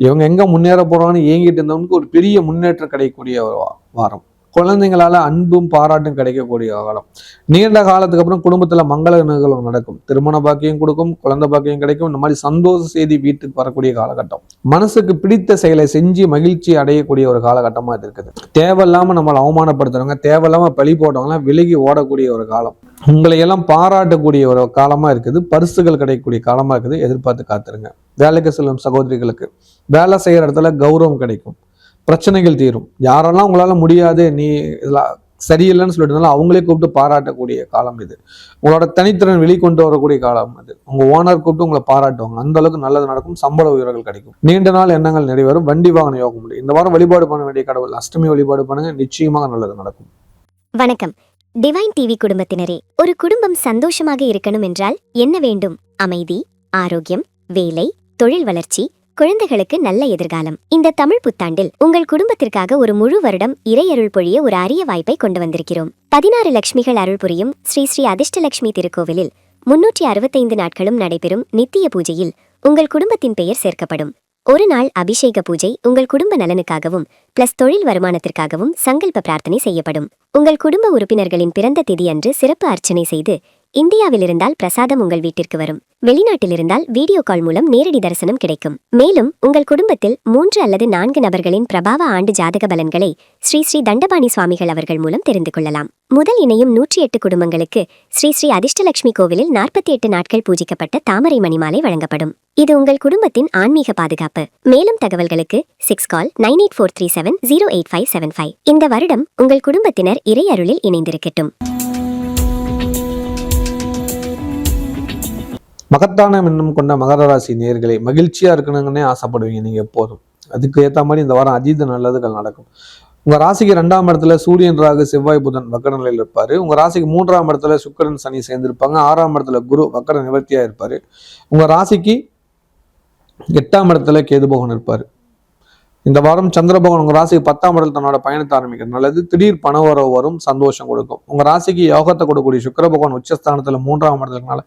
இவங்க எங்க முன்னேற போறாங்கன்னு ஏங்கிட்டு இருந்தவங்களுக்கு ஒரு பெரிய முன்னேற்றம் கிடைக்கக்கூடிய ஒரு வாரம். குழந்தைங்களால அன்பும் பாராட்டும் கிடைக்கக்கூடிய காலம். நீண்ட காலத்துக்கு அப்புறம் குடும்பத்துல மங்கள நிகழ்வு நடக்கும். திருமண பாக்கியம் கொடுக்கும். குழந்தை பாக்கியம் கிடைக்கும். இந்த மாதிரி சந்தோஷ செய்தி வீட்டுக்கு வரக்கூடிய காலகட்டம். மனசுக்கு பிடித்த செயலை செஞ்சு மகிழ்ச்சி அடையக்கூடிய ஒரு காலகட்டமா இது இருக்குது. தேவையில்லாம நம்மளை அவமானப்படுத்துறவங்க, தேவையில்லாம பழி போட்டவங்களாம் விலகி ஓடக்கூடிய ஒரு காலம். உங்களை எல்லாம் பாராட்டக்கூடிய ஒரு காலமா இருக்குது. பரிசுகள் கிடைக்கக்கூடிய காலமா இருக்குது. எதிர்பார்த்து காத்துருங்க. வேலைக்கு செல்லும் சகோதரிகளுக்கு வேலை செய்யற இடத்துல கௌரவம் கிடைக்கும். பிரச்சனைகள் தீரும். யாரெல்லாம் உங்களால முடியாது, நீ இதெல்லாம் சரியில்லைன்னு சொல்லிட்டு அவங்களே கூப்பிட்டு பாராட்டக்கூடிய காலம் இது. உங்களோட தனித்திறன் வெளிக்கொண்டு வரக்கூடிய காலம் அது. உங்க ஓனர் கூப்பிட்டு உங்களை பாராட்டுவாங்க. அந்த அளவுக்கு நல்லது நடக்கும். சம்பள உயர்வுகள் கிடைக்கும். நீண்ட நாள் எண்ணங்கள் நிறைவேறும். வண்டி வாகன யோகம் முடியும். இந்த வாரம் வழிபாடு பண்ண வேண்டிய கடவுள் அஷ்டமி வழிபாடு பண்ணுங்க. நிச்சயமாக நல்லது நடக்கும். வணக்கம் டிவைன் டிவி குடும்பத்தினரே. ஒரு குடும்பம் சந்தோஷமாக இருக்கணும் என்றால் என்ன வேண்டும்? அமைதி, ஆரோக்கியம், வேலை, தொழில் வளர்ச்சி, குழந்தைகளுக்கு நல்ல எதிர்காலம். இந்த தமிழ் புத்தாண்டில் உங்கள் குடும்பத்திற்காக ஒரு முழு வருடம் இறையருள் பொழிய ஒரு அரிய வாய்ப்பை கொண்டு வந்திருக்கிறோம். 16 லட்சுமிகள் அருள் புரியும் ஸ்ரீ ஸ்ரீ அதிர்ஷ்டலட்சுமி திருக்கோவிலில் 365 நாட்களும் நடைபெறும் நித்திய பூஜையில் உங்கள் குடும்பத்தின் பெயர் சேர்க்கப்படும். ஒரு நாள் அபிஷேக பூஜை உங்கள் குடும்ப நலனுக்காகவும் பிளஸ் தொழில் வருமானத்திற்காகவும் சங்கல்ப பிரார்த்தனை செய்யப்படும். உங்கள் குடும்ப உறுப்பினர்களின் பிறந்த தேதி அன்று சிறப்பு அர்ச்சனை செய்து, இந்தியாவில் இருந்தால் பிரசாதம் உங்கள் வீட்டிற்கு வரும். வெளிநாட்டில் இருந்தால் வீடியோ கால் மூலம் நேரடி தரிசனம் கிடைக்கும். மேலும் உங்கள் குடும்பத்தில் 3 அல்லது 4 நபர்களின் பிரபாவ ஆண்டு ஜாதக பலன்களை ஸ்ரீ ஸ்ரீ தண்டபாணி சுவாமிகள் அவர்கள் மூலம் தெரிந்து கொள்ளலாம். முதல் இணையும் 108 குடும்பங்களுக்கு ஸ்ரீ ஸ்ரீ அதிர்ஷ்டலட்சுமி கோவிலில் 48 நாட்கள் பூஜிக்கப்பட்ட தாமரை மணிமாலை வழங்கப்படும். இது உங்கள் குடும்பத்தின் ஆன்மீக பாதுகாப்பு. மேலும் தகவல்களுக்கு 6 கால் 9843708575. இந்த வருடம் உங்கள் குடும்பத்தினர் இறை அருளில் இணைந்திருக்கட்டும். மகத்தான எண்ணம் கொண்ட மகர ராசி நேயர்களே, மகிழ்ச்சியா இருக்கணுங்கன்னே ஆசைப்படுவீங்க நீங்க எப்போதும். அதுக்கு ஏற்ற மாதிரி இந்த வாரம் அதீத நல்லதுகள் நடக்கும். உங்க ராசிக்கு 2ஆம் இடத்துல சூரியன், ராகு, செவ்வாய், புதன் வக்கர நிலையில் இருப்பாரு. உங்க ராசிக்கு 3ஆம் இடத்துல சுக்கிரன், சனி சேர்ந்திருப்பாங்க. 6ஆம் இடத்துல குரு வக்கர நிவர்த்தியா இருப்பாரு. உங்க ராசிக்கு 8ஆம் இடத்துல கேது பகவான் இருப்பாரு. இந்த வாரம் சந்திர பகவான் உங்க ராசிக்கு 10ஆம் இடத்துல தன்னோட பயணத்தை ஆரம்பிக்கிறது நல்லது. திடீர் பண வரவு வரும், சந்தோஷம் கொடுக்கும். உங்க ராசிக்கு யோகத்தை கொடுக்கக்கூடிய சுக்கிர பகவான் உச்சஸ்தானத்துல 3ஆம் இடத்துலனால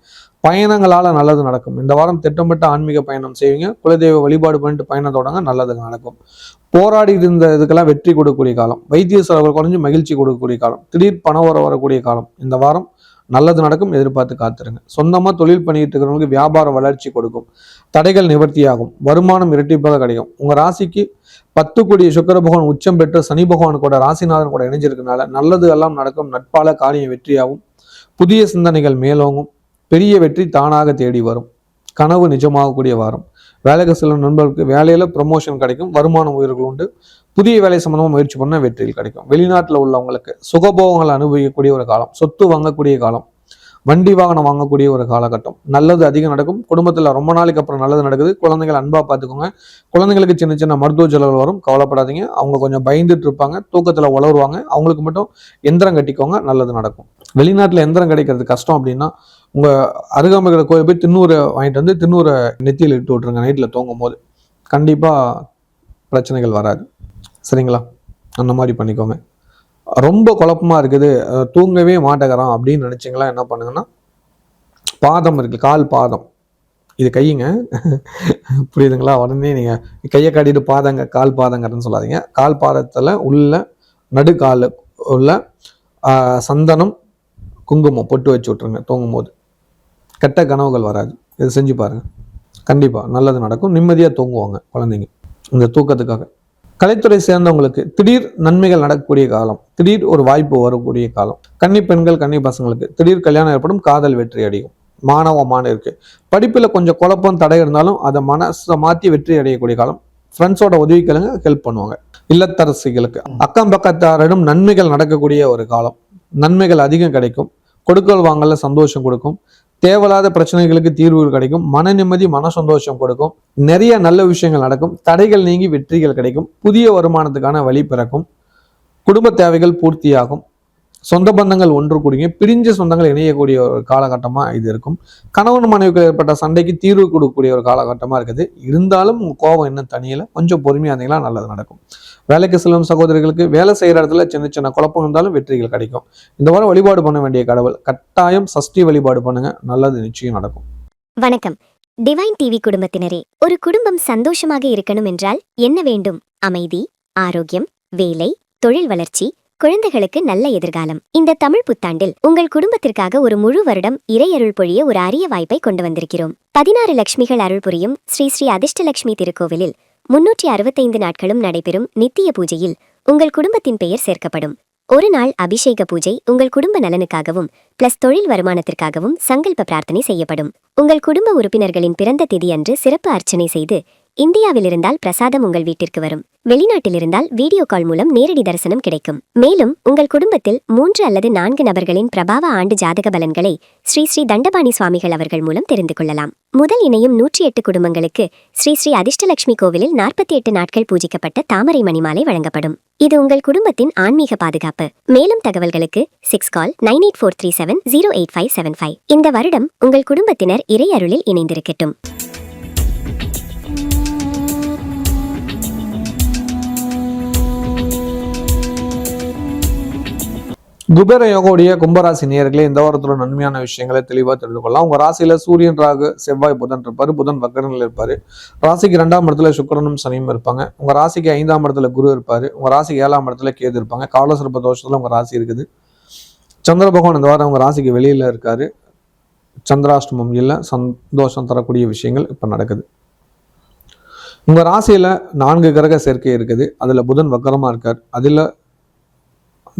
பயணங்களால நல்லது நடக்கும். இந்த வாரம் திட்டமிட்ட ஆன்மீக பயணம் செய்வீங்க. குலதெய்வ வழிபாடு பண்ணிட்டு பயணம் தொடங்க நல்லது நடக்கும். போராடி இருந்த இதுக்கெல்லாம் வெற்றி கொடுக்கக்கூடிய காலம். வைத்திய செலவுகள் குறைஞ்சு மகிழ்ச்சி கொடுக்கக்கூடிய காலம். திடீர் பண வரக்கூடிய காலம். இந்த வாரம் நல்லது நடக்கும், எதிர்பார்த்து காத்துருங்க. சொந்தமா தொழில் பண்ணிட்டு இருக்கிறவங்களுக்கு வியாபார வளர்ச்சி கொடுக்கும். தடைகள் நிவர்த்தியாகும். வருமானம் இரட்டிப்பாக கிடைக்கும். உங்க ராசிக்கு 10 கோடி சுக்கிர பகவான் உச்சம் பெற்று சனி பகவான் கூட ராசிநாதன் கூட இணைஞ்சிருக்கனால நல்லது எல்லாம் நடக்கும். நட்பால காரியம் வெற்றியாகும். புதிய சிந்தனைகள் மேலோங்கும். பெரிய வெற்றி தானாக தேடி வரும். கனவு நிஜமாகக்கூடிய வாரம். வேலைக்கு செல்லும் நண்பர்களுக்கு வேலையில ப்ரமோஷன் கிடைக்கும். வருமானம் உயர்வுகள் உண்டு. புதிய வேலை சம்பந்தமா முயற்சி பண்ண வெற்றியில் கிடைக்கும். வெளிநாட்டில் உள்ளவங்களுக்கு சுகபோகங்களை அனுபவிக்கக்கூடிய ஒரு காலம். சொத்து வாங்கக்கூடிய காலம். வண்டி வாகனம் வாங்கக்கூடிய ஒரு காலகட்டம். நல்லது அதிகம் நடக்கும். குடும்பத்துல ரொம்ப நாளைக்கு அப்புறம் நல்லது நடக்குது. குழந்தைகள் அன்பா பார்த்துக்கோங்க. குழந்தைங்களுக்கு சின்ன சின்ன மருத்துவ செலவுகள் வரும், கவலைப்படாதீங்க. அவங்க கொஞ்சம் பயந்துட்டு இருப்பாங்க, தூக்கத்துல உளருவாங்க. அவங்களுக்கு மட்டும் எந்திரம் கட்டிக்கோங்க, நல்லது நடக்கும். வெளிநாட்டுல எந்திரம் கிடைக்கிறது கஷ்டம் அப்படின்னா உங்க அருகாமைகளை கோயில் போய் திண்ணூரை வாங்கிட்டு வந்து திண்ணூரை நெத்தியில் இட்டு விட்டுருங்க. நைட்ல தூங்கும் போது கண்டிப்பா பிரச்சனைகள் வராது. சரிங்களா? அந்த மாதிரி பண்ணிக்கோங்க. ரொம்ப குழப்பமா இருக்குது, தூங்கவே மாட்டேங்கிறான் அப்படின்னு நினைச்சிங்களா, என்ன பண்ணுங்கன்னா, பாதம் இருக்கு, கால் பாதம், இது கையுங்க, புரியுதுங்களா? உடனே நீங்க கையை காட்டிட்டு பாதங்க கால் பாதங்கன்னு சொல்லாதீங்க. கால் பாதத்துல உள்ள நடுக்கால உள்ள சந்தனம், குங்குமம் பொட்டு வச்சு விட்டுருங்க. தூங்கும் போது கெட்ட கனவுகள் வராது. இது செஞ்சு பாருங்க, கண்டிப்பா நல்லது நடக்கும். நிம்மதியா தூங்குவாங்க குழந்தைங்க இந்த தூக்கத்துக்காக. கலைத்துறை சேர்ந்தவங்களுக்கு திடீர் நன்மைகள் நடக்கக்கூடிய காலம். திடீர் ஒரு வாய்ப்பு வரக்கூடிய காலம். கன்னி பெண்கள், கன்னி பசங்களுக்கு திடீர் கல்யாணம் ஏற்படும். காதல் வெற்றி அடையும். மாணவமான இருக்கு. படிப்புல கொஞ்சம் குழப்பம் தடை இருந்தாலும் அதை மனசை மாற்றி வெற்றி அடையக்கூடிய காலம். ஃப்ரெண்ட்ஸோட உதவிகளுங்க ஹெல்ப் பண்ணுவாங்க. இல்லத்தரசிகளுக்கு அக்கம் பக்கத்தாரிடம் நன்மைகள் நடக்கக்கூடிய ஒரு காலம். நன்மைகள் அதிகம் கிடைக்கும். கொடுக்கல் வாங்கல சந்தோஷம் கொடுக்கும். தேவையில்லாத பிரச்சனைகளுக்கு தீர்வுகள் கிடைக்கும். மன நிம்மதி, மன சந்தோஷம் கொடுக்கும். நிறைய நல்ல விஷயங்கள் நடக்கும். தடைகள் நீங்கி வெற்றிகள் கிடைக்கும். புதிய வருமானத்துக்கான வழி பிறக்கும். குடும்ப தேவைகள் பூர்த்தியாகும். சொந்த பந்தங்கள் ஒன்று கூடிய, பிரிஞ்ச சொந்தங்கள் இணையக்கூடிய ஒரு காலகட்டமா இது இருக்கும். கணவன் மனைவிக்கு ஏற்பட்ட சண்டைக்கு தீர்வு கொடுக்கக்கூடிய ஒரு காலகட்டமா இருக்குது. இருந்தாலும் உங்க கோபம் இன்னும் தனியில, கொஞ்சம் பொறுமையா இருந்தீங்களா நல்லது நடக்கும். வேலைக்கு செல்லும் சகோதரிகளுக்கு வேலை செய்யற இடத்துல சின்ன சின்ன குழப்பம் இருந்தாலும் வெற்றிகள் கிடைக்கும். இந்த வாரம் வழிபாடு பண்ண வேண்டிய கடவுள் கட்டாயம் சஷ்டி வழிபாடு பண்ணுங்க, நல்லது நிச்சயம் நடக்கும். வணக்கம் டிவைன் டிவி குடும்பத்தினரே. ஒரு குடும்பம் சந்தோஷமாக இருக்கணும் என்றால் என்ன வேண்டும்? அமைதி, ஆரோக்கியம், வேலை, தொழில் வளர்ச்சி, குழந்தைகளுக்கு நல்ல எதிர்காலம். இந்த தமிழ் புத்தாண்டில் உங்கள் குடும்பத்திற்காக ஒரு முழு வருடம் இறையருள் பொழிய ஒரு அரிய வாய்ப்பை கொண்டு வந்திருக்கிறோம். 16 லட்சுமிகள் அருள் புரியும் ஸ்ரீ ஸ்ரீ அதிர்ஷ்டலட்சுமி திருக்கோவிலில் 365 நாட்களும் நடைபெறும் நித்திய பூஜையில் உங்கள் குடும்பத்தின் பெயர் சேர்க்கப்படும். ஒரு நாள் அபிஷேக பூஜை உங்கள் குடும்ப நலனுக்காகவும் பிளஸ் தொழில் வருமானத்திற்காகவும் சங்கல்ப பிரார்த்தனை செய்யப்படும். உங்கள் குடும்ப உறுப்பினர்களின் பிறந்த தேதி அன்று சிறப்பு அர்ச்சனை செய்து, இந்தியாவில் இருந்தால் பிரசாதம் உங்கள் வீட்டிற்கு வரும். வெளிநாட்டில் இருந்தால் வீடியோ கால் மூலம் நேரடி தரிசனம் கிடைக்கும். மேலும் உங்கள் குடும்பத்தில் 3 அல்லது 4 நபர்களின் பிரபாவ ஆண்டு ஜாதக பலன்களை ஸ்ரீ ஸ்ரீ தண்டபாணி சுவாமிகள் அவர்கள் மூலம் தெரிந்து கொள்ளலாம். முதல் இணையும் 108 குடும்பங்களுக்கு ஸ்ரீ ஸ்ரீ அதிர்ஷ்டலட்சுமி கோவிலில் 48 நாட்கள் பூஜிக்கப்பட்ட தாமரை மணிமாலை வழங்கப்படும். இது உங்கள் குடும்பத்தின் ஆன்மீக பாதுகாப்பு. மேலும் தகவல்களுக்கு 6 கால் 9843708575. இந்த வருடம் உங்கள் குடும்பத்தினர் இறை அருளில் இணைந்திருக்கட்டும். குபேர யோகோடைய கும்பராசி நேயர்களே, இந்த வாரத்தோட நன்மையான விஷயங்களை தெளிவாக தெரிந்து கொள்ளலாம். உங்க ராசியில சூரியன், ராகு, செவ்வாய், புதன் இருப்பாரு. புதன் வக்கரநிலையில் இருப்பாரு. ராசிக்கு 2ஆம் இடத்துல சுக்கிரனும் சனியும் இருப்பாங்க. உங்க ராசிக்கு 5ஆம் இடத்துல குரு இருப்பாரு. உங்க ராசிக்கு 7ஆம் இடத்துல கேது இருப்பாங்க. காலசர்ப்ப தோஷத்துல உங்க ராசி இருக்குது. சந்திர பகவான் இந்த வாரம் உங்க ராசிக்கு வெளியில இருக்காரு. சந்திராஷ்டமம் இல்லை, சந்தோஷம் தரக்கூடிய விஷயங்கள் இப்ப நடக்குது. உங்க ராசியில 4 கிரக சேர்க்கை இருக்குது. அதுல புதன் வக்கரமா இருக்கார். அதுல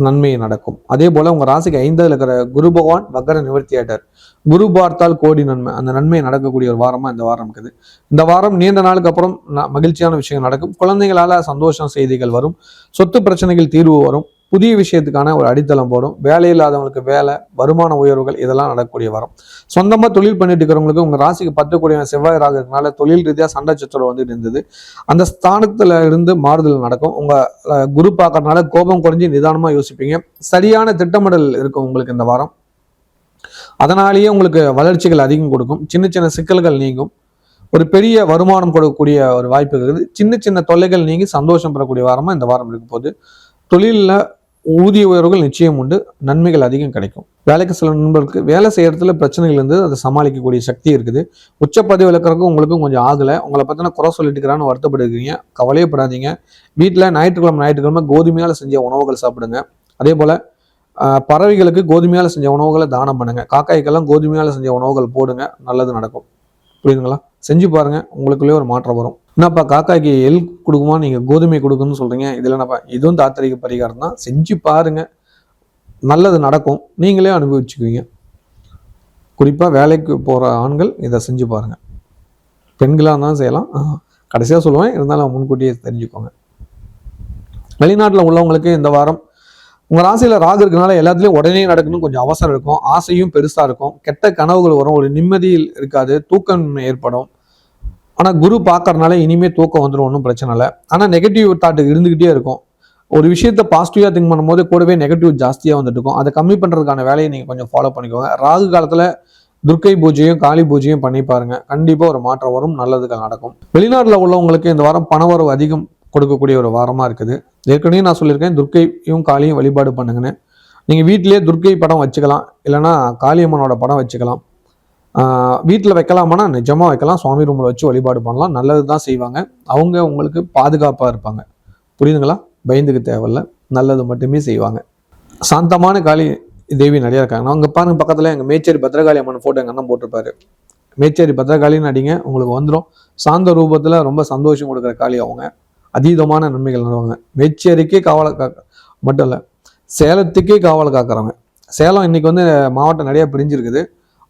நன்மை நடக்கும். அதே போல உங்க ராசிக்கு 5ல் இருக்கிற குரு பகவான் வக்கர நிவர்த்தி ஆயிட்டார். குரு பார்த்தால் கோடி நன்மை. அந்த நன்மை நடக்கக்கூடிய ஒரு வாரமா இந்த வாரம் இருக்குது. இந்த வாரம் நீண்ட நாளுக்கு அப்புறம் மகிழ்ச்சியான விஷயங்கள் நடக்கும். குழந்தைகளால சந்தோஷம் செய்திகள் வரும். சொத்து பிரச்சனைகள் தீர்வு வரும். புதிய விஷயத்துக்கான ஒரு அடித்தளம் போடும். வேலை இல்லாதவங்களுக்கு வேலை, வருமான உயர்வுகள் இதெல்லாம் நடக்கக்கூடிய வாரம். சொந்தமா தொழில் பண்ணிட்டு இருக்கிறவங்களுக்கு உங்க ராசிக்கு 10 கூடிய செவ்வாய் ராகு இருக்கனால தொழில் ரீதியா சண்டை சச்சரவு வந்துட்டு இருந்தது. அந்த ஸ்தானத்துல இருந்து மாறுதல் நடக்கும். உங்க குரு பார்க்கறதுனால கோபம் குறைஞ்சி நிதானமா யோசிப்பீங்க. சரியான திட்டமிடல் இருக்கும் உங்களுக்கு இந்த வாரம். அதனாலேயே உங்களுக்கு வளர்ச்சிகள் அதிகம் கொடுக்கும். சின்ன சின்ன சிக்கல்கள் நீங்கும். ஒரு பெரிய வருமானம் கொடுக்கக்கூடிய ஒரு வாய்ப்பு இருக்குது. சின்ன சின்ன தொல்லைகள் நீங்கி சந்தோஷம் பெறக்கூடிய வாரமா இந்த வாரம் இருக்கும் போது தொழிலில் ஊதிய உயர்வுகள் நிச்சயம் உண்டு. நன்மைகள் அதிகம் கிடைக்கும். வேலைக்கு சில நண்பர்களுக்கு வேலை செய்யறதுல பிரச்சனைகள் இருந்து அதை சமாளிக்கக்கூடிய சக்தி இருக்குது. உச்ச பதவி விளக்குறதுக்கும் உங்களுக்கும் கொஞ்சம் ஆகலை. உங்களை பற்றின குறை சொல்லிட்டுக்கிறான்னு வருத்தப்படுறீங்க. கவலையப்படாதீங்க. வீட்டில் ஞாயிற்றுக்கிழமை கோதுமையால் செஞ்ச உணவுகள் சாப்பிடுங்க. அதே போல் பறவைகளுக்கு கோதுமையால் செஞ்ச உணவுகளை தானம் பண்ணுங்க. காக்காய்க்கெல்லாம் கோதுமையால் செஞ்ச உணவுகள் போடுங்க. நல்லது நடக்கும். புரியுதுங்களா? செஞ்சு பாருங்க, உங்களுக்குள்ளே ஒரு மாற்றம் வரும். என்னப்பா காக்காய்க்கு எல் கொடுக்குமா, நீங்க கோதுமை கொடுக்குன்னு சொல்றீங்க? இதுல என்னப்பா, இதுவும் தாத்திரிக பரிகாரம் தான். செஞ்சு பாருங்க, நல்லது நடக்கும். நீங்களே அனுபவிச்சுக்குவீங்க. குறிப்பா வேலைக்கு போற ஆண்கள் இதை செஞ்சு பாருங்க. பெண்களாக இருந்தாலும் செய்யலாம். கடைசியா சொல்லுவேன், இருந்தாலும் முன்கூட்டியே தெரிஞ்சுக்கோங்க. வெளிநாட்டில் உள்ளவங்களுக்கு இந்த வாரம் உங்க ராசியில ராகு இருக்கனால எல்லாத்துலயும் உடனே நடக்கணும். கொஞ்சம் அவசரம் இருக்கும். ஆசையும் பெருசா இருக்கும். கெட்ட கனவுகள் வரும். ஒரு நிம்மதியில் இருக்காது. தூக்கம் ஏற்படும். ஆனா குரு பார்க்கறதுனால இனிமே தூக்கம் வந்துடும். ஒன்றும் பிரச்சனை இல்லை. ஆனா நெகட்டிவ் தாட் இருந்துகிட்டே இருக்கும். ஒரு விஷயத்த பாசிட்டிவா திங்க் பண்ணும்போது கூடவே நெகட்டிவ் ஜாஸ்தியா வந்துட்டு இருக்கும். அதை கம்மி பண்றதுக்கான வேலையை நீங்க கொஞ்சம் ஃபாலோ பண்ணிக்கோங்க. ராகு காலத்துல துர்க்கை பூஜையும் காளி பூஜையும் பண்ணி பாருங்க. கண்டிப்பா ஒரு மாற்றம் வரும். நல்லதுகள் நடக்கும். வெளிநாட்டுல உள்ளவங்களுக்கு இந்த வாரம் பணவரவு அதிகம் கொடுக்கக்கூடிய ஒரு வாரமா இருக்குது. ஏற்கனவே நான் சொல்லியிருக்கேன், துர்க்கையும் காளியும் வழிபாடு பண்ணுங்கன்னு. நீங்கள் வீட்டிலேயே துர்க்கை படம் வச்சுக்கலாம், இல்லைன்னா காளியம்மனோட படம் வச்சுக்கலாம். வீட்டில் வைக்கலாமான்னா நிஜமாக வைக்கலாம். சுவாமி ரூமில் வச்சு வழிபாடு பண்ணலாம். நல்லது தான் செய்வாங்க. அவங்க உங்களுக்கு பாதுகாப்பாக இருப்பாங்க. புரியுதுங்களா? பயந்துக்கு தேவையில்ல, நல்லது மட்டுமே செய்வாங்க. சாந்தமான காளி தேவி நிறையா இருக்காங்க. அங்கே பாருங்க, பக்கத்தில் எங்கள் மேச்சேரி பத்ரகாளி அம்மன் ஃபோட்டோ எங்கள் அண்ணன் போட்டிருப்பாரு. மேச்சேரி பத்ரகாளின்னு அடிங்க, உங்களுக்கு வந்துடும். சாந்த ரூபத்தில் ரொம்ப சந்தோஷம் கொடுக்குற காளி அவங்க. அதீதமான நன்மைகள் நடவாங்க. மேச்சேரிக்கே காவலை காக்க மட்டும் இல்லை, சேலத்துக்கே காவலை காக்கிறவங்க. சேலம் இன்னைக்கு மாவட்டம் நிறைய பிரிஞ்சிருக்குது.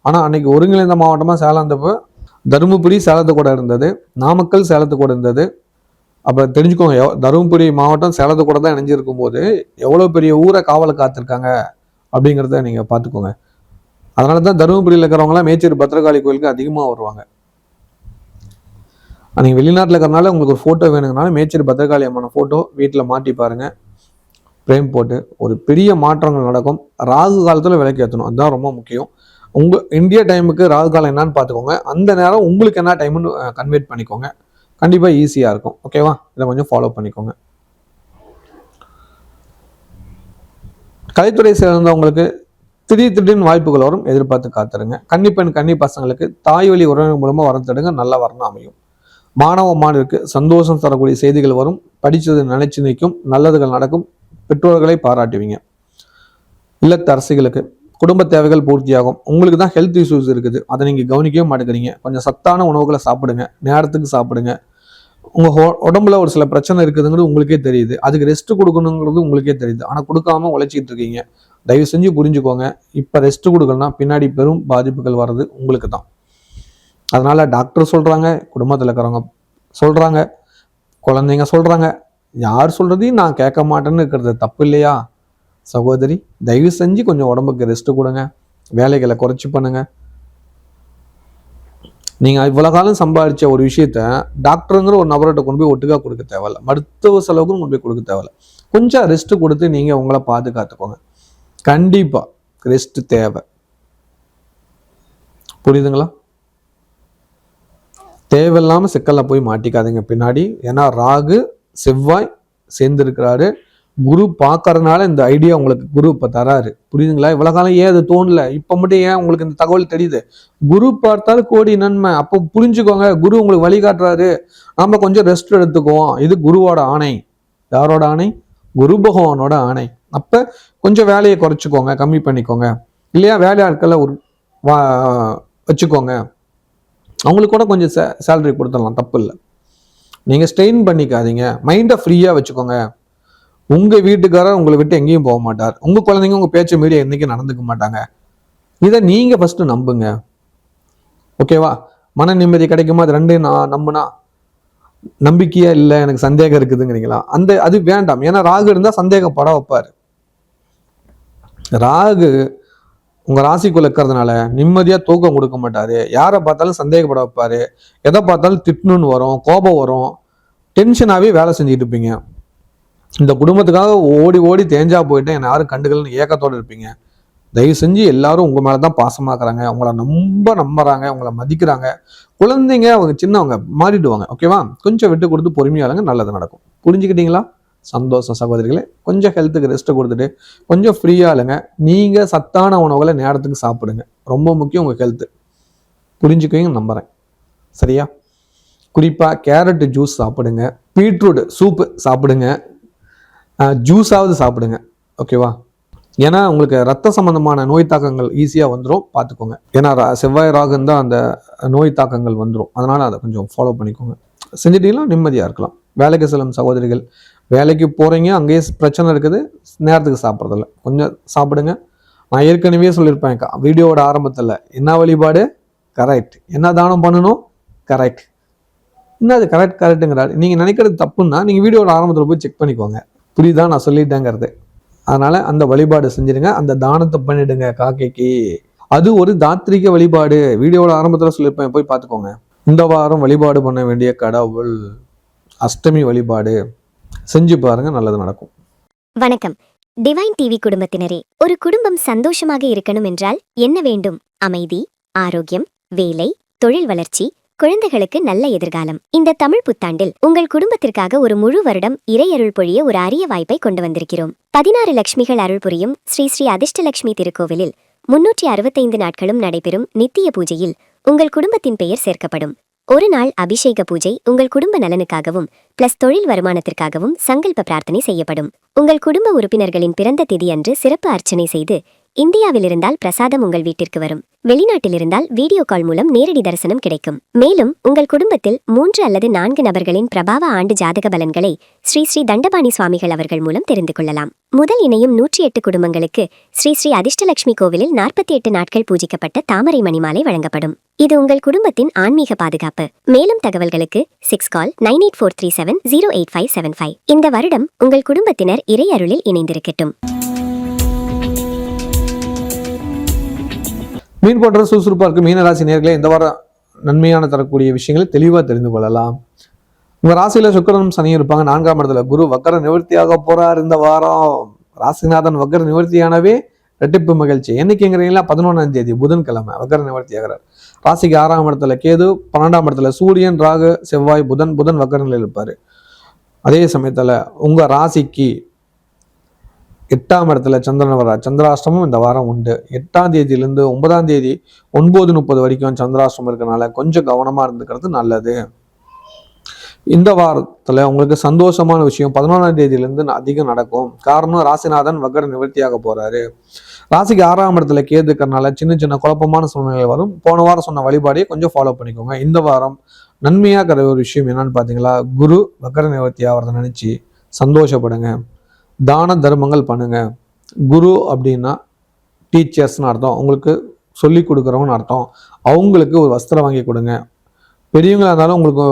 ஆனால் அன்னைக்கு ஒருங்கிணைந்த மாவட்டமாக சேலம் இருந்தப்போ தருமபுரி சேலத்து கூட இருந்தது, நாமக்கல் சேலத்து கூட இருந்தது. அப்போ தெரிஞ்சுக்கோங்க, தருமபுரி மாவட்டம் சேலத்து கூட தான் இணைஞ்சிருக்கும் போது எவ்வளோ பெரிய ஊரை காவலை காத்திருக்காங்க அப்படிங்கிறத நீங்கள் பார்த்துக்கோங்க. அதனால தான் தருமபுரியில் இருக்கிறவங்களாம் மேச்சேரி பத்ரகாளி கோயிலுக்கு அதிகமாக வருவாங்க. நீங்கள் வெளிநாட்டில் இருக்கிறனால உங்களுக்கு ஒரு ஃபோட்டோ வேணுங்கனாலும் மேச்சேரி பத்ரகாளி அம்மன ஃபோட்டோ வீட்டில் மாட்டி பாருங்கள், ஃப்ரேம் போட்டு. ஒரு பெரிய மாற்றங்கள் நடக்கும். ராகு காலத்தில் விலைக்கு ஏற்றணும், அதுதான் ரொம்ப முக்கியம். இந்தியா டைமுக்கு ராகு காலம் என்னன்னு பார்த்துக்கோங்க. அந்த நேரம் உங்களுக்கு என்ன டைம்னு கன்வெர்ட் பண்ணிக்கோங்க. கண்டிப்பாக ஈஸியாக இருக்கும். ஓகேவா? இதை கொஞ்சம் ஃபாலோ பண்ணிக்கோங்க. கலைத்துறை சேர்ந்தவங்களுக்கு திடீர்னு வாய்ப்புகள் வரும். எதிர்பார்த்து காத்துருங்க. கன்னி பசங்களுக்கு தாய் வழி உறவினர் மூலமாக வரம் தடுங்க. நல்ல வரணும் அமையும். மாணவ மாணவருக்கு சந்தோஷம் தரக்கூடிய செய்திகள் வரும். படித்தது நினைச்சு நிற்கும். நல்லதுகள் நடக்கும். பெற்றோர்களை பாராட்டுவீங்க. இல்லத்து அரசிகளுக்கு குடும்ப தேவைகள் பூர்த்தியாகும். உங்களுக்கு தான் ஹெல்த் இஷ்யூஸ் இருக்குது, அதை நீங்கள் கவனிக்கவே மாட்டேங்கிறீங்க. கொஞ்சம் சத்தான உணவுகளை சாப்பிடுங்க, நேரத்துக்கு சாப்பிடுங்க. உங்கள் உடம்புல ஒரு சில பிரச்சனை இருக்குதுங்கிறது உங்களுக்கே தெரியுது. அதுக்கு ரெஸ்ட் கொடுக்கணுங்கிறது உங்களுக்கே தெரியுது. ஆனால் கொடுக்காம உழைச்சிட்டு இருக்கீங்க. தயவு செஞ்சு புரிஞ்சுக்கோங்க. இப்போ ரெஸ்ட் கொடுக்கலன்னா பின்னாடி பெரும் பாதிப்புகள் வர்றது உங்களுக்கு தான். அதனால டாக்டர் சொல்றாங்க, குடும்பத்தில் இருக்கிறவங்க சொல்றாங்க, குழந்தைங்க சொல்றாங்க, யார் சொல்றதையும் நான் கேட்க மாட்டேன்னு இருக்கிறது தப்பு இல்லையா? சகோதரி, தயவு செஞ்சு கொஞ்சம் உடம்புக்கு ரெஸ்ட் கொடுங்க. வேலைகளை குறைச்சி பண்ணுங்க. நீங்க இவ்வளவு காலம் சம்பாதிச்ச ஒரு விஷயத்த டாக்டருங்கிற ஒரு நபர்கிட்ட கொண்டு போய் ஒட்டுக்கா கொடுக்க தேவையில்ல. மருத்துவ செலவுக்கும் கொண்டு போய் கொடுக்க தேவையில்ல. கொஞ்சம் ரெஸ்ட் கொடுத்து நீங்க உங்களை பாதுகாத்துக்கோங்க. கண்டிப்பா ரெஸ்ட் தேவை. புரியுதுங்களா? தேவையில்லாம சிக்கல்ல போய் மாட்டிக்காதீங்க பின்னாடி. ஏன்னா ராகு செவ்வாய் சேர்ந்திருக்கிறாரு. குரு பார்க்கறதுனால இந்த ஐடியா உங்களுக்கு குரு இப்போ தராரு. புரியுதுங்களா? இவ்வளவு காலம் ஏன் அது தோணல, இப்போ மட்டும் ஏன் உங்களுக்கு இந்த தகவல் தெரியுது? குரு பார்த்தாலும் கோடி நன்மை. அப்போ புரிஞ்சுக்கோங்க, குரு உங்களுக்கு வழிகாட்டுறாரு, நாம கொஞ்சம் ரெஸ்ட் எடுத்துக்குவோம். இது குருவோட ஆணை. யாரோட ஆணை? குரு பகவானோட ஆணை. அப்ப கொஞ்சம் வேலையை குறைச்சிக்கோங்க, கம்மி பண்ணிக்கோங்க. இல்லையா, வேலையாட்களை வச்சுக்கோங்க. அவங்களுக்கு கூட கொஞ்சம் சேலரி கொடுத்துடலாம், தப்பு இல்லை. நீங்க ஸ்ட்ரெயின் பண்ணிக்காதீங்க, மைண்டை ஃப்ரீயா வச்சுக்கோங்க. உங்க வீட்டுக்காரர் உங்களை விட்டு எங்கேயும் போக மாட்டார். உங்க குழந்தைங்க உங்க பேச்ச மீறி என்னைக்கும் நடந்துக்க மாட்டாங்க. இதை நீங்க ஃபர்ஸ்ட் நம்புங்க. ஓகேவா? மன நிம்மதி கிடைக்குமா? அது ரெண்டையும் நான் நம்புனா, நம்பிக்கையா இல்லை எனக்கு சந்தேகம் இருக்குதுங்கிறீங்களா, அது வேண்டாம். ஏன்னா ராகு இருந்தா சந்தேகப்பட வைப்பாரு. ராகு உங்க ராசிக்குள்ள இருக்கிறதுனால நிம்மதியா தூக்கம் கொடுக்க மாட்டாரு. யாரை பார்த்தாலும் சந்தேகப்பட வைப்பாரு. எதை பார்த்தாலும் திட்டணும்னு வரும், கோபம் வரும், டென்ஷனாவே வேலை செஞ்சுட்டு இருப்பீங்க. இந்த குடும்பத்துக்காக ஓடி ஓடி தேஞ்சா போயிட்டு என்ன யாரும் கண்டுக்கலன்னு ஏக்கத்தோடு இருப்பீங்க. தயவு செஞ்சு எல்லாரும் உங்க மேலதான் பாசமாக்குறாங்க, உங்களை ரொம்ப நம்புறாங்க, உங்களை மதிக்கிறாங்க. குழந்தைங்க அவங்க சின்னவங்க மாறிடுவாங்க. ஓகேவா? கொஞ்சம் விட்டு கொடுத்து பொறுமையாளுங்க, நல்லது நடக்கும். புரிஞ்சுக்கிட்டீங்களா? சந்தோஷம் சகோதரிகளே. கொஞ்சம் ஹெல்த்துக்கு ரெஸ்ட் கொடுத்துட்டு கொஞ்சம் ஃப்ரீயாளுங்க. நீங்க சத்தான உணவுகளை நேரத்துக்கு சாப்பிடுங்க. ரொம்ப முக்கியம் உங்க ஹெல்த். புரிஞ்சுக்குவீங்க நம்புறேன். சரியா? குறிப்பா கேரட் ஜூஸ் சாப்பிடுங்க, பீட்ரூட் சூப்பு சாப்பிடுங்க, ஜூஸாவது சாப்பிடுங்க. ஓகேவா? ஏன்னா உங்களுக்கு ரத்த சம்பந்தமான நோய் தாக்கங்கள் ஈஸியாக வந்துடும், பார்த்துக்கோங்க. ஏன்னா செவ்வாய் ராகுன்னு தான் அந்த நோய் தாக்கங்கள் வந்துடும். அதனால அதை கொஞ்சம் ஃபாலோ பண்ணிக்கோங்க. செஞ்சுட்டீங்கன்னா நிம்மதியாக இருக்கலாம். வேலைக்கு செல்லும் சகோதரிகள், வேலைக்கு போகிறீங்க, அங்கேயே பிரச்சனை இருக்குது, நேரத்துக்கு சாப்பிட்றதில்ல, கொஞ்சம் சாப்பிடுங்க. நான் ஏற்கனவே சொல்லியிருப்பேன் வீடியோவோட ஆரம்பத்தில், என்ன வழிபாடு கரெக்ட், என்ன தானம் பண்ணணும் கரெக்ட், என்ன அது கரெக்டுங்கிறாரு. நீங்கள் நினைக்கிறது தப்புன்னா நீங்கள் வீடியோட ஆரம்பத்தில் போய் செக் பண்ணிக்கோங்க. புரியுதா நான் சொல்லிட்டேங்கிறது? அதனால அந்த வழிபாடு செஞ்சிடுங்க, அந்த தானத்தை பண்ணிடுங்க காக்கைக்கு. அது ஒரு தாத்ரீக வழிபாடு. வீடியோட ஆரம்பத்தில் சொல்லியிருப்பேன், போய் பார்த்துக்கோங்க. இந்த வாரம் வழிபாடு பண்ண வேண்டிய கடவுள் அஷ்டமி வழிபாடு செஞ்சு பாருங்க, நல்லது நடக்கும். வணக்கம் டிவைன் டிவி குடும்பத்தினரே. ஒரு குடும்பம் சந்தோஷமாக இருக்கணும் என்றால் என்ன வேண்டும்? அமைதி, ஆரோக்கியம், வேலை, தொழில் வளர்ச்சி, குழந்தைகளுக்கு நல்ல எதிர்காலம். இந்த தமிழ் புத்தாண்டில் உங்கள் குடும்பத்திற்காக ஒரு முழு வருடம் இறையருள் பொழிய ஒரு அரிய வாய்ப்பை கொண்டு வந்திருக்கிறோம். 16 லட்சுமிகள் அருள் புரியும் ஸ்ரீ ஸ்ரீ அதிர்ஷ்டலட்சுமி திருக்கோவிலில் 365 நாட்களும் நடைபெறும் நித்திய பூஜையில் உங்கள் குடும்பத்தின் பெயர் சேர்க்கப்படும். ஒரு நாள் அபிஷேக பூஜை உங்கள் குடும்ப நலனுக்காகவும் பிளஸ் தொழில் வருமானத்திற்காகவும் சங்கல்ப பிரார்த்தனை செய்யப்படும். உங்கள் குடும்ப உறுப்பினர்களின் பிறந்த திதி அன்று சிறப்பு அர்ச்சனை செய்து, இந்தியாவில் இருந்தால் பிரசாதம் உங்கள் வீட்டிற்கு வரும். வெளிநாட்டில் இருந்தால் வீடியோ கால் மூலம் நேரடி தரிசனம் கிடைக்கும். மேலும் உங்கள் குடும்பத்தில் 3 அல்லது 4 நபர்களின் பிரபாவ ஆண்டு ஜாதக பலன்களை ஸ்ரீ ஸ்ரீ தண்டபாணி சுவாமிகள் அவர்கள் மூலம் தெரிந்து கொள்ளலாம். முதல் இணையும் 108 குடும்பங்களுக்கு ஸ்ரீ ஸ்ரீ அதிர்ஷ்டலட்சுமி கோவிலில் 48 நாட்கள் பூஜிக்கப்பட்ட தாமரை மணிமாலை வழங்கப்படும். இது உங்கள் குடும்பத்தின் ஆன்மீக பாதுகாப்பு. மேலும் தகவல்களுக்கு 6 கால் 9843708575. இந்த வருடம் உங்கள் குடும்பத்தினர் இறை அருளில் இணைந்திருக்கட்டும். மீன் போன்ற சுறுசுறுப்பாக இருக்கும் மீனராசி நேயர்களே, இந்த வாரம் நன்மையான தரக்கூடிய விஷயங்களை தெளிவாக தெரிந்து கொள்ளலாம். உங்கள் ராசியில சுக்கிரனும் சனியும் இருப்பாங்க. 4ஆம் இடத்துல குரு வக்கர நிவர்த்தியாக போறார். இந்த வாரம் ராசிநாதன் வக்கர நிவர்த்தியானவே ரெட்டிப்பு மகிழ்ச்சி. என்னைக்குங்கிறீங்களா? 11ஆம் தேதி புதன்கிழமை வக்கர நிவர்த்தி ஆகிறார். ராசிக்கு 6ஆம் இடத்துல கேது, 12ஆம் இடத்துல சூரியன், ராகு, செவ்வாய், புதன் வக்கர நிலையில் இருப்பாரு. அதே சமயத்துல உங்க ராசிக்கு 8ஆம் இடத்துல சந்திரன் வர்றார். சந்திராஷ்டமும் இந்த வாரம் உண்டு. 8ஆம் தேதியிலிருந்து 9ஆம் தேதி 9:30 வரைக்கும் சந்திராஷ்டமம் இருக்கனால கொஞ்சம் கவனமா இருந்துக்கிறது நல்லது. இந்த வாரத்துல உங்களுக்கு சந்தோஷமான விஷயம் 11ஆம் தேதியிலிருந்து அதிகம் நடக்கும். காரணம் ராசிநாதன் வக்கர நிவர்த்தியாக போறாரு. ராசிக்கு 6ஆம் இடத்துல கேது இருக்கிறனால சின்ன சின்ன குழப்பமான சூழ்நிலை வரும். போன வாரம் சொன்ன வழிபாடையே கொஞ்சம் ஃபாலோ பண்ணிக்கோங்க. இந்த வாரம் நன்மையா இருக்கிற ஒரு விஷயம் என்னன்னு பாத்தீங்களா? குரு வக்கர நிவர்த்தி ஆகிறத நினைச்சு சந்தோஷப்படுங்க. தான தர்மங்கள் பண்ணுங்க. குரு அப்படின்னா டீச்சர்ஸ்னு அர்த்தம், உங்களுக்கு சொல்லி கொடுக்குறவங்கன்னு அர்த்தம். அவங்களுக்கு ஒரு வஸ்திரம் வாங்கி கொடுங்க. பெரியவங்களா இருந்தாலும் உங்களுக்கு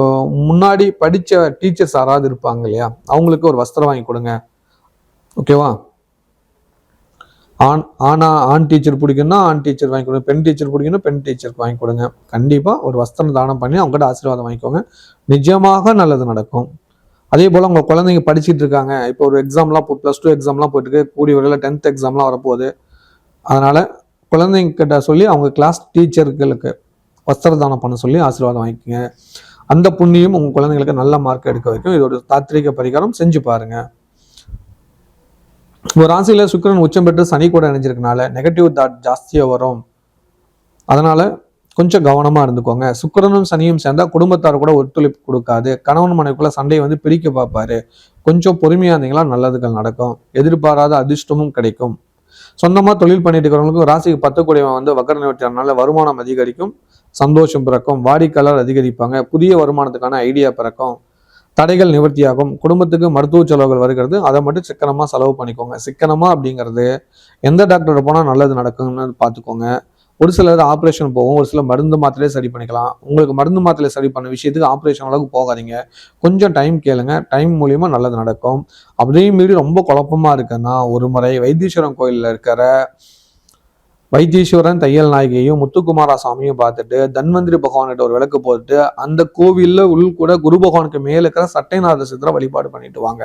முன்னாடி படித்த டீச்சர்ஸ் யாராவது இருப்பாங்க இல்லையா, அவங்களுக்கு ஒரு வஸ்திரம் வாங்கி கொடுங்க. ஓகேவா? ஆண் டீச்சர் பிடிக்குன்னா ஆண் டீச்சர் வாங்கி கொடுங்க, பெண் டீச்சர் பிடிக்குன்னா பெண் டீச்சருக்கு வாங்கி கொடுங்க. கண்டிப்பாக ஒரு வஸ்திரம் தானம் பண்ணி அவங்ககிட்ட ஆசீர்வாதம் வாங்கிக்கோங்க. நிஜமாக நல்லது நடக்கும். அதே போல் உங்கள் குழந்தைங்க படிச்சுட்டு இருக்காங்க, இப்போ ஒரு எக்ஸாம்லாம் +2 எக்ஸாம்லாம் போயிட்டு இருக்கு, கூடிய வரையில் 10th எக்ஸாம்லாம் வரப்போகுது. அதனால் குழந்தைங்க கிட்ட சொல்லி அவங்க கிளாஸ் டீச்சர்களுக்கு வஸ்திர தானம் பண்ண சொல்லி ஆசீர்வாதம் வாங்கிக்கோங்க. அந்த புண்ணியம் உங்கள் குழந்தைங்களுக்கு நல்ல மார்க் எடுக்க வைக்கும். இதோட தாத்ரீக பரிகாரம் செஞ்சு பாருங்க. ஒரு ராசியில் சுக்கிரன் உச்சம் பெற்று சனி கூட இணைஞ்சிருக்கனால நெகட்டிவ் தாட் ஜாஸ்தியாக வரும். அதனால் கொஞ்சம் கவனமாக இருந்துக்கோங்க. சுக்கிரனும் சனியும் சேர்ந்தால் குடும்பத்தார் கூட ஒத்துழைப்பு கொடுக்காது. கணவன் மனைவிக்குள்ள சண்டையை பிரிக்க பார்ப்பாரு. கொஞ்சம் பொறுமையாக இருந்தீங்களா நல்லதுகள் நடக்கும். எதிர்பாராத அதிர்ஷ்டமும் கிடைக்கும். சொந்தமாக தொழில் பண்ணிட்டு இருக்கிறவங்களுக்கு ராசிக்கு 10 கூடியவன் வக்கர நிவர்த்தியானால வருமானம் அதிகரிக்கும், சந்தோஷம் பிறக்கும், வாடிக்கையாளர் அதிகரிப்பாங்க, புதிய வருமானத்துக்கான ஐடியா பிறக்கும், தடைகள் நிவர்த்தியாகும். குடும்பத்துக்கு மருத்துவ செலவுகள் வருகிறது, அதை மட்டும் சிக்கனமாக செலவு பண்ணிக்கோங்க. சிக்கனமாக அப்படிங்கிறது எந்த டாக்டர் போனால் நல்லது நடக்கும்னு பார்த்துக்கோங்க. ஒரு சிலர் ஆப்ரேஷன் போகும், ஒரு சில மருந்து மாத்திரையே சரி பண்ணிக்கலாம். உங்களுக்கு மருந்து மாத்திரை சரி பண்ண விஷயத்துக்கு ஆப்ரேஷன் அளவுக்கு போகாதீங்க. கொஞ்சம் டைம் கேளுங்க, டைம் மூலியமா நல்லது நடக்கும். அப்படியே மீறி ரொம்ப குழப்பமா இருக்குன்னா ஒரு முறை வைத்தீஸ்வரன் கோயிலில் இருக்கிற வைத்தீஸ்வரன் தையல் நாயகியையும் முத்துக்குமார சாமியும் பார்த்துட்டு தன்வந்திரி பகவான்கிட்ட ஒரு விளக்கு போட்டு அந்த கோவிலில் உள் கூட குரு பகவானுக்கு மேலே இருக்கிற சட்டைநாத சித்திர வழிபாடு பண்ணிட்டு வாங்க.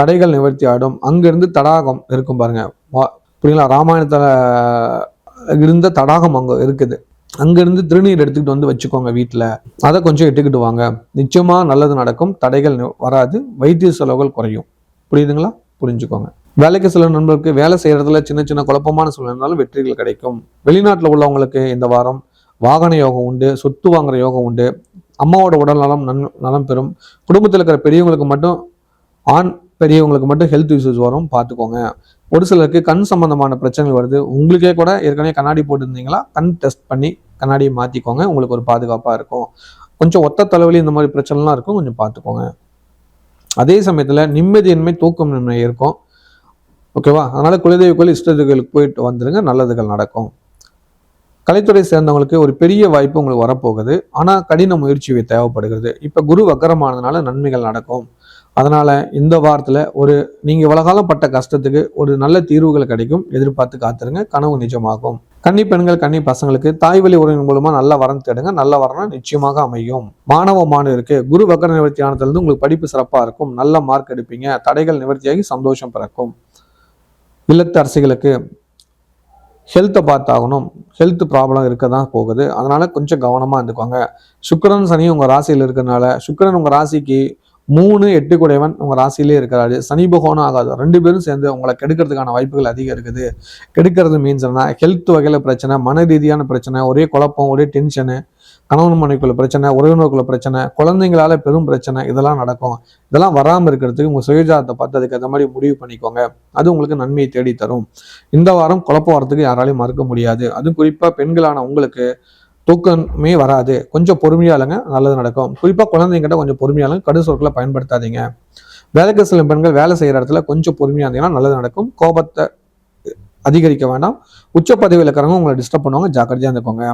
தடைகள் நிவர்த்தி ஆடும். அங்கிருந்து தடாகம் இருக்கும் பாருங்க, புரியுங்களா? ராமாயணத்துல இருந்த தடாகம் அங்கே இருக்குது. அங்கேருந்து திருநீர் எடுத்துக்கிட்டு வச்சுக்கோங்க வீட்டில். அதை கொஞ்சம் இட்டுக்கிட்டு வாங்க. நிச்சயமாக நல்லது நடக்கும். தடைகள் வராது. வைத்திய செலவுகள் குறையும். புரியுதுங்களா? புரிஞ்சுக்கோங்க. வேலைக்கு சில நண்பர்களுக்கு வேலை செய்யறதுல சின்ன சின்ன குழப்பமான சூழ்நிலை வெற்றிகள் கிடைக்கும். வெளிநாட்டில் உள்ளவங்களுக்கு இந்த வாரம் வாகன யோகம் உண்டு, சொத்து வாங்குற யோகம் உண்டு, அம்மாவோட உடல் நலம் பெறும். குடும்பத்தில் இருக்கிற பெரியவங்களுக்கு மட்டும் பெரியவங்களுக்கு மட்டும் ஹெல்த் இஷ்யூஸ் வரும், பார்த்துக்கோங்க. ஒரு சிலருக்கு கண் சம்பந்தமான பிரச்சனைகள் வருது. உங்களுக்கே கூட ஏற்கனவே கண்ணாடி போட்டுருந்தீங்களா, கண் டெஸ்ட் பண்ணி கண்ணாடியை மாற்றிக்கோங்க. உங்களுக்கு ஒரு பாதுகாப்பாக இருக்கும். கொஞ்சம் ஒத்த தலைவலி இந்த மாதிரி பிரச்சனைலாம் இருக்கும், கொஞ்சம் பார்த்துக்கோங்க. அதே சமயத்தில் நிம்மதியின்மை, தூக்கமின்மை இருக்கும். ஓகேவா? அதனால குலதெய்வ கோயில் இஷ்டத்துகளுக்கு போயிட்டு வந்துருங்க, நல்லதுகள் நடக்கும். கலைத்துறை சேர்ந்தவங்களுக்கு ஒரு பெரிய வாய்ப்பு உங்களுக்கு வரப்போகுது. ஆனால் கடின முயற்சி தேவைப்படுகிறது. இப்போ குரு வக்கரமானதுனால நன்மைகள் நடக்கும். அதனால இந்த வாரத்தில் நீங்கள் இவ்வளவு காலம் பட்ட கஷ்டத்துக்கு ஒரு நல்ல தீர்வுகள் கிடைக்கும். எதிர்பார்த்து காத்துருங்க, கனவு நிஜமாகும். கன்னி பெண்கள், கன்னி பசங்களுக்கு தாய் வழி உறவின் மூலமா நல்ல வரம் தேடுங்க. நல்ல வரம்னா நிச்சயமாக அமையும். மாணவருக்கு குரு வக்கர நிவர்த்தியானதுலேருந்து உங்களுக்கு படிப்பு சிறப்பாக இருக்கும். நல்ல மார்க் எடுப்பீங்க. தடைகள் நிவர்த்தியாகி சந்தோஷம் பிறக்கும். இல்லத்து அரசிகளுக்கு ஹெல்த்தை பார்த்தாகணும். ஹெல்த் ப்ராப்ளம் இருக்க தான் போகுது. அதனால கொஞ்சம் கவனமாக இருந்துக்கோங்க. சுக்கிரன் சனி உங்கள் ராசியில் இருக்கிறதுனால, சுக்கிரன் உங்கள் ராசிக்கு 3, 8 கூடையவன் உங்கள் ராசியிலே இருக்கிறாரு. சனி பகவானும் ஆகாது. 2 பேரும் சேர்ந்து உங்களை கெடுக்கிறதுக்கான வாய்ப்புகள் அதிகம் இருக்குது. கெடுக்கிறது மீன்ஸ் என்ன? ஹெல்த் வகையில் பிரச்சனை, மன ரீதியான பிரச்சனை, ஒரே குழப்பம், ஒரே டென்ஷனு, கணவன் மனைவிக்குள்ள பிரச்சனை, உறவினருக்குள்ள பிரச்சனை, குழந்தைங்களால பெரும் பிரச்சனை, இதெல்லாம் நடக்கும். இதெல்லாம் வராமல் இருக்கிறதுக்கு உங்கள் சுயஜாதத்தை பார்த்து அதுக்கு அந்த மாதிரி முடிவு பண்ணிக்கோங்க. அது உங்களுக்கு நன்மையை தேடி தரும். இந்த வாரம் குழப்பம் வரத்துக்கு யாராலையும் மறுக்க முடியாது. அதுவும் குறிப்பாக பெண்களான உங்களுக்கு தூக்கமே வராது. கொஞ்சம் பொறுமையாளுங்க, நல்லது நடக்கும். குறிப்பாக குழந்தைங்கிட்ட கொஞ்சம் பொறுமையாளுங்க, கடு சொற்களை பயன்படுத்தாதீங்க. வேலைக்கு சில பெண்கள் வேலை செய்கிற இடத்துல கொஞ்சம் பொறுமையாக இருந்தீங்கன்னா நல்லது நடக்கும். கோபத்தை அதிகரிக்க வேண்டாம். உச்ச பதவியில் இருக்கிறவங்க உங்களை டிஸ்டர்ப் பண்ணுவாங்க, ஜாக்கிரதையாக இருந்துக்கோங்க.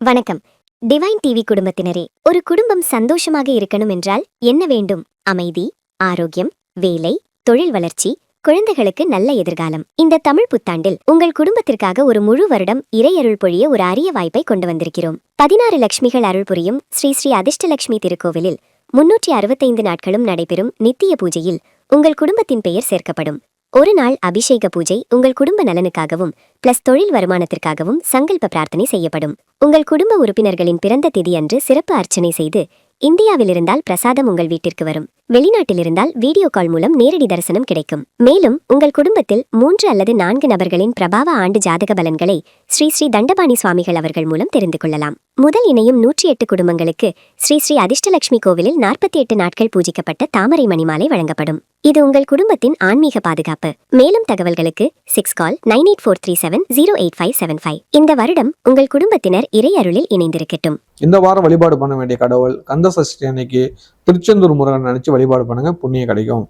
வணக்கம் டிவைன் டிவி குடும்பத்தினரே. ஒரு குடும்பம் சந்தோஷமாக இருக்கணும் என்றால் என்ன வேண்டும்? அமைதி, ஆரோக்கியம், வேலை, தொழில் வளர்ச்சி, குழந்தைகளுக்கு நல்ல எதிர்காலம். இந்த தமிழ் புத்தாண்டில் உங்கள் குடும்பத்திற்காக ஒரு முழு வருடம் இறையருள் பொழிய ஒரு அரிய வாய்ப்பை கொண்டு வந்திருக்கிறோம். 16 லட்சுமிகள் அருள் புரியும் ஸ்ரீ ஸ்ரீ அதிர்ஷ்டலட்சுமி திருக்கோவிலில் 365 நாட்களும் நடைபெறும் நித்திய பூஜையில் உங்கள் குடும்பத்தின் பெயர் சேர்க்கப்படும். ஒரு நாள் அபிஷேக பூஜை உங்கள் குடும்ப நலனுக்காகவும் பிளஸ் தொழில் வருமானத்திற்காகவும் சங்கல்ப பிரார்த்தனை செய்யப்படும். உங்கள் குடும்ப உறுப்பினர்களின் பிறந்த திதி அன்று சிறப்பு அர்ச்சனை செய்து, இந்தியாவில் இருந்தால் பிரசாதம் உங்கள் வீட்டிற்கு வரும். வெளிநாட்டில் இருந்தால் வீடியோ கால் மூலம் நேரடி தரிசனம் கிடைக்கும். மேலும் உங்கள் குடும்பத்தில் 3 அல்லது 4 நபர்களின் பிரபாவ ஆண்டு ஜாதக பலன்களை ஸ்ரீ ஸ்ரீ தண்டபாணி சுவாமிகள் அவர்கள் மூலம் தெரிந்து கொள்ளலாம். முதல் இணையும் 108 குடும்பங்களுக்கு ஸ்ரீ ஸ்ரீ அதிர்ஷ்டலட்சுமி கோவிலில் 48 நாட்கள் பூஜிக்கப்பட்ட தாமரை மணிமாலை வழங்கப்படும். இது உங்கள் குடும்பத்தின் ஆன்மீக பாதுகாப்பு. மேலும் தகவல்களுக்கு 6 கால் 9843708575. இந்த வருடம் உங்கள் குடும்பத்தினர் இறை அருளில் இணைந்திருக்கட்டும். இந்த வாரம் வழிபாடு பண்ண வேண்டிய கடவுள் கந்த சஷ்டி அன்னைக்கு திருச்செந்தூர் முருகன் நினைச்சு வழிபாடு பண்ணுங்க, புண்ணியம் கிடைக்கும்.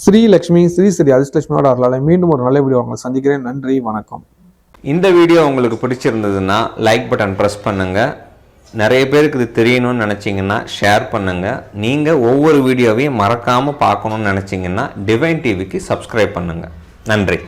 ஸ்ரீலட்சுமி ஸ்ரீ ஸ்ரீ அதிர்ஷ்டலட்சுமியோட அருளால மீண்டும் ஒரு நல்ல வீடியோ உங்களை சந்திக்கிறேன். நன்றி, வணக்கம். இந்த வீடியோ உங்களுக்கு பிடிச்சிருந்ததுன்னா லைக் பட்டன் ப்ரெஸ் பண்ணுங்கள். நிறைய பேருக்கு இது தெரியணும்னு நினச்சிங்கன்னா ஷேர் பண்ணுங்கள். நீங்கள் ஒவ்வொரு வீடியோவையும் மறக்காமல் பார்க்கணுன்னு நினச்சிங்கன்னா டிவைன் டிவிக்கு சப்ஸ்கிரைப் பண்ணுங்கள். நன்றி.